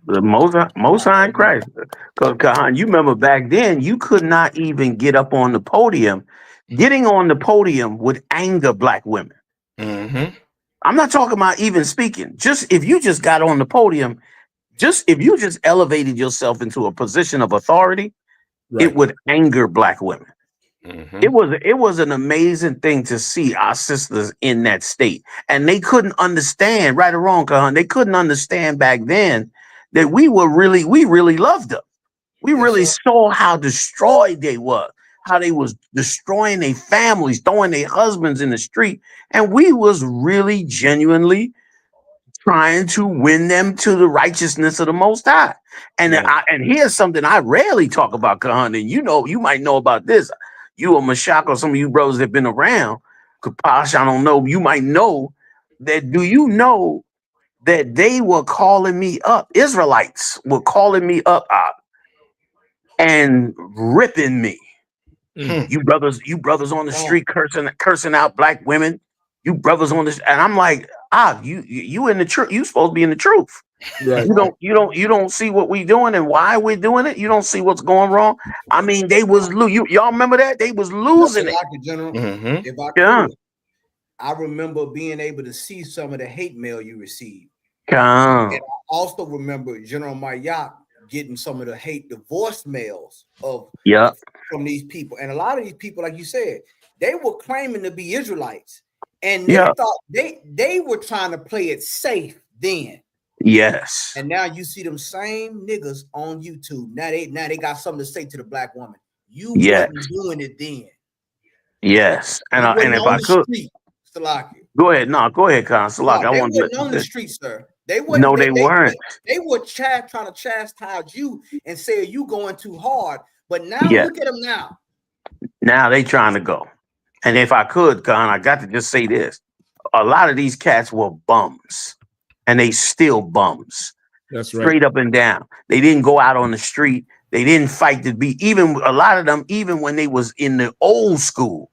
The Most High in Christ. Because you remember back then, you could not even get up on the podium. Getting on the podium would anger black women. I'm not talking about even speaking. Just if you just got on the podium, if you just elevated yourself into a position of authority, it would anger black women. It was an amazing thing to see our sisters in that state, and they couldn't understand, right or wrong, Kahan. They couldn't understand back then that we really loved them. We really saw how destroyed they were, how they was destroying their families, throwing their husbands in the street, and we was really genuinely trying to win them to the righteousness of the Most High. And and here's something I rarely talk about, Kahan, and you might know about this. You or Mashak or some of you brothers that have been around, Kapash, I don't know, you might know that. Do you know that they were calling me up? Israelites were calling me up and ripping me. You brothers on the street cursing out black women. You brothers on this, and I'm like, you in the truth. You supposed to be in the truth. Right. You don't see what we doing and why we're doing it. You don't see what's going wrong. I mean, they was y'all remember that? They was losing it. General, if I could, I remember being able to see some of the hate mail you received. And I also remember General Mayak getting some of the voicemails from these people. And a lot of these people, like you said, they were claiming to be Israelites. And they thought they were trying to play it safe then. Yes. And now you see them same niggas on YouTube. Now they got something to say to the black woman. You wasn't doing it then. Yes, They and wasn't if on I the could street, Salaki. go ahead, no, go ahead, Con Salak. No, I they want to wasn't let you on the finish. street, sir. They wasn't. No, they weren't. They were trying to chastise you and say you going too hard. But now Yeah. look at them now. Now they trying to go. And if I could, Con, I got to just say this: a lot of these cats were bums, and they still bums. That's right. Straight up and down. They didn't go out on the street. They didn't fight to be. Even a lot of them, even when they was in the old school,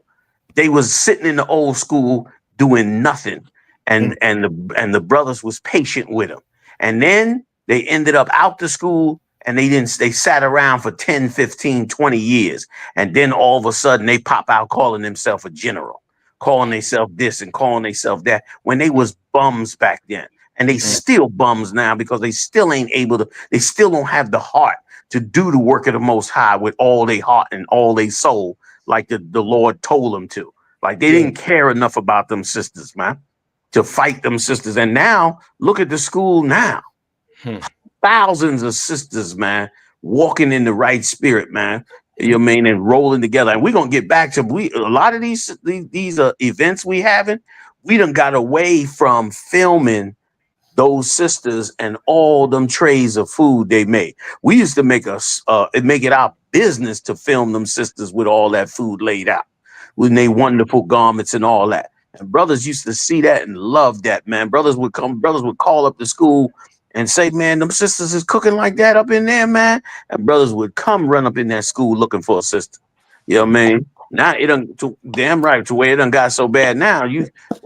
they was sitting in the old school doing nothing, and the brothers was patient with them. And then they ended up out the school, and they sat around for 10, 15, 20 years, and then all of a sudden they pop out calling themselves a general, calling themselves this and calling themselves that, when they was bums back then. And they still bums now, because they still ain't able to, they still don't have the heart to do the work of the Most High with all their heart and all their soul, like the Lord told them to. Like they didn't care enough about them sisters, man, to fight them sisters. And now look at the school now. Thousands of sisters, man, walking in the right spirit, man. You know what I mean? And rolling together. And we're gonna get back to a lot of these events we having. We done got away from filming those sisters and all them trays of food they made. We used to make it our business to film them sisters with all that food laid out, with their wonderful garments and all that. And brothers used to see that and love that, man. Brothers would call up the school and say, man, them sisters is cooking like that up in there, man. And brothers would come run up in that school looking for a sister. You know what I mean? Now it done damn right to where it done got so bad now.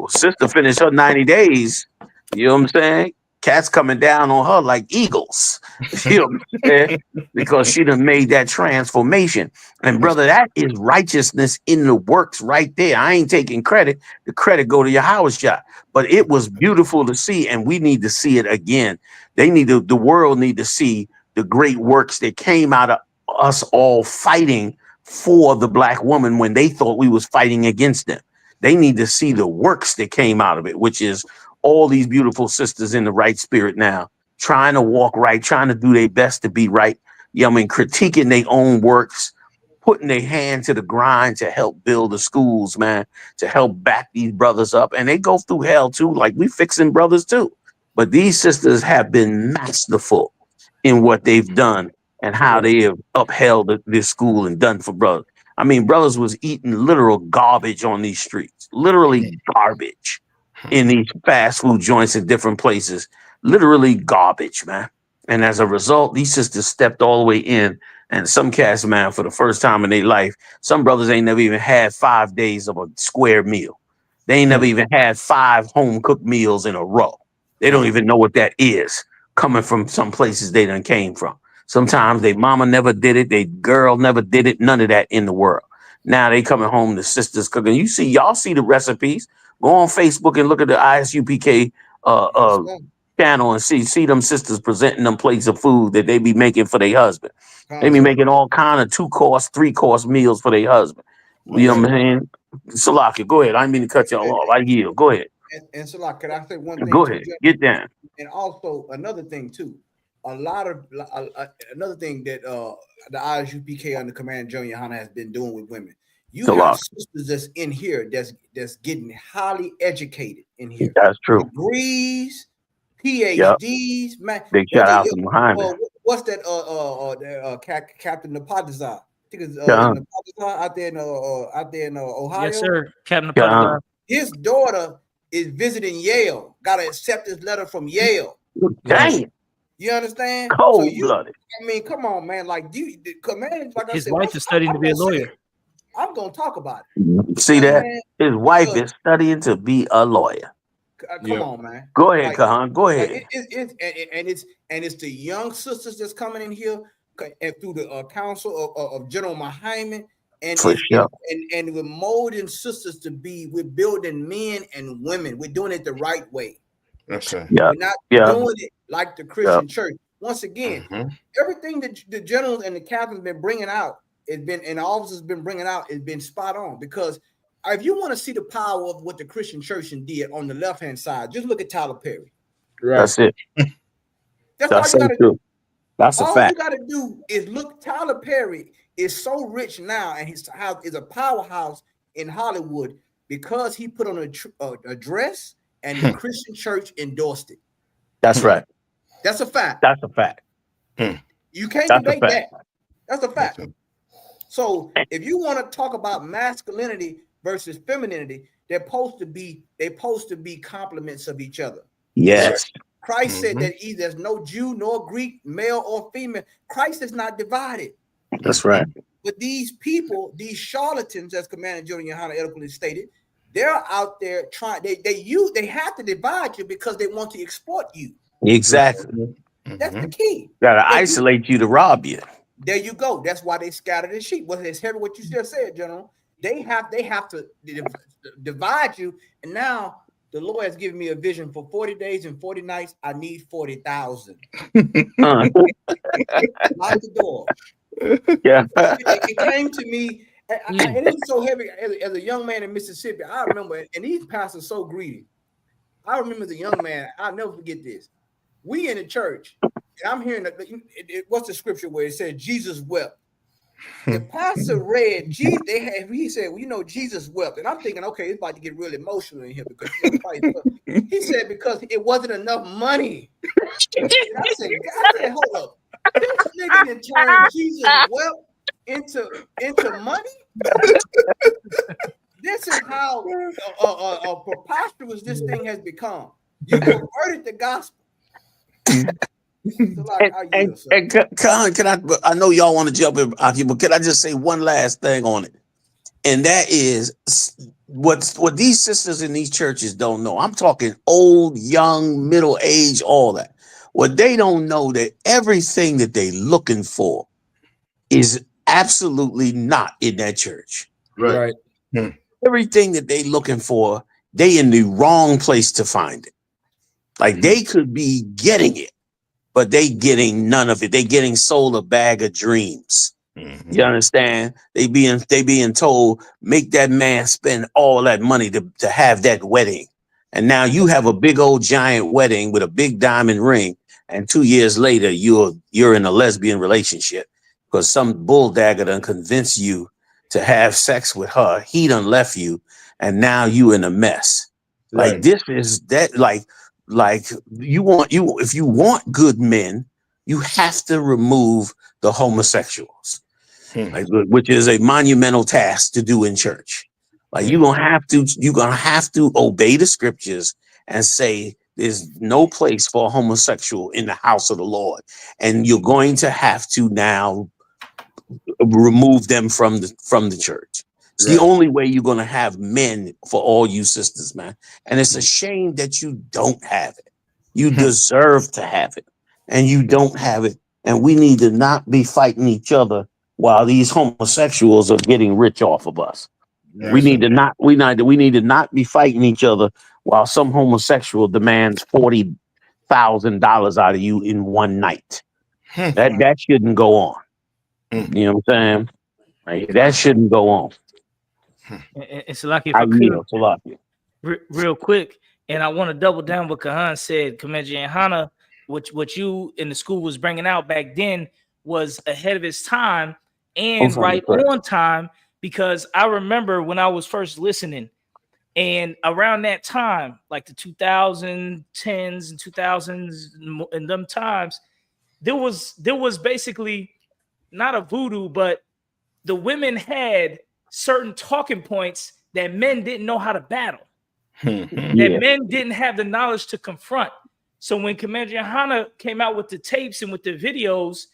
Sister finished her 90 days. You know what I'm saying? Cats coming down on her like eagles. You know what I'm saying? Because she done made that transformation. And brother, that is righteousness in the works right there. I ain't taking credit. The credit go to your house shot. But it was beautiful to see, and we need to see it again. The world need to see the great works that came out of us all fighting for the black woman when they thought we was fighting against them. They need to see the works that came out of it, which is all these beautiful sisters in the right spirit now, trying to walk right, trying to do their best to be right. You know what I mean? Critiquing their own works, putting their hand to the grind to help build the schools, man, to help back these brothers up. And they go through hell too, like we fixing brothers too. But these sisters have been masterful in what they've done and how they have upheld this school and done for brothers. I mean, brothers was eating literal garbage on these streets, literally garbage in these fast food joints in different places, literally garbage, man. And as a result, these sisters stepped all the way in. And some cats, man, for the first time in their life, some brothers ain't never even had 5 days of a square meal. They ain't never even had 5 home cooked meals in a row. They don't even know what that is, coming from some places they done came from. Sometimes their mama never did it, their girl never did it, none of that in the world. Now they coming home, the sisters cooking. Y'all see the recipes. Go on Facebook and look at the ISUPK channel and see them sisters presenting them plates of food that they be making for their husband. They be making all kind of 2-course, 3-course meals for their husband. You know what I'm saying? Salaki, go ahead. I didn't mean to cut y'all off. I yield. Go ahead. And Salaki, can I say one thing? Go ahead. Get down. And also another thing too. Another thing that the ISUPK under Command General Yahanna has been doing with women. You have sisters that's in here that's getting highly educated in here. That's true. Degrees, PhDs, man. Big shout out to Muhammad. What's that? Captain Napadazar. I think it's out there in Ohio. Yes, sir. Captain Napadazar. His daughter is visiting Yale. Got an acceptance letter from Yale. Dang. You understand? Cold-blooded. I mean, come on, man. Like, Command, like his wife is studying to be a lawyer. I'm gonna talk about it. See that? His wife is studying to be a lawyer. Come on, man. Go ahead, Kahan. Go ahead. It's the young sisters that's coming in here and through the council of General Muhammad, and we're molding sisters to be. We're building men and women. We're doing it the right way. That's right. We're not doing it like the Christian church. Once again, everything that the generals and the captains been bringing out, and the officers been bringing out, has been spot on. Because if you want to see the power of what the Christian church did on the left hand side, just look at Tyler Perry. Right. That's it. That's all you got to do. That's a fact. All you got to do is look. Tyler Perry is so rich now, and his house is a powerhouse in Hollywood because he put on a dress and the Christian church endorsed it. That's right. That's a fact. That's a fact. You can't That's a debate fact. that. That's a fact. So if you want to talk about masculinity versus femininity, they're supposed to be complements of each other. Yes. Christ said that there's no Jew nor Greek, male or female. Christ is not divided. That's right. But these people, these charlatans, as Commander General Yahanna eloquently stated, they're out there trying. They have to divide you because they want to exploit you. Exactly. That's the key. Gotta isolate you to rob you. There you go. That's why they scattered the sheep. Well, it's heavy what you just said, General. They have to divide you. And now the Lord has given me a vision for 40 days and 40 nights. I need 40,000. Lock the door. Yeah. It came to me, and it was so heavy as a young man in Mississippi. I remember, and these pastors so greedy. I remember as a young man, I'll never forget this. We in the church, and I'm hearing what's the scripture where it said Jesus wept. The pastor read, he said, well, you know, Jesus wept. And I'm thinking, okay, it's about to get really emotional in here because he said, because it wasn't enough money. And I said, hold up. This nigga done turned Jesus wept into money? This is how preposterous this thing has become. You perverted the gospel. And can I know y'all want to jump in, Aki, but can I just say one last thing on it? And that is what these sisters in these churches don't know. I'm talking old, young, middle age, all that. What they don't know that everything that they looking for is absolutely not in that church. Right. Everything that they looking for, they in the wrong place to find it. Like they could be getting it, but they getting none of it. They getting sold a bag of dreams. You understand? They being told, make that man spend all that money to have that wedding. And now you have a big old giant wedding with a big diamond ring. And 2 years later, you're in a lesbian relationship because some bulldagger done convinced you to have sex with her. He done left you. And now you in a mess. Like this is that like if you want good men, you have to remove the homosexuals, which is a monumental task to do in church. Like you're gonna have to obey the scriptures and say there's no place for a homosexual in the house of the Lord, and you're going to have to now remove them from the church. It's the only way you're going to have men for all you sisters, man. And it's a shame that you don't have it. You deserve to have it, and you don't have it. And we need to not be fighting each other while these homosexuals are getting rich off of us. We need to not be fighting each other while some homosexual demands $40,000 out of you in one night. That shouldn't go on. You know what I'm saying? Like, that shouldn't go on. It's like if I could, real quick, and I want to double down what Kahan said. Commander Yahanna, what you in the school was bringing out back then was ahead of its time and right on time, because I remember when I was first listening, and around that time, like the 2010s and 2000s and them times, there was basically not a voodoo, but the women had certain talking points that men didn't know how to battle, that men didn't have the knowledge to confront. So when Commander Yahanna came out with the tapes and with the videos,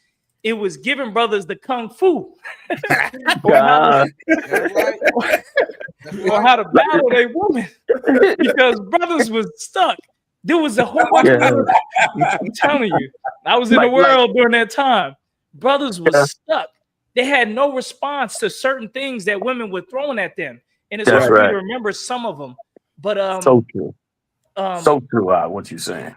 it was giving brothers the kung fu on how to battle their woman, because brothers was stuck. There was a whole bunch of brothers. I'm telling you, I was in the world during that time. Brothers was stuck. They had no response to certain things that women were throwing at them, and it's hard for me to remember some of them. But so true, so true. What you saying?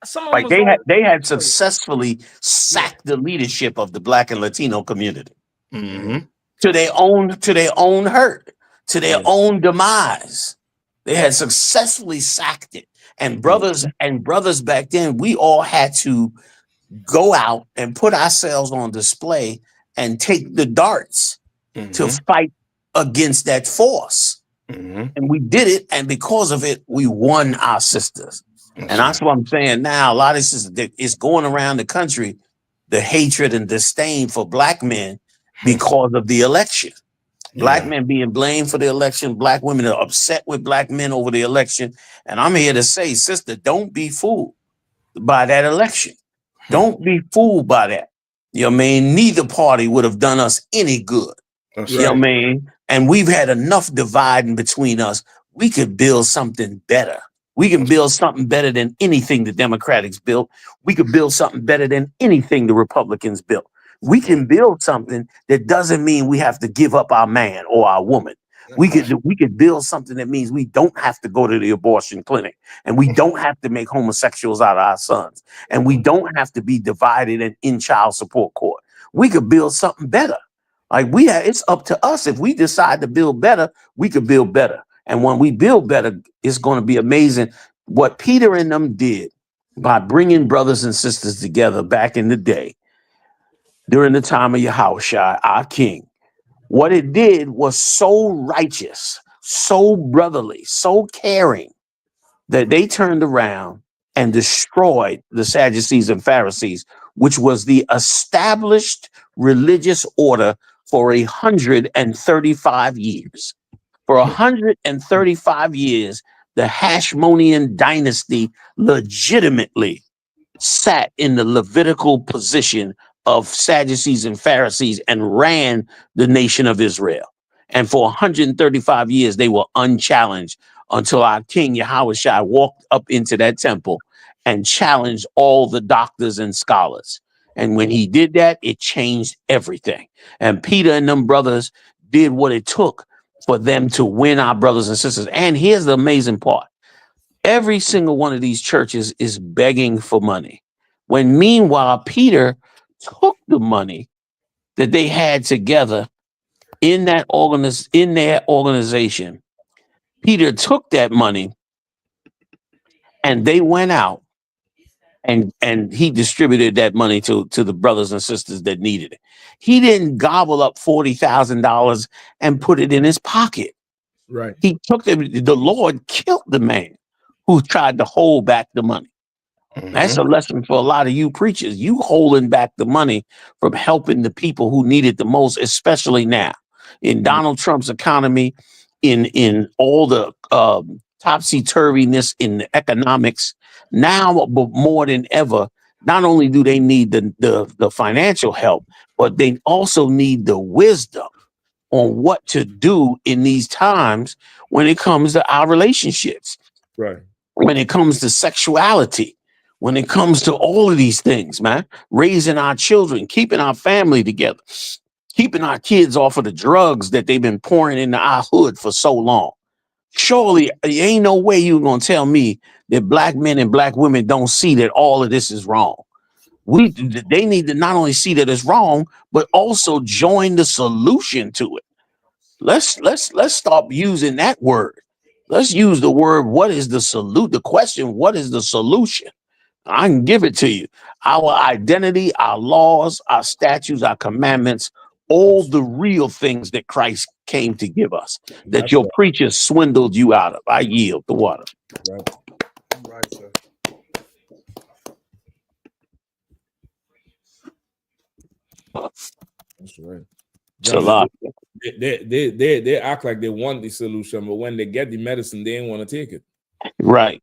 Some like they had successfully sacked the leadership of the Black and Latino community to their own hurt, to their own demise. They had successfully sacked it, and brothers back then, we all had to go out and put ourselves on display and take the darts to fight against that force. And we did it, and because of it, we won our sisters. And that's what I'm saying now. A lot of this is going around the country, the hatred and disdain for black men because of the election. Black men being blamed for the election. Black women are upset with black men over the election. And I'm here to say, sister, don't be fooled by that election. Don't be fooled by that. You know what I mean? Neither party would have done us any good. You know what I mean? And we've had enough dividing between us. We could build something better. We can build something better than anything the Democrats built. We could build something better than anything the Republicans built. We can build something that doesn't mean we have to give up our man or our woman. We could build something that means we don't have to go to the abortion clinic, and we don't have to make homosexuals out of our sons, and we don't have to be divided and in child support court. We could build something better. Like it's up to us. If we decide to build better, we could build better. And when we build better, it's going to be amazing. What Peter and them did by bringing brothers and sisters together back in the day, during the time of Yahushua, our king, what it did was so righteous, so brotherly, so caring that they turned around and destroyed the Sadducees and Pharisees, which was the established religious order for 135 years. For 135 years, the Hashmonean dynasty legitimately sat in the Levitical position of Sadducees and Pharisees and ran the nation of Israel. And for 135 years, they were unchallenged until our king Yahushua walked up into that temple and challenged all the doctors and scholars. And when he did that, it changed everything. And Peter and them brothers did what it took for them to win our brothers and sisters. And here's the amazing part. Every single one of these churches is begging for money. When meanwhile, Peter took the money that they had together in their organization. Peter took that money and they went out and he distributed that money to the brothers and sisters that needed it. He didn't gobble up $40,000 and put it in his pocket. Right. He took it. The Lord killed the man who tried to hold back the money. That's a lesson for a lot of you preachers. You holding back the money from helping the people who need it the most, especially now in Donald Trump's economy, in all the topsy-turviness in the economics. Now, but more than ever, not only do they need the financial help, but they also need the wisdom on what to do in these times when it comes to our relationships. Right. When it comes to sexuality, when it comes to all of these things, man, raising our children, keeping our family together, keeping our kids off of the drugs that they've been pouring into our hood for so long. Surely, there ain't no way you're going to tell me that black men and black women don't see that all of this is wrong. They need to not only see that it's wrong, but also join the solution to it. Let's stop using that word. Let's use the word, what is the solution? The question, what is the solution? I can give it to you. Our identity, our laws, our statutes, our commandments, all the real things that Christ came to give us, that your preachers swindled you out of. I yield the water. Right. Right, sir. That's right. It's a lot. They act like they want the solution, but when they get the medicine, they ain't want to take it. Right,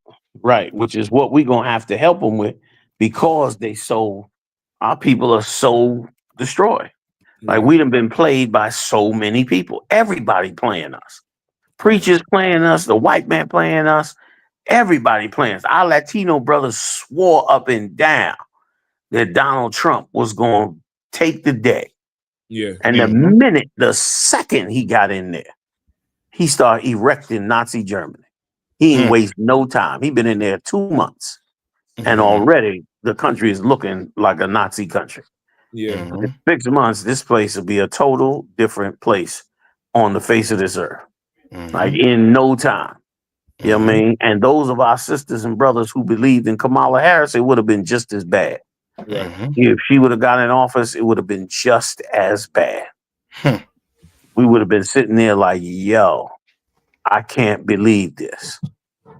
which is what we're going to have to help them with, because our people are so destroyed. Like, we done been played by so many people. Everybody playing us. Preachers playing us, the white man playing us, everybody playing us. Our Latino brothers swore up and down that Donald Trump was going to take the day. Yeah. And the second he got in there, he started erecting Nazi Germany. He ain't waste no time. He been in there 2 months. And already the country is looking like a Nazi country. Yeah. In 6 months, this place will be a total different place on the face of this earth. Like, in no time. You know what I mean? And those of our sisters and brothers who believed in Kamala Harris, it would have been just as bad. Right. If she would have got in office, it would have been just as bad. we would have been sitting there like, yo, I can't believe this.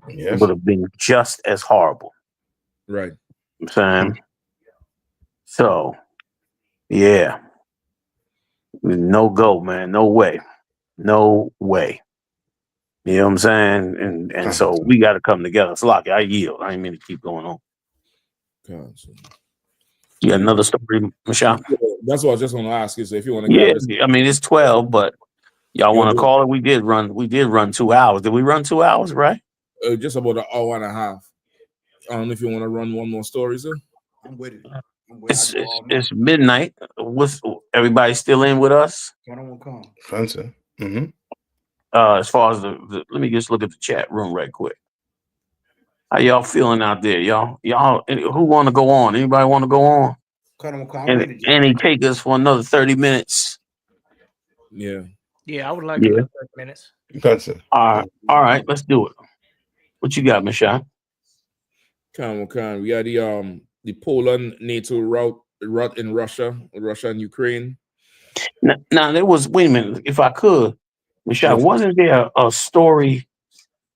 It Yes. would have been just as horrible. Right. You know what I'm saying? So, yeah. No go, man. No way. No way. You know what I'm saying? And so we got to come together. It's like I yield. I ain't mean to keep going on. You got another story, Michelle? That's what I just want to ask you. So if you want to Yeah, grab this, I mean it's 12, but y'all You want to wanna- call it? We did run 2 hours. Did we run 2 hours, right? just about an hour and a half. I don't know if you want to run one more story, sir. I'm with it. It's midnight. What's everybody still in with us? I don't want to come. Fancy. Mm-hmm. As far as the let me just look at the chat room right quick. How y'all feeling out there? Y'all who want to go on? Anybody want to go on? Any takers for another 30 minutes? Yeah. Yeah, I would like Yeah. another 30 minutes. Fancy. All right, let's do it. What you got, Michelle? We got the Poland NATO route in Russia and Ukraine. Now there was, wait a minute, if I could, Michelle, Yes. wasn't there a story?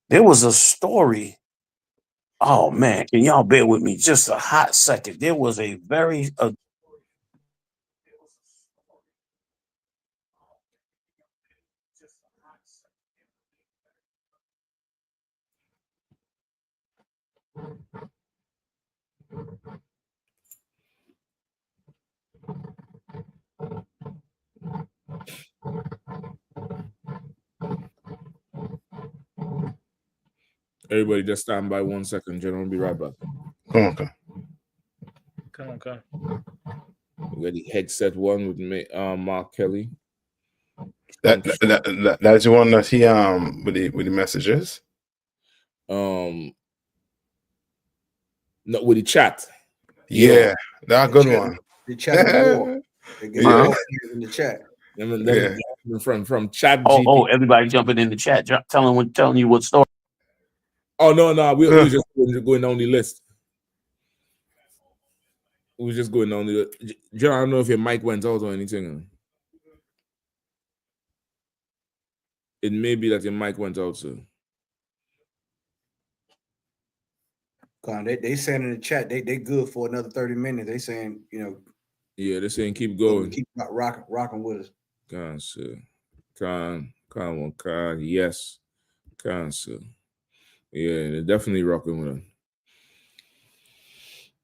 There was a story. Oh man, can y'all bear with me just a hot second? There was a very Everybody just stand by 1 second, General. I'll be right back. Okay. Come on. We got the headset one with me, Mark Kelly. That's the one that he with the messages. No, with the chat. Yeah, that's a good one. The chat is war. They get war in the chat. From chat. Oh, everybody jumping in the chat, telling you what story. Oh no, we were just going down the list. We were just going down the. John, I don't know if your mic went out or anything. It may be that your mic went out, sir. They saying in the chat they good for another 30 minutes. They saying, Yeah, they're saying keep going. Keep rocking with us. Sir. Yes. Sir. Yeah, they're definitely rocking with them.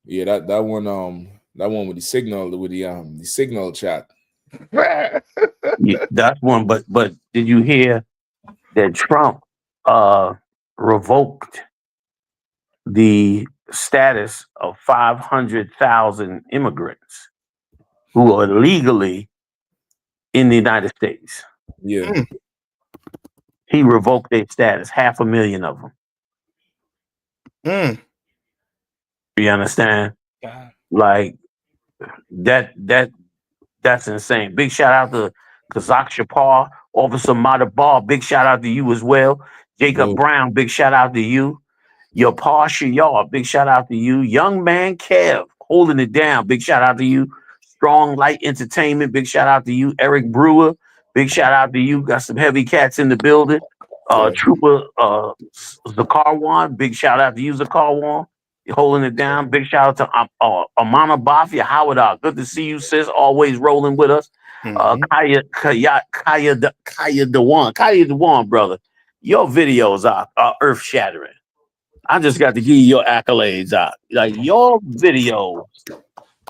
Yeah, that one with the signal chat. Yeah, that's one, but did you hear that Trump revoked the status of 500,000 immigrants who are legally in the United States? Yeah. He revoked their status, 500,000 of them. You understand? Like that's insane. Big shout out to Kazak Shapar, Officer Madabar. Big shout out to you as well. Jacob Brown, big shout out to you. Your Pa Shayar, big shout out to you. Young man Kev, holding it down. Big shout out to you. Strong Light Entertainment, big shout out to you. Eric Brewer, big shout out to you. Got some heavy cats in the building. Trooper Zakarwan, big shout out to you, Zakarwan. You're holding it down. Big shout out to Amana Bafia Howard. Good to see you, sis. Always rolling with us. Kaya Dewan, brother. Your videos are earth shattering. I just got to give you your accolades out. Like your videos.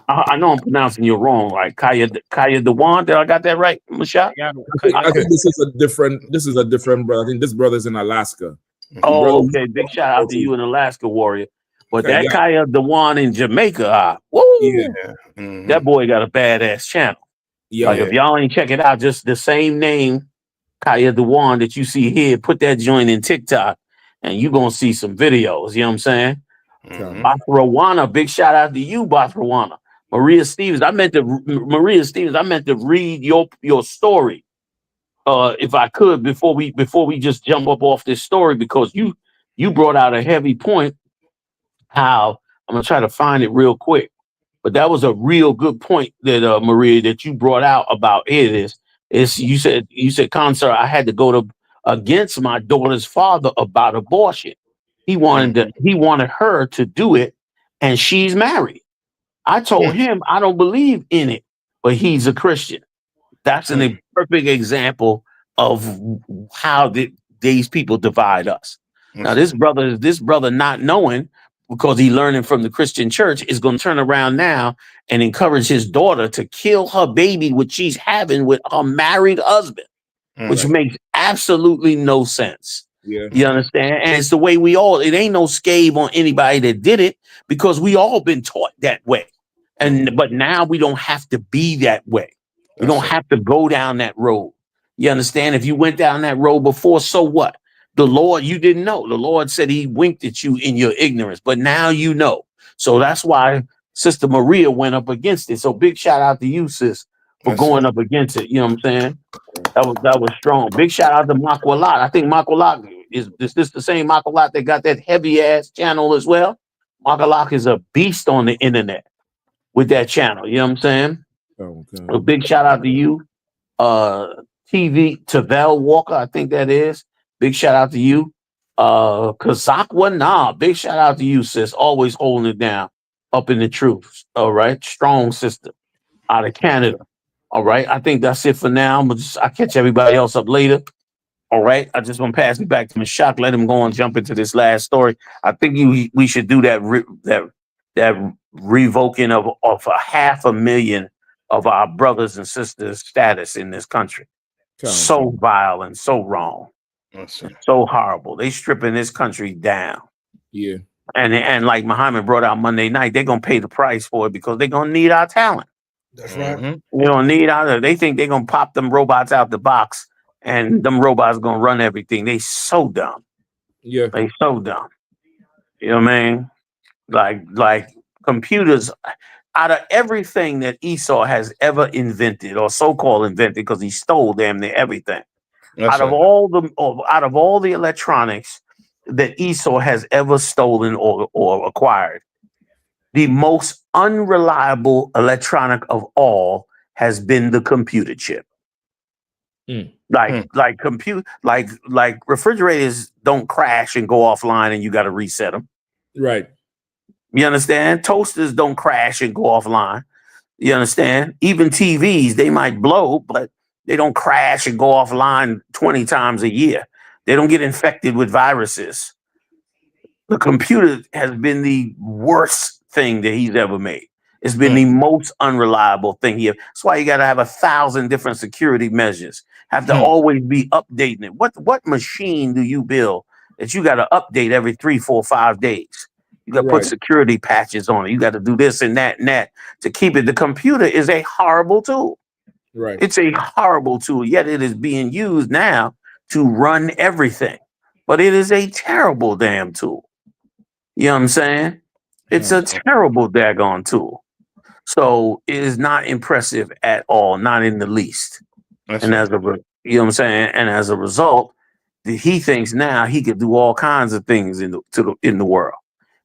I know I'm pronouncing you wrong. Like Kaya Dewan. Did I got that right, Michelle? I think this is a different brother. I think this brother's in Alaska. Oh, okay. Big shout out to you, an Alaska warrior. But that Kaya Dewan in Jamaica, woo! Yeah. That boy got a badass channel. Yeah. Like if y'all ain't check it out, just the same name, Kaya Dewan that you see here, put that joint in TikTok, and you gonna see some videos. You know what I'm saying? Bathrawana, big shout out to you, Bathrawana. Maria Stevens, I meant to read your story. If I could, before we just jump up off this story, because you brought out a heavy point. How I'm gonna try to find it real quick, but that was a real good point that Maria that you brought out about here it is. It's you said, "Concert, I had to go to against my daughter's father about abortion. He wanted her to do it, and she's married. I told him I don't believe in it, but he's a Christian. That's a perfect example of how these people divide us. Now, this brother not knowing because he learning from the Christian church is going to turn around now and encourage his daughter to kill her baby, which she's having with her married husband, which makes absolutely no sense. Yeah. You understand? And it's the way it ain't no scab on anybody that did it because we all been taught that way. But now we don't have to be that way. We don't have to go down that road. You understand? If you went down that road before, so what? The Lord, you didn't know. The Lord said he winked at you in your ignorance, but now you know. So that's why Sister Maria went up against it. So big shout out to you, sis, for going up against it. You know what I'm saying? That was strong. Big shout out to Makwalat. I think Makwalat is this the same Makwalat that got that heavy ass channel as well? Makwalat is a beast on the internet with that channel. You know what I'm saying? A big shout out to you. TV Tavel Walker, I think that is. Big shout out to you. Kazakwa Nah, big shout out to you, sis. Always holding it down up in the truth. All right. Strong sister out of Canada. All right. I think that's it for now. I'll catch everybody else up later. All right. I just want to pass it back to Meshach. Let him go and jump into this last story. I think we should do that revoking of 500,000 of our brothers and sisters' status in this country. So vile and so wrong. So horrible. They stripping this country down. Yeah. And like Muhammad brought out Monday night, they're gonna pay the price for it because they're gonna need our talent. That's right. You don't need our. They think they're gonna pop them robots out the box and them robots gonna run everything. They so dumb. Yeah. They so dumb. You know what I mean? Like computers, out of everything that Esau has ever invented or so-called invented, because he stole damn near everything. Out of all the electronics that Esau has ever stolen or acquired, the most unreliable electronic of all has been the computer chip. Like refrigerators don't crash and go offline and you got to reset them. Right. You understand? Toasters don't crash and go offline. You understand? Even TVs, they might blow, but they don't crash and go offline 20 times a year. They don't get infected with viruses. The computer has been the worst thing that he's ever made. It's been the most unreliable thing here. That's why you got to have 1,000 different security measures. Have to always be updating it. What machine do you build that you got to update every 3, 4, 5 days? You got to put security patches on it. You got to do this and that to keep it. The computer is a horrible tool. Right. It's a horrible tool, yet it is being used now to run everything. But it is a terrible damn tool. You know what I'm saying? It's a terrible daggone tool. So it is not impressive at all, not in the least. You know what I'm saying? And as a result, he thinks now he could do all kinds of things in the world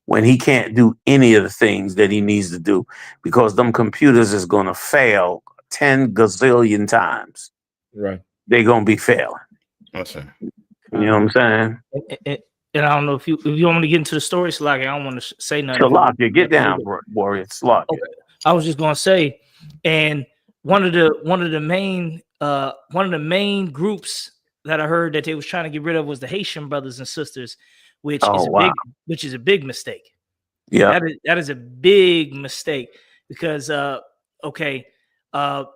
when he can't do any of the things that he needs to do because them computers is going to fail 10 gazillion times. Right. They're going to be failing. That's it. You know what I'm saying? And I don't know if you want me to get into the story, Slack. I don't want to say nothing. Salakia, get down, warrior. Slakia. Okay. I was just gonna say, and one of the main groups that I heard that they was trying to get rid of was the Haitian brothers and sisters, which is a big mistake. Yeah, that is a big mistake because the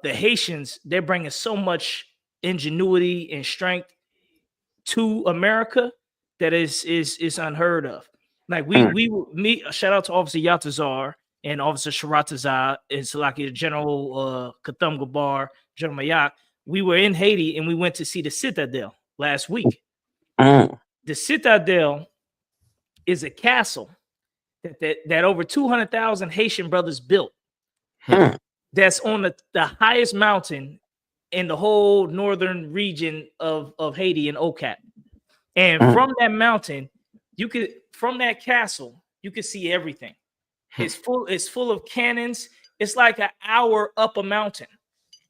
Haitians, they're bringing so much ingenuity and strength to America that is unheard of. Like we shout out to Officer Yatazar and Officer Sharatazar and Salaki General Katham Gabar, General Mayak. We were in Haiti and we went to see the Citadel last week. The Citadel is a castle that over 200,000 Haitian brothers built. That's on the highest mountain in the whole northern region of Haiti and Okap. And from that mountain, from that castle, you could see everything. It's full of cannons. It's like an hour up a mountain.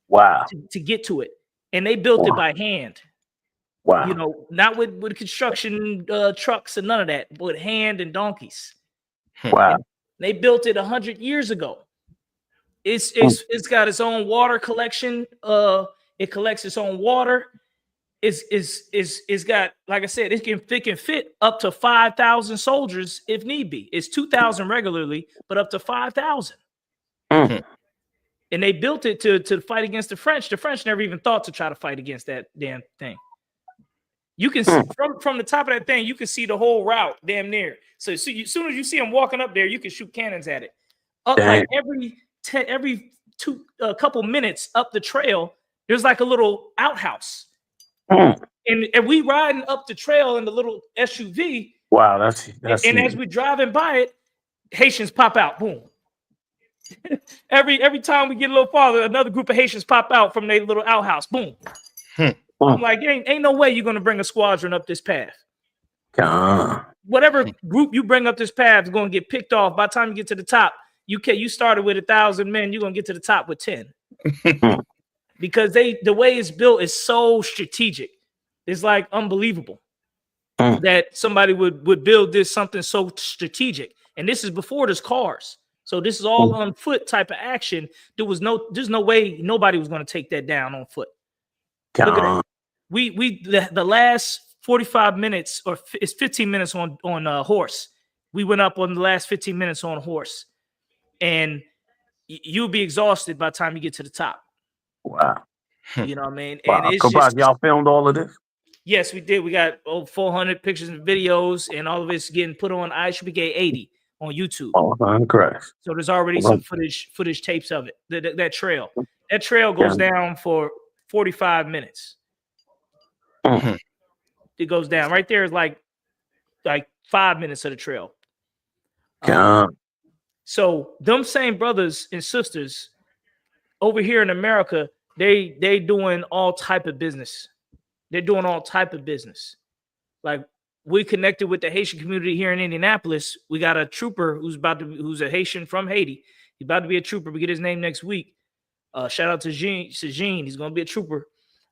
Wow. To get to it. and they built it by hand. Wow. You know, not with construction trucks and none of that, but hand and donkeys. Wow. And they built it 100 years ago. It's got its own water collection. It collects its own water. It's got, like I said, it can fit up to 5,000 soldiers if need be. It's 2,000 regularly, but up to 5,000. And they built it to fight against the French. The French never even thought to try to fight against that damn thing. You can see from the top of that thing, you can see the whole route damn near. So as soon as you see them walking up there, you can shoot cannons at it. Up like every couple minutes up the trail, there's like a little outhouse. And we riding up the trail in the little SUV. Wow, that's and as we're driving by it, Haitians pop out. Boom. every time we get a little farther, another group of Haitians pop out from their little outhouse. Boom. I'm like, ain't no way you're gonna bring a squadron up this path. Whatever group you bring up this path is gonna get picked off. By the time you get to the top, you started with 1,000 men, you're gonna get to the top with 10. Because the way it's built is so strategic. It's like unbelievable that somebody would build this something so strategic. And this is before there's cars. So this is all on foot type of action. There's no way nobody was going to take that down on foot. Look at that. The last 45 minutes, or it's 15 minutes on horse. We went up on the last 15 minutes on horse, and you'll be exhausted by the time you get to the top. Wow. You know what I mean? Wow. And it's just, y'all filmed all of this? Yes, we did. We got over 400 pictures and videos, and all of it's getting put on ISBK 80 on YouTube. Oh, correct. So there's already some footage tapes of it. That trail. That trail goes down for 45 minutes. It goes down. Right there is like 5 minutes of the trail. So them same brothers and sisters over here in America, they doing all type of business. They're doing all type of business. Like, we connected with the Haitian community here in Indianapolis. We got a trooper who's a Haitian from Haiti. He's about to be a trooper. We get his name next week. Shout out to Jean. He's going to be a trooper.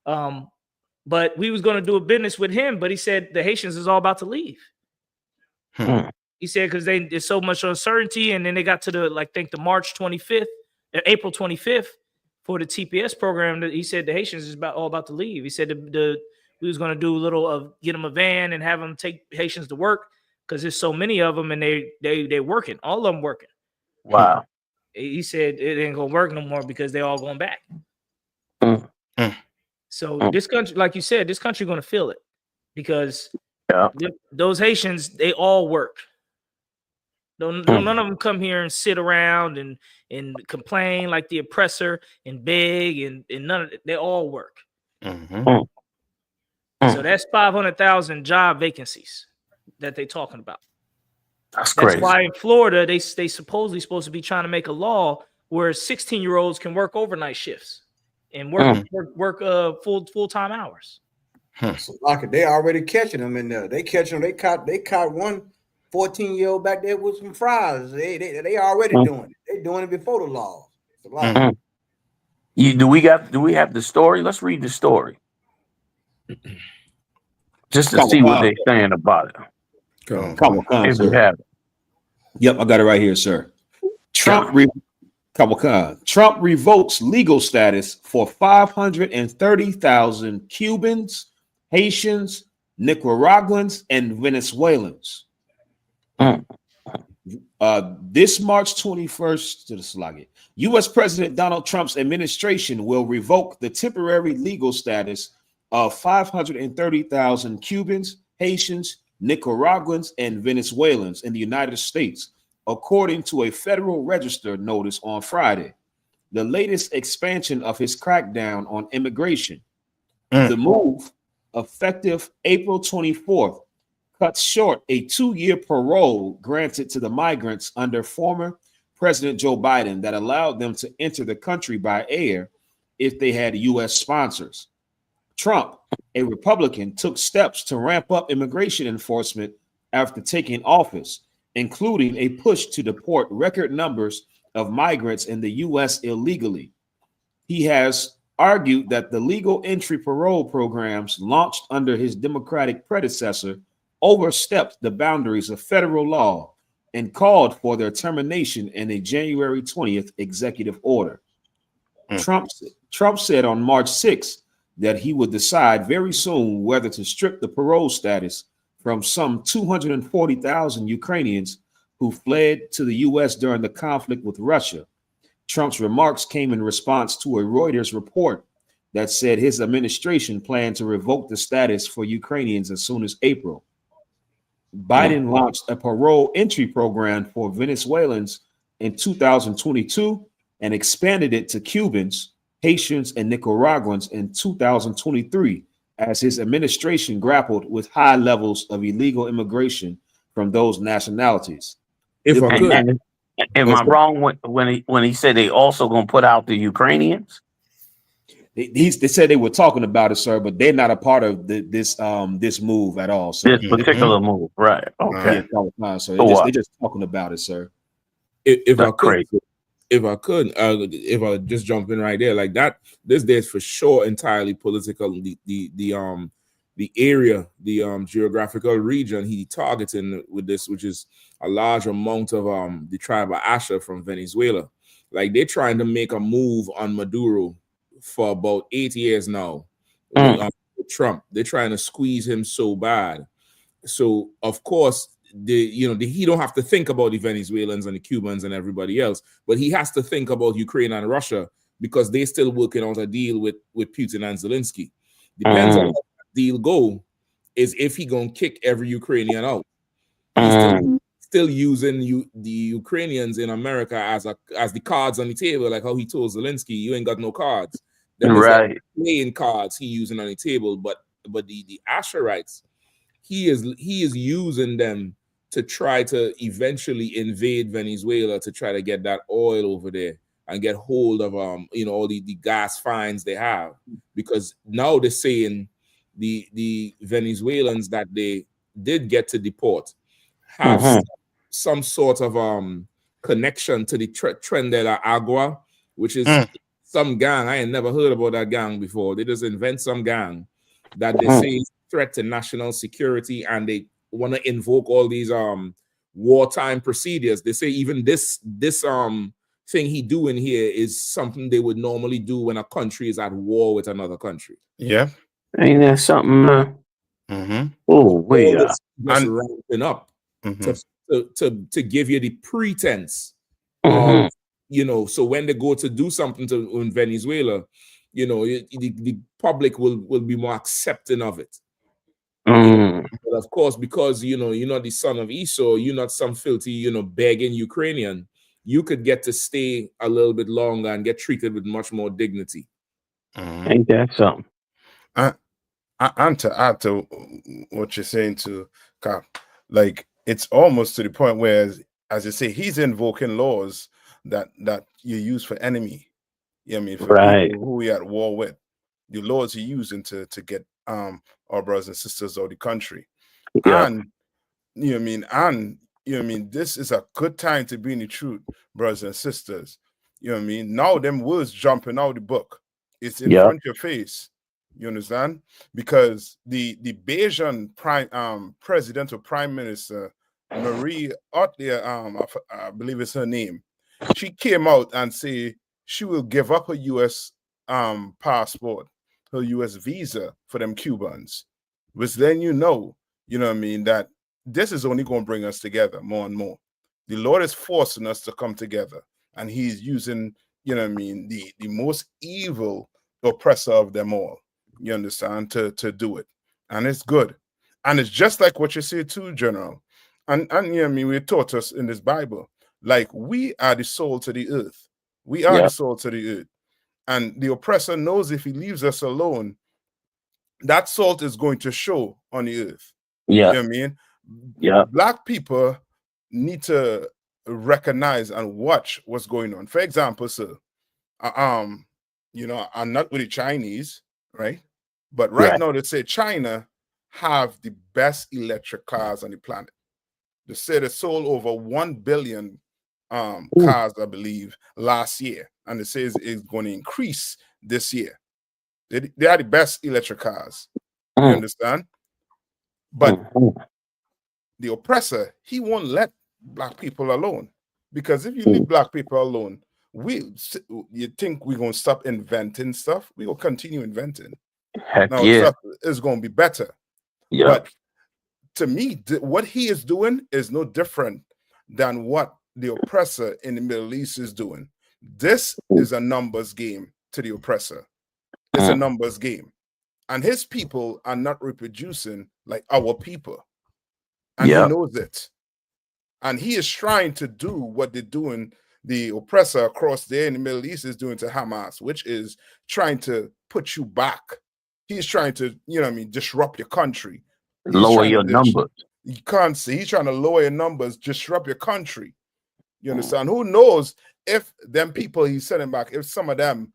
But we was going to do a business with him, but he said the Haitians is all about to leave. He said because there's so much uncertainty, and then they got to the March 25th, April 25th for the TPS program. That he said the Haitians is all about to leave. He said we was going to do a little of get them a van and have them take Haitians to work because there's so many of them and they working, all of them working. Wow. He said it ain't gonna work no more because they all going back. So this country, like you said, this country gonna feel it because those Haitians, they all work. None of them come here and sit around and complain like the oppressor and beg and none of it. They all work. So that's 500,000 job vacancies that they talking about. That's crazy. Why in Florida they supposedly supposed to be trying to make a law where 16-year-olds can work overnight shifts and work full-time hours. So, like, they already catching them in there. They catching them. They caught one 14-year-old back there with some fries. They already doing it. They doing it before the law. Do we have the story? Let's read the story. Just to see what they're saying about it. If we have it. Yep, I got it right here, sir. Trump revokes legal status for 530,000 Cubans, Haitians, Nicaraguans, and Venezuelans. This March 21st to the slug, U.S. President Donald Trump's administration will revoke the temporary legal status of 530,000 Cubans, Haitians, Nicaraguans, and Venezuelans in the United States, according to a Federal Register notice on Friday, the latest expansion of his crackdown on immigration. The move, effective April 24th, cuts short a 2-year parole granted to the migrants under former President Joe Biden that allowed them to enter the country by air if they had U.S. sponsors. Trump, a Republican, took steps to ramp up immigration enforcement after taking office, including a push to deport record numbers of migrants in the U.S. illegally. He has argued that the legal entry parole programs launched under his Democratic predecessor overstepped the boundaries of federal law and called for their termination in a January 20th executive order. Trump said on March 6th that he would decide very soon whether to strip the parole status from some 240,000 Ukrainians who fled to the U.S. during the conflict with Russia. Trump's remarks came in response to a Reuters report that said his administration planned to revoke the status for Ukrainians as soon as April. Biden launched a parole entry program for Venezuelans in 2022 and expanded it to Cubans, Haitians, and Nicaraguans in 2023 as his administration grappled with high levels of illegal immigration from those nationalities. If I could, am I wrong when he said they also gonna put out the Ukrainians? They said they were talking about it, sir, but they're not a part of this move at all, sir. This particular move, right? Okay. Yeah, so they're just talking about it, sir. If I could, if I just jump in right there, like that, this is for sure entirely political. The area, the geographical region he targeting with this, which is a large amount of the tribe of Asher from Venezuela. Like they're trying to make a move on Maduro for about 8 years now. With Trump, they're trying to squeeze him so bad. So of course, he don't have to think about the Venezuelans and the Cubans and everybody else, but he has to think about Ukraine and Russia because they're still working out a deal with Putin and Zelensky. Depends on how that deal go, is if he gonna kick every Ukrainian out. He's still using the Ukrainians in America as the cards on the table, like how he told Zelensky, you ain't got no cards. Then right, playing cards he using on the table, but the Asherites, he is using them to try to eventually invade Venezuela to try to get that oil over there and get hold of all the gas finds they have, because now they're saying the Venezuelans that they did get to deport have some sort of connection to the Tren de la Agua, which is some gang. I ain't never heard about that gang before. They just invent some gang that they say is a threat to national security, and they want to invoke all these wartime procedures. They say even this thing he doing here is something they would normally do when a country is at war with another country. Yeah. Ain't that something? Oh, we just ramping up to give you the pretense of, so when they go to do something in Venezuela, the public will be more accepting of it. But of course, because you're not the son of Esau, you're not some filthy, begging Ukrainian, you could get to stay a little bit longer and get treated with much more dignity. Ain't that something? And to add to what you're saying to Cap, like it's almost to the point where, as you say, he's invoking laws that you use for enemy. You know what I mean? For people who you're at war with, the laws you're using to get our brothers and sisters out of the country. And this is a good time to be in the truth, brothers and sisters. You know what I mean? Now them words jumping out the book. It's in front of your face. You understand? Because the Bayesian president or prime minister, Marie Ottier, I believe it's her name, she came out and say she will give up her U.S. passport, her U.S. visa for them Cubans. Which then you know what I mean, that this is only going to bring us together more and more. The Lord is forcing us to come together, and he's using, the most evil oppressor of them all, you understand, to do it. And it's good. And it's just like what you say too, General. And we taught us in this Bible, like we are the soul to the earth. We are the soul to the earth. And the oppressor knows if he leaves us alone, that salt is going to show on the earth. You know what I mean? Black people need to recognize and watch what's going on. For example, sir, I'm not with the Chinese, right? But right now they say China have the best electric cars on the planet. They say they sold over 1 billion cars, I believe, last year, and they say it's going to increase this year. They are the best electric cars. You understand? But the oppressor, he won't let black people alone. Because if you leave black people alone, you think we're gonna stop inventing stuff? We will continue inventing. Heck Now yeah. stuff is gonna be better. Yeah. But to me, what he is doing is no different than what the oppressor in the Middle East is doing. This is a numbers game to the oppressor. It's a numbers game. And his people are not reproducing like our people. And he knows it. And he is trying to do what they're doing, the oppressor across there in the Middle East is doing to Hamas, which is trying to put you back. He's trying to, disrupt your country. Lower your numbers. You can't see. He's trying to lower your numbers, disrupt your country. You understand? Who knows if them people he's sending back, if some of them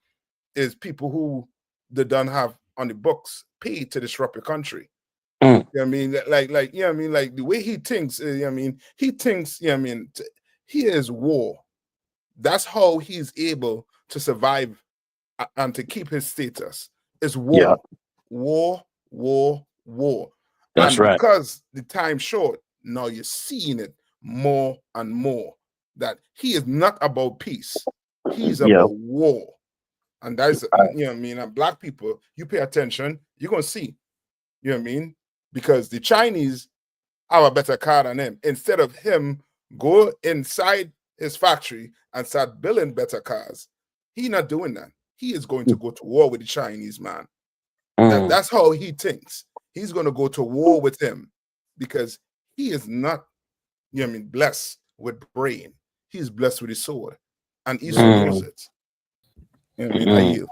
is people who they don't have on the books paid to disrupt your country. You know what I mean? Like the way he thinks, he thinks, he is war. That's how he's able to survive and to keep his status. It's war. Yeah. War, war, war. That's and right. Because the time's short, now you're seeing it more and more that he is not about peace. He's about war. And that's, and black people, you pay attention, you're going to see, you know what I mean? Because the Chinese have a better car than him. Instead of him go inside his factory and start building better cars, he's not doing that. He is going to go to war with the Chinese man. That's how he thinks. He's going to go to war with him because he is not, blessed with brain. He's blessed with his sword. And Esau knows it. You know what I mean? I yield.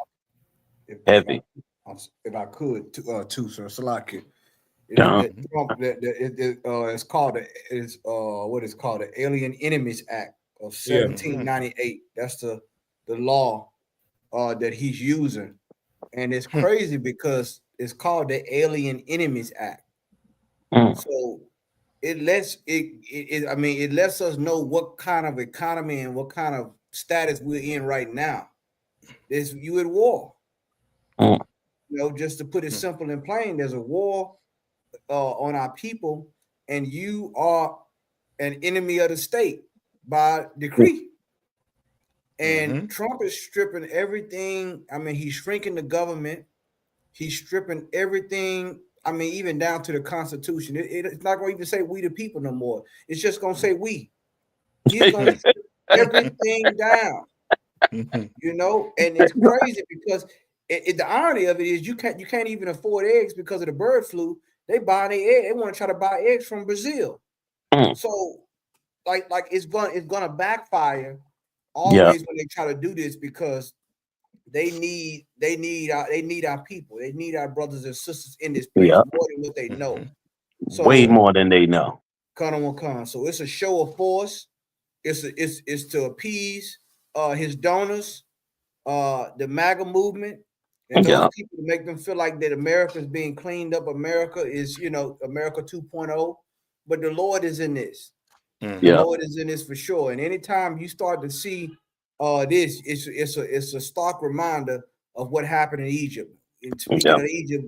Heavy. If I could, too, sir, Salaki. It's called what is called the Alien Enemies Act of 1798. That's the law that he's using, and it's crazy because it's called the Alien Enemies Act. So it lets it lets us know what kind of economy and what kind of status we're in right now. You at war. Just to put it simple and plain, there's a war on our people, and you are an enemy of the state by decree. And Trump is stripping everything. He's shrinking the government. He's stripping everything. Even down to the Constitution. It's not going to even say "we the people" no more. It's just going to say "we." He's going to strip everything down. And it's crazy because the irony of it is you can't even afford eggs because of the bird flu. They buy their egg. They want to try to buy eggs from Brazil. So, like it's gonna backfire always when they try to do this because they need our people. They need our brothers and sisters in this place more than what they know. So way more than they know. So it's a show of force. It's to appease his donors, the MAGA movement, and those people to make them feel like that America is being cleaned up. America is, America 2.0. But the Lord is in this. The Lord is in this for sure. And anytime you start to see this, it's a stark reminder of what happened in Egypt. And speaking of Egypt,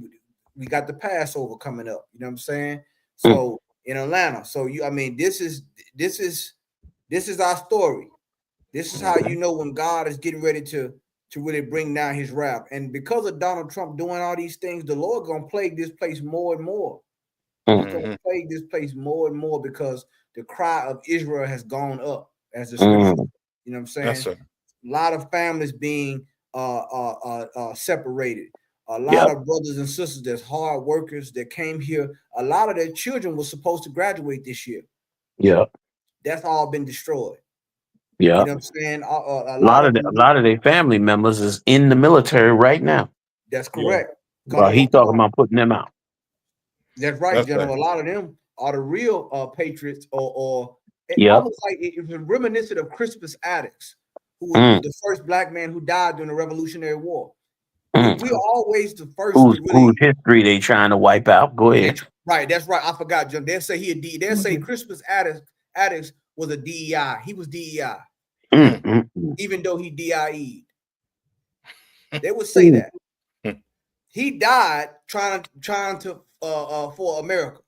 we got the Passover coming up. You know what I'm saying? So in Atlanta. So this is our story. This is how you know when God is getting ready to really bring down his wrath. And because of Donald Trump doing all these things, the Lord gonna plague this place more and more. He's gonna plague this place more and more because the cry of Israel has gone up, as the scripture. You know what I'm saying? Yes, sir. A lot of families being separated. A lot of brothers and sisters that's hard workers that came here. A lot of their children were supposed to graduate this year. That's all been destroyed. You know what I'm saying? A lot of their family members is in the military right now. That's correct. Well, he talking about putting them out. That's right, General. A lot of them are the real patriots, or almost like it was reminiscent of Crispus Attucks, who was the first black man who died during the Revolutionary War. We're always the first. Whose history they trying to wipe out? Go ahead. Right, that's right. I forgot, Jim. They'll say they'll say Crispus Attucks was a DEI. He was DEI, even though he DIE'd. They would say that. He died trying to for America.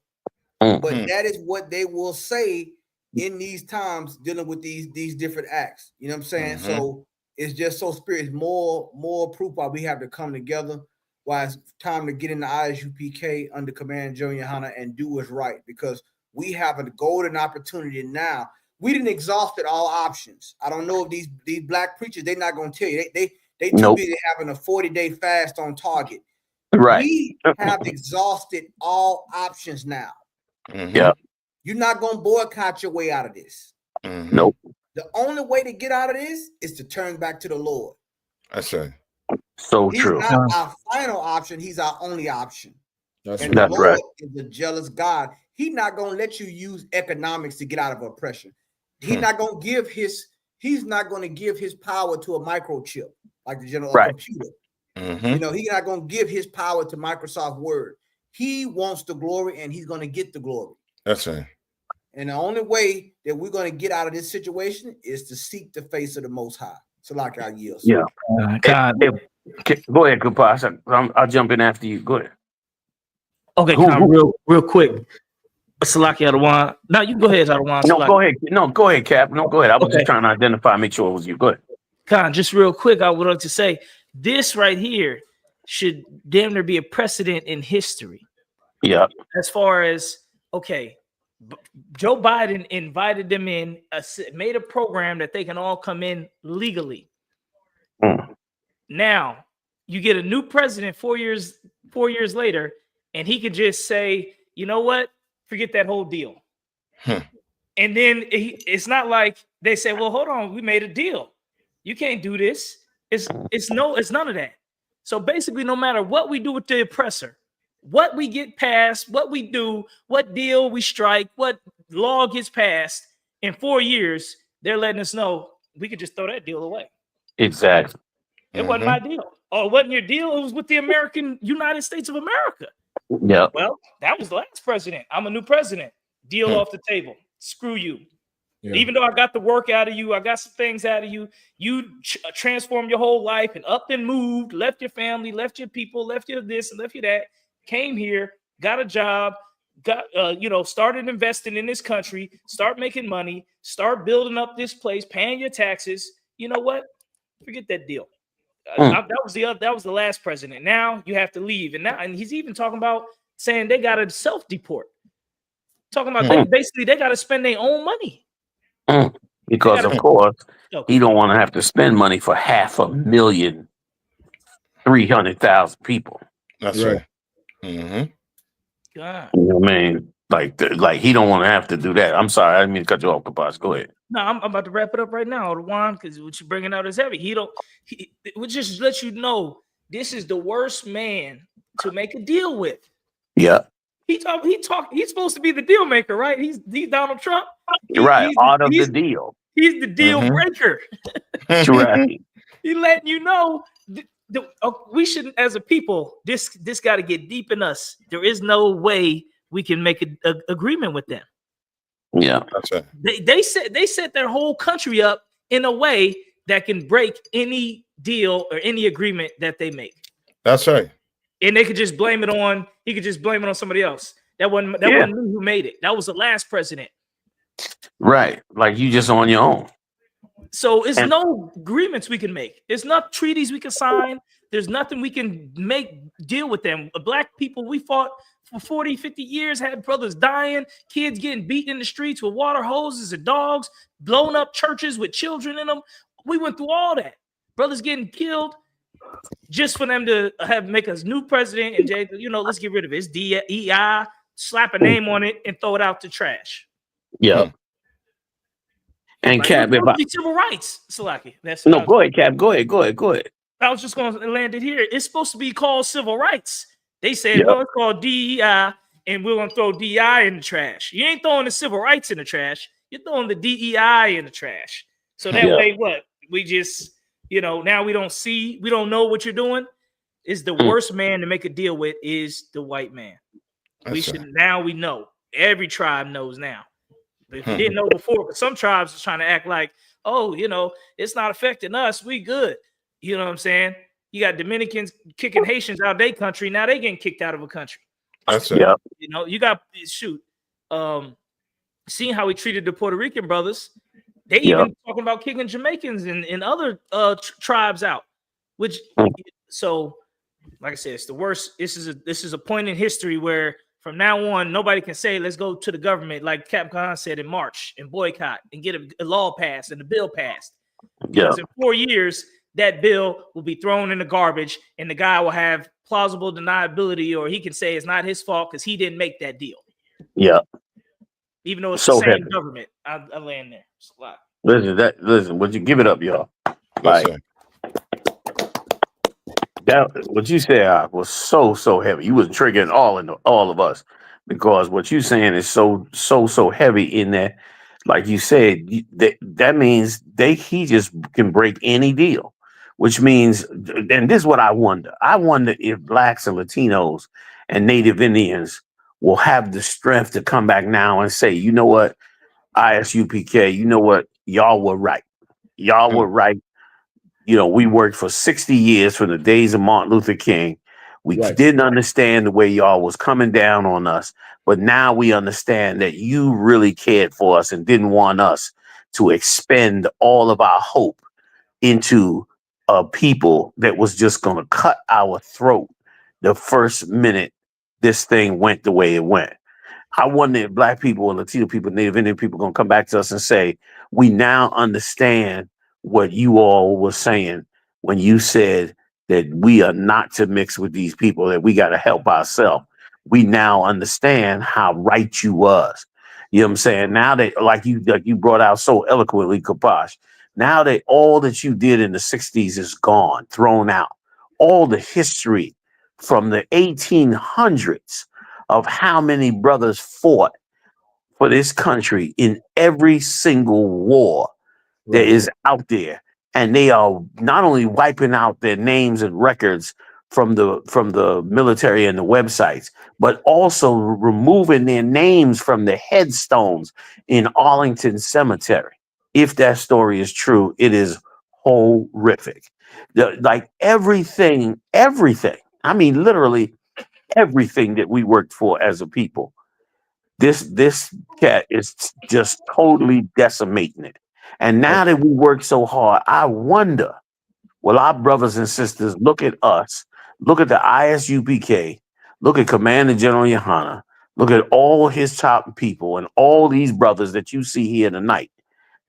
But that is what they will say in these times dealing with these different acts. You know what I'm saying? So it's just so spirit is more proof why we have to come together. Why it's time to get in the ISUPK under Command General Yahanna and do what's right, because we have a golden opportunity now. We didn't exhausted all options. I don't know if these black preachers, they're not going to tell you. They too busy having a 40-day fast on target. Right. We have exhausted all options now. Yeah. You're not going to boycott your way out of this. Nope. The only way to get out of this is to turn back to the Lord. That's right. So He's true. not our final option. He's our only option. That's and the That's Lord right. is a jealous God. He's not going to let you use economics to get out of oppression. He's not going to give his power to a microchip like the general computer. You know, he's not going to give his power to Microsoft Word. He wants the glory, and he's going to get the glory. That's right. And the only way that we're going to get out of this situation is to seek the face of the Most High. So, like I yield. Yeah. Go ahead, Kupas. I'll jump in after you. Go ahead. Okay, real quick. Salaki Adawan. No, you go ahead, Adawan. No, go ahead. No, go ahead, Cap. No, go ahead. I was just trying to identify, make sure it was you. Go ahead. Khan, just real quick, I would like to say this right here should damn near be a precedent in history. Yeah. As far as, okay, Joe Biden invited them in, made a program that they can all come in legally. Now, you get a new president 4 years later, and he could just say, you know what? Forget that whole deal. And then it's not like they say, well, hold on, we made a deal. You can't do this. It's none of that. So basically, no matter what we do with the oppressor, what we get passed, what we do, what deal we strike, what law gets passed in 4 years, they're letting us know we could just throw that deal away. Exactly. It wasn't my deal. Oh, it wasn't your deal. It was with the United States of America. Yeah. Well, that was the last president. I'm a new president. Deal off the table. Screw you. Yeah. Even though I got the work out of you, I got some things out of you. You transformed your whole life and up and moved, left your family, left your people, left your this and left you that. Came here, got a job, got started investing in this country, start making money, start building up this place, paying your taxes. You know what? Forget that deal. That was the last president. Now you have to leave, and he's even talking about saying they got to self-deport. Talking about they got to spend their own money. Because of course he don't want to have to spend money for 500,300,000 people. That's right. God. You know what I mean? Like he don't want to have to do that. I'm sorry, I didn't mean to cut you off, Kabas. Go ahead. No, I'm about to wrap it up right now, Juan, because what you're bringing out is heavy. We just let you know this is the worst man to make a deal with. Yeah. He's supposed to be the deal maker, right? He's Donald Trump. Right. Art of the deal. He's the deal breaker. Right. He's letting you know we shouldn't, as a people, this got to get deep in us. There is no way we can make an agreement with them. Yeah, that's right. They set their whole country up in a way that can break any deal or any agreement that they make. That's right. And they could just blame it on. He could just blame it on somebody else. That wasn't me who made it. That was the last president. Right, like you just on your own. So it's no agreements we can make. There's not treaties we can sign. There's nothing we can deal with them. Black people, we fought for 40, 50 years, had brothers dying, kids getting beaten in the streets with water hoses and dogs, blowing up churches with children in them. We went through all that. Brothers getting killed just for them to make us new president and let's get rid of it. It's DEI, slap a name on it and throw it out the trash. Yeah. And like, Cap, civil rights, Salaki. Go ahead, Cap. Go ahead. I was just going to land it here. It's supposed to be called civil rights. They said, well, it's called DEI, and we're going to throw DEI in the trash. You ain't throwing the civil rights in the trash. You're throwing the DEI in the trash. So that way, what? We just, now we don't know what you're doing. Is the worst man to make a deal with is the white man. Now we know. Every tribe knows now. If you didn't know before, but some tribes are trying to act like, it's not affecting us. We good. You know what I'm saying? You got Dominicans kicking Haitians out of their country. Now they getting kicked out of a country. That's it. Yeah. You know, you got seeing how he treated the Puerto Rican brothers. They even talking about kicking Jamaicans and other tribes out. Which so, like I said, it's the worst. This is a point in history where from now on nobody can say let's go to the government like Captain Khan said in March and boycott and get a law passed and a bill passed. Because in 4 years that bill will be thrown in the garbage and the guy will have plausible deniability, or he can say it's not his fault because he didn't make that deal. Yeah. Even though it's So the same heavy. government. I land there. It's a lot. Listen, would you give it up, y'all? Like that, what you said was so heavy. You was triggering all of us because what you saying is so heavy in that. Like you said, that means he just can break any deal, which means, and this is what I wonder. I wonder if blacks and Latinos and Native Indians will have the strength to come back now and say, you know what, ISUPK, you know what, y'all were right. Y'all were right. You know, we worked for 60 years from the days of Martin Luther King. We didn't understand the way y'all was coming down on us, but now we understand that you really cared for us and didn't want us to expend all of our hope into a people that was just going to cut our throat the first minute this thing went the way it went. I wonder if black people and Latino people, Native Indian people going to come back to us and say, we now understand what you all were saying when you said that we are not to mix with these people, that we got to help ourselves. We now understand how right you was. You know what I'm saying? Now that, like you brought out so eloquently, Kapash, now that all that you did in the 60s is gone, thrown out, all the history from the 1800s of how many brothers fought for this country in every single war that is out there. And they are not only wiping out their names and records from the military and the websites, but also removing their names from the headstones in Arlington Cemetery. If that story is true, it is horrific. Like everything, I mean, literally everything that we worked for as a people. This cat is just totally decimating it. And now that we work so hard, I wonder, will our brothers and sisters look at us, look at the ISUPK, look at Commander General Yahanna, look at all his top people and all these brothers that you see here tonight,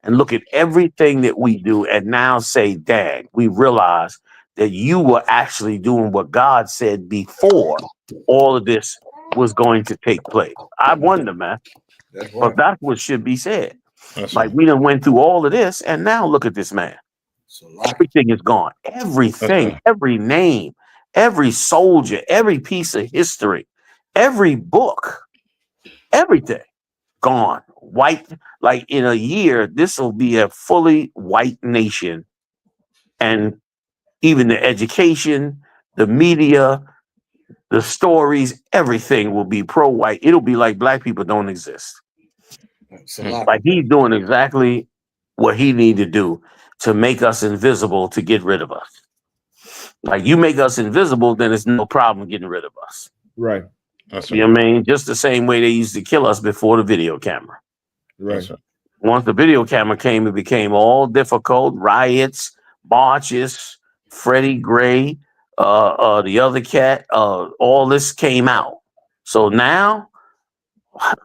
and look at everything that we do and now say, dang, we realize that you were actually doing what God said before all of this was going to take place. I wonder, man. But that's what should be said. Like we done went through all of this, and now look at this man. Everything is gone. Everything, every name, every soldier, every piece of history, every book, everything gone. White, like in a year, this will be a fully white nation. And even the education, the media, the stories, everything will be pro-white. It'll be like black people don't exist. Like he's doing exactly what he need to do to make us invisible to get rid of us. Like you make us invisible, then it's no problem getting rid of us. Right. You know what I mean? Just the same way they used to kill us before the video camera. Right. Once the video camera came, it became all difficult. Riots, marches, Freddie Gray, the other cat, all this came out. So now,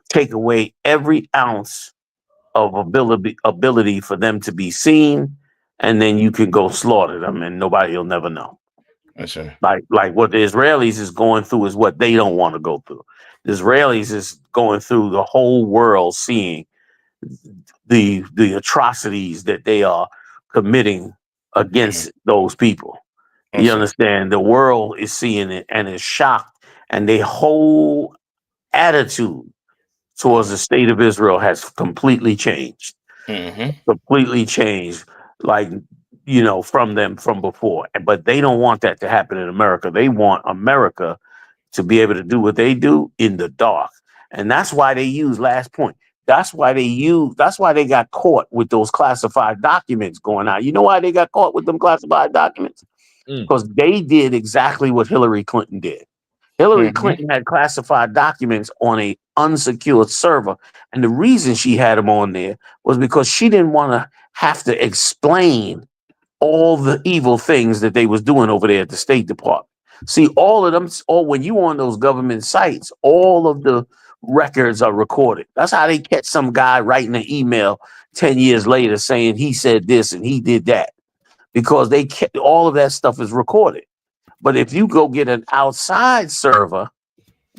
take away every ounce of ability for them to be seen, and then you can go slaughter them, and nobody will never know. Like what the Israelis is going through is what they don't want to go through. The Israelis is going through the whole world seeing the atrocities that they are committing against those people. You understand? The world is seeing it and is shocked, and their whole attitude towards the state of Israel has completely changed. Completely changed. Like, you know, from before. But they don't want that to happen in America. They want America to be able to do what they do in the dark. And that's why they use last point. That's why they got caught with those classified documents going out. You know why they got caught with them classified documents? because they did exactly what Hillary Clinton did. Hillary Clinton had classified documents on a unsecured server, and the reason she had them on there was because she didn't want to have to explain all the evil things that they was doing over there at the State Department. See, all of them, or when you on those government sites, all of the records are recorded. That's how they catch some guy writing an email 10 years later saying he said this and he did that, because they kept all of that stuff is recorded. But if you go get an outside server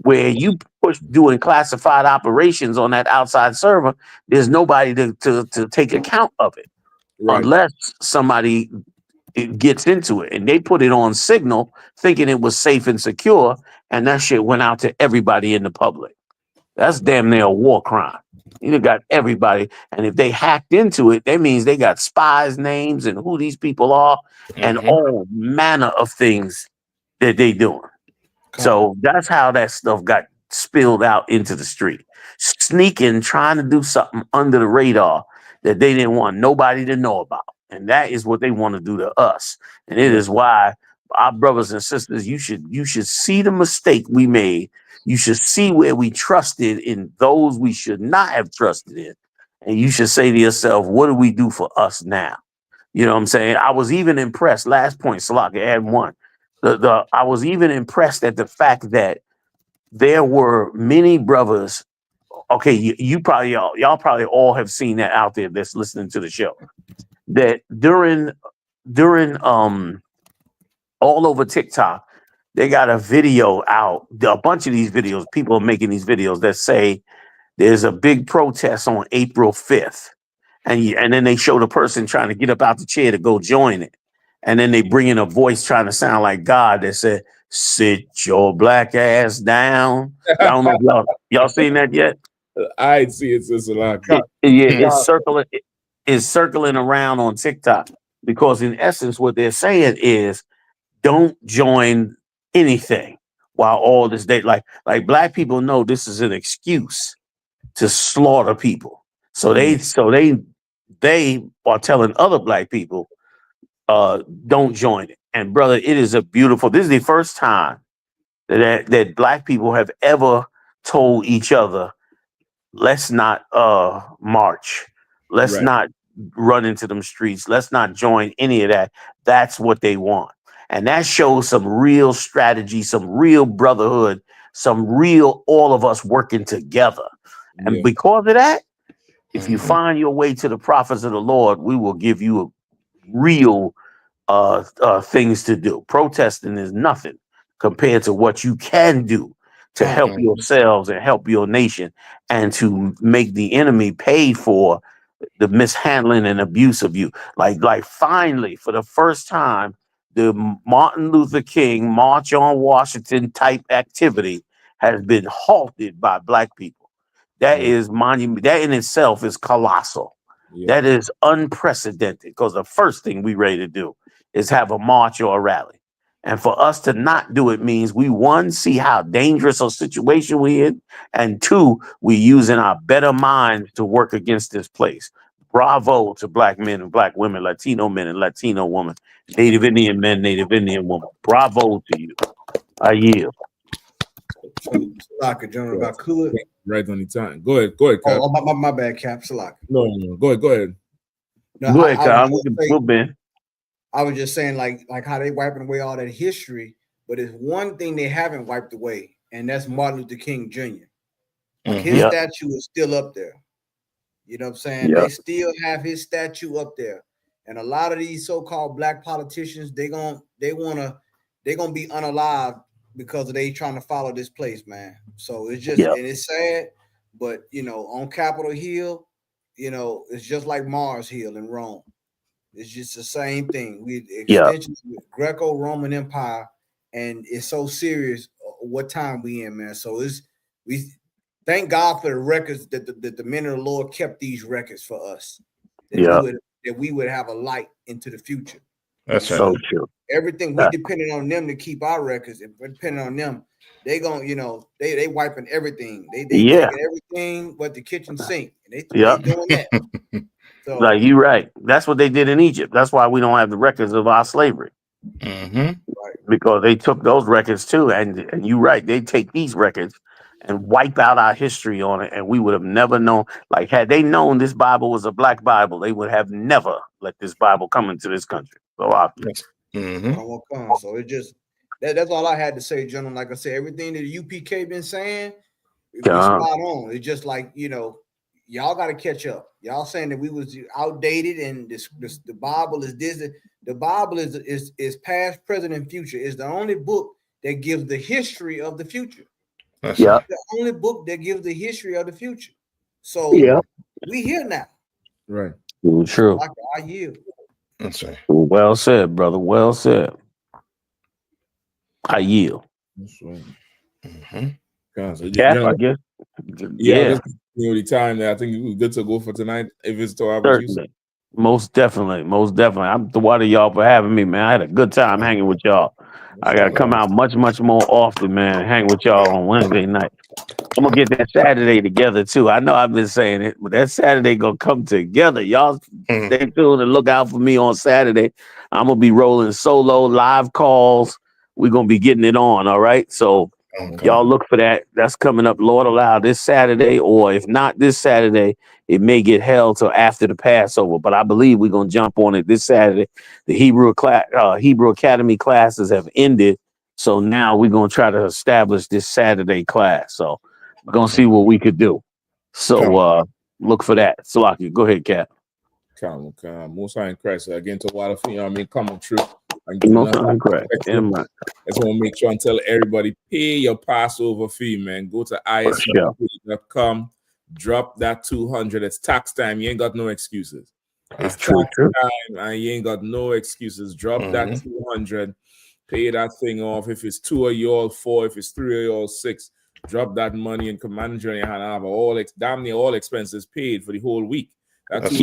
where you push doing classified operations on that outside server, there's nobody to take account of it unless somebody gets into it. And they put it on Signal thinking it was safe and secure, and that shit went out to everybody in the public. That's damn near a war crime. You got everybody, and if they hacked into it, that means they got spies' names and who these people are, and all manner of things that they doing. So that's how that stuff got spilled out into the street. Sneaking, trying to do something under the radar that they didn't want nobody to know about. And that is what they want to do to us. And it is why our brothers and sisters, you should see the mistake we made. You should see where we trusted in those we should not have trusted in. And you should say to yourself, what do we do for us now? You know what I'm saying? I was even impressed. Last point, Salaka, add one. I was even impressed at the fact that there were many brothers. Okay, you probably y'all probably all have seen that out there that's listening to the show. That during all over TikTok, they got a video out. A bunch of these videos, people are making these videos that say there's a big protest on April 5th. And then they show the person trying to get up out the chair to go join it. And then they bring in a voice trying to sound like God that said, sit your black ass down. I don't know if y'all seen that yet? I see it, Sister Laka. It's circling around on TikTok, because in essence, what they're saying is don't join anything while all this day, like black people know this is an excuse to slaughter people. So they are telling other black people, don't join it. And brother, it is this is the first time that black people have ever told each other, let's not march. Let's not run into them streets. Let's not join any of that. That's what they want. And that shows some real strategy, some real brotherhood, some real all of us working together. And because of that, if you find your way to the prophets of the Lord, we will give you real things to do. Protesting is nothing compared to what you can do to help yourselves and help your nation, and to make the enemy pay for the mishandling and abuse of you. Like finally, for the first time, the Martin Luther King March on Washington type activity has been halted by black people. That is monument. That in itself is colossal. That is unprecedented, because the first thing we ready to do is have a march or a rally. And for us to not do it means we, one, see how dangerous a situation we're in, and two, we using our better minds to work against this place. Bravo to black men and black women, Latino men and Latino women, Native Indian men, Native Indian women. Bravo to you. I yield. Salaka, gentlemen, if I could. Right on the time. Go ahead, Cap. Oh, my bad, Cap. Salaka. No. Go ahead. No, go ahead, Cap. We'll Ben. I was just saying, like how they wiping away all that history, but it's one thing they haven't wiped away, and that's Martin Luther King Jr. Like his statue is still up there. You know what I'm saying? They still have his statue up there. And a lot of these so-called black politicians, they gonna be unalive because they trying to follow this place, man. So it's just and it's sad, but on Capitol Hill, it's just like Mars Hill in Rome. It's just the same thing. We extension of the Greco-Roman Empire, and it's so serious what time we in, man. So we thank God for the records that the men of the Lord kept these records for us. That we would have a light into the future. That's so true. Everything we depended on them to keep our records. If we're depending on them, they gonna, they wiping everything. They taking everything but the kitchen sink. And they doing that. So like you right. That's what they did in Egypt. That's why we don't have the records of our slavery. Because they took those records too, and you're right, they take these records and wipe out our history on it, and we would have never known. Like, had they known this Bible was a black Bible, they would have never let this Bible come into this country. So So it just that's all I had to say, gentlemen. Like I said, everything that the UPK been saying, we spot on. It's just like, you know, y'all got to catch up. Y'all saying that we was outdated and the Bible is this. The Bible is past, present, and future. It's the only book that gives the history of the future. That's the only book that gives the history of the future. So we here now. Right. True. I yield. That's right. Well said, brother. Well said. I yield. That's right. Cap, I guess. Yeah. The time that I think it was good to go for tonight. If it's to have Certainly. Most definitely. I'm the water y'all for having me, man. I had a good time hanging with y'all. I gotta come out much more often, man. Hang with y'all on Wednesday night. I'm gonna get that Saturday together too. I know I've been saying it, but that Saturday gonna come together. Y'all stay tuned and look out for me on Saturday. I'm gonna be rolling solo live calls. We're gonna be getting it on. All right. So y'all look for that. That's coming up, Lord allow, this Saturday, or if not this Saturday, it may get held till after the Passover. But I believe we're gonna jump on it this Saturday. The Hebrew Academy classes have ended, so now we're gonna try to establish this Saturday class. So we're gonna see what we could do. So look for that. Salaki, go ahead, Cap. Come. Most High in Christ. Again, to water for you, I mean, come true. Most High in Christ. I just want to make sure and tell everybody, pay your Passover fee, man. Go to isp.com, drop that 200. It's tax time. You ain't got no excuses. It's tax time, and you ain't got no excuses. Drop that 200. Pay that thing off. If it's 2 of you all 4, if it's 3 of you all 6, drop that money and Command and Journey and have damn near all expenses paid for the whole week. That's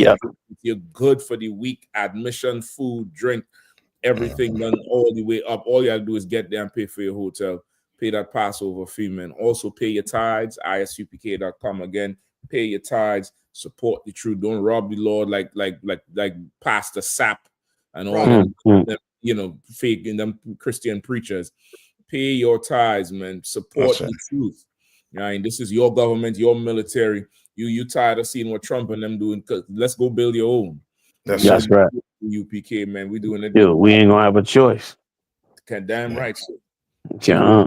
you're good for the week. Admission, food, drink, everything done all the way up. All you gotta do is get there and pay for your hotel. Pay that Passover fee, man. Also pay your tithes. isupk.com again. Pay your tithes. Support the truth. Don't rob the Lord like Pastor Sap and all them, you know, fake and them Christian preachers. Pay your tithes, man. Support the truth. Right? This is your government, your military. You tired of seeing what Trump and them doing? Let's go build your own. That's right. UPK, man. We doing it. We ain't gonna have a choice. Damn right, sir.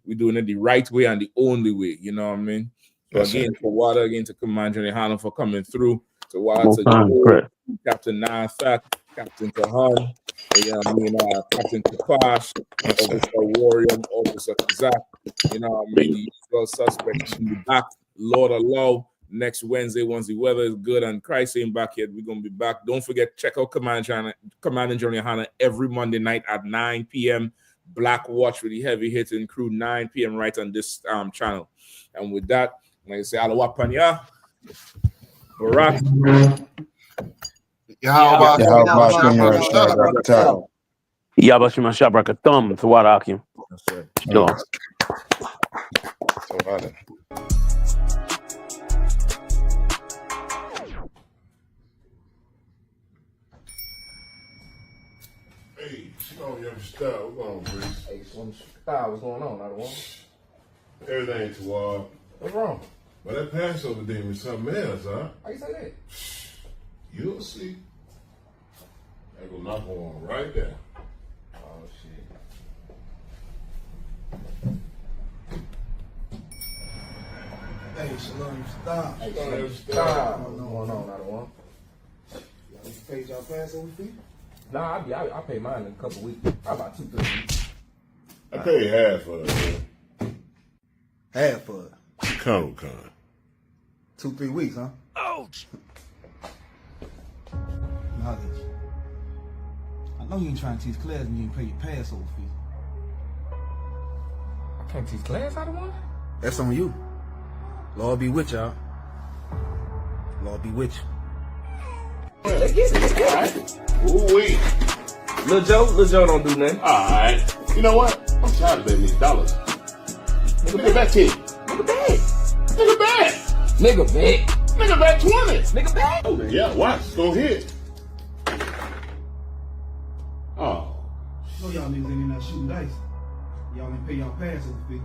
We doing it the right way and the only way. You know what I mean? So again, for Water, again to Command and Yahanna for coming through. To Water, to Captain Nathak, Captain Kahan, Captain Kapash, Officer Warrior, Officer Kazak. You know what I mean? The usual suspects will be back. Lord allow. Next Wednesday, once the weather is good and Christ ain't back yet, we're gonna be back. Don't forget, check out Command and Journey Yahanna every Monday night at 9 p.m. Black Watch with the heavy hitting crew, 9 p.m. right on this channel. And with that, like I say, Alawa Panya, Barak. Yabashima Shabrakathum, Tawarakim. Sure. Hey, Snow, you understand? What's going on, Breeze? Hey, what's going on? I don't want everything toward. What's wrong? Well, that Passover thing was something else, huh? How you say that? You'll see. I go knock on right there. Oh, shit. Hey, Shalom, stop. Hey, Shalom, stop. What's going on? I don't want. Y'all paid y'all Passover fee? Nah, I pay mine in a couple weeks. Probably about 2-3 weeks. I paid half of it, man. Half of it? Con. 2-3 weeks, huh? Ouch! I know you ain't trying to teach class and you ain't pay your Passover fee. I can't teach class out of one? That's on you. Lord be with y'all. Lord be with you. Let's get it. All right. Ooh-wee. Lil Joe don't do nothing. All right. You know what? I'm tired of betting these dollars. Nigga bet 10. Nigga bet. Nigga bet. Nigga bet. Nigga bet 20. Nigga bet. Yeah, watch. It's gonna hit. Oh, y'all niggas ain't not shooting dice. Y'all ain't pay y'all passover fee.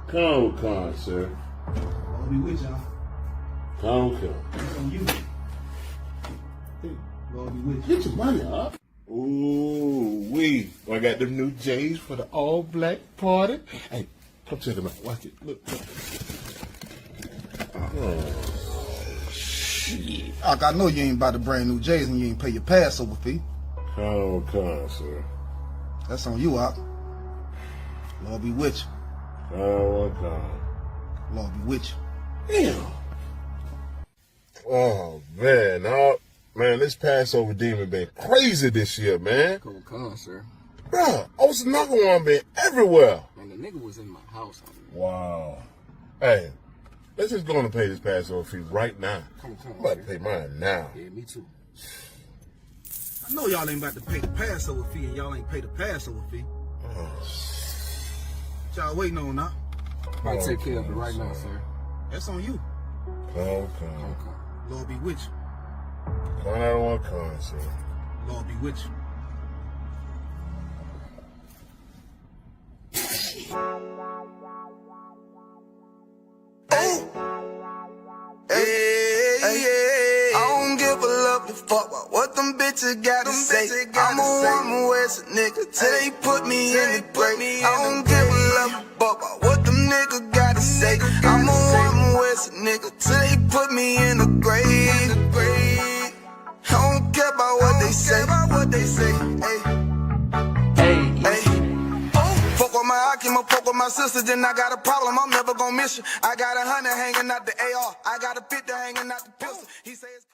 Come, sir. I'll be with y'all. Come. That's on you. Lord be with you. Get your money up. Ooh, I got them new J's for the all black party. Hey, come check them out. Watch it. Look. Oh, shit. I know you ain't about to bring new J's and you ain't pay your Passover fee. Come, sir. That's on you, Op. Lord be with you. Come. Lord be with you. Damn. Oh, man. Man, this Passover demon been crazy this year, man. Come, sir. Bruh, Osanaka one been everywhere. Man, the nigga was in my house. Wow. Hey, let's just go on and pay this Passover fee right now. Come, I'm about to pay mine now. Yeah, me too. I know y'all ain't about to pay the Passover fee and y'all ain't pay the Passover fee. What y'all waiting on now? I'll take care of it right now, sir. That's on you. Come. Lord be with you. I don't want to come, sir. Lord be with you. Hey, I don't give a lovely fuck about what them bitches gotta say. I'm a woman with a nigga till they put me in the grave. I don't give a lovely fuck about what them niggas gotta say. I'm a woman with a nigga till they put me in the grave. I don't care about what they say. Hey. Fuck with my Akima, fuck with my sister, then I got a problem, I'm never gonna miss you. I got 100 hanging out the AR, I got a 50 hanging out the pistol. He say it's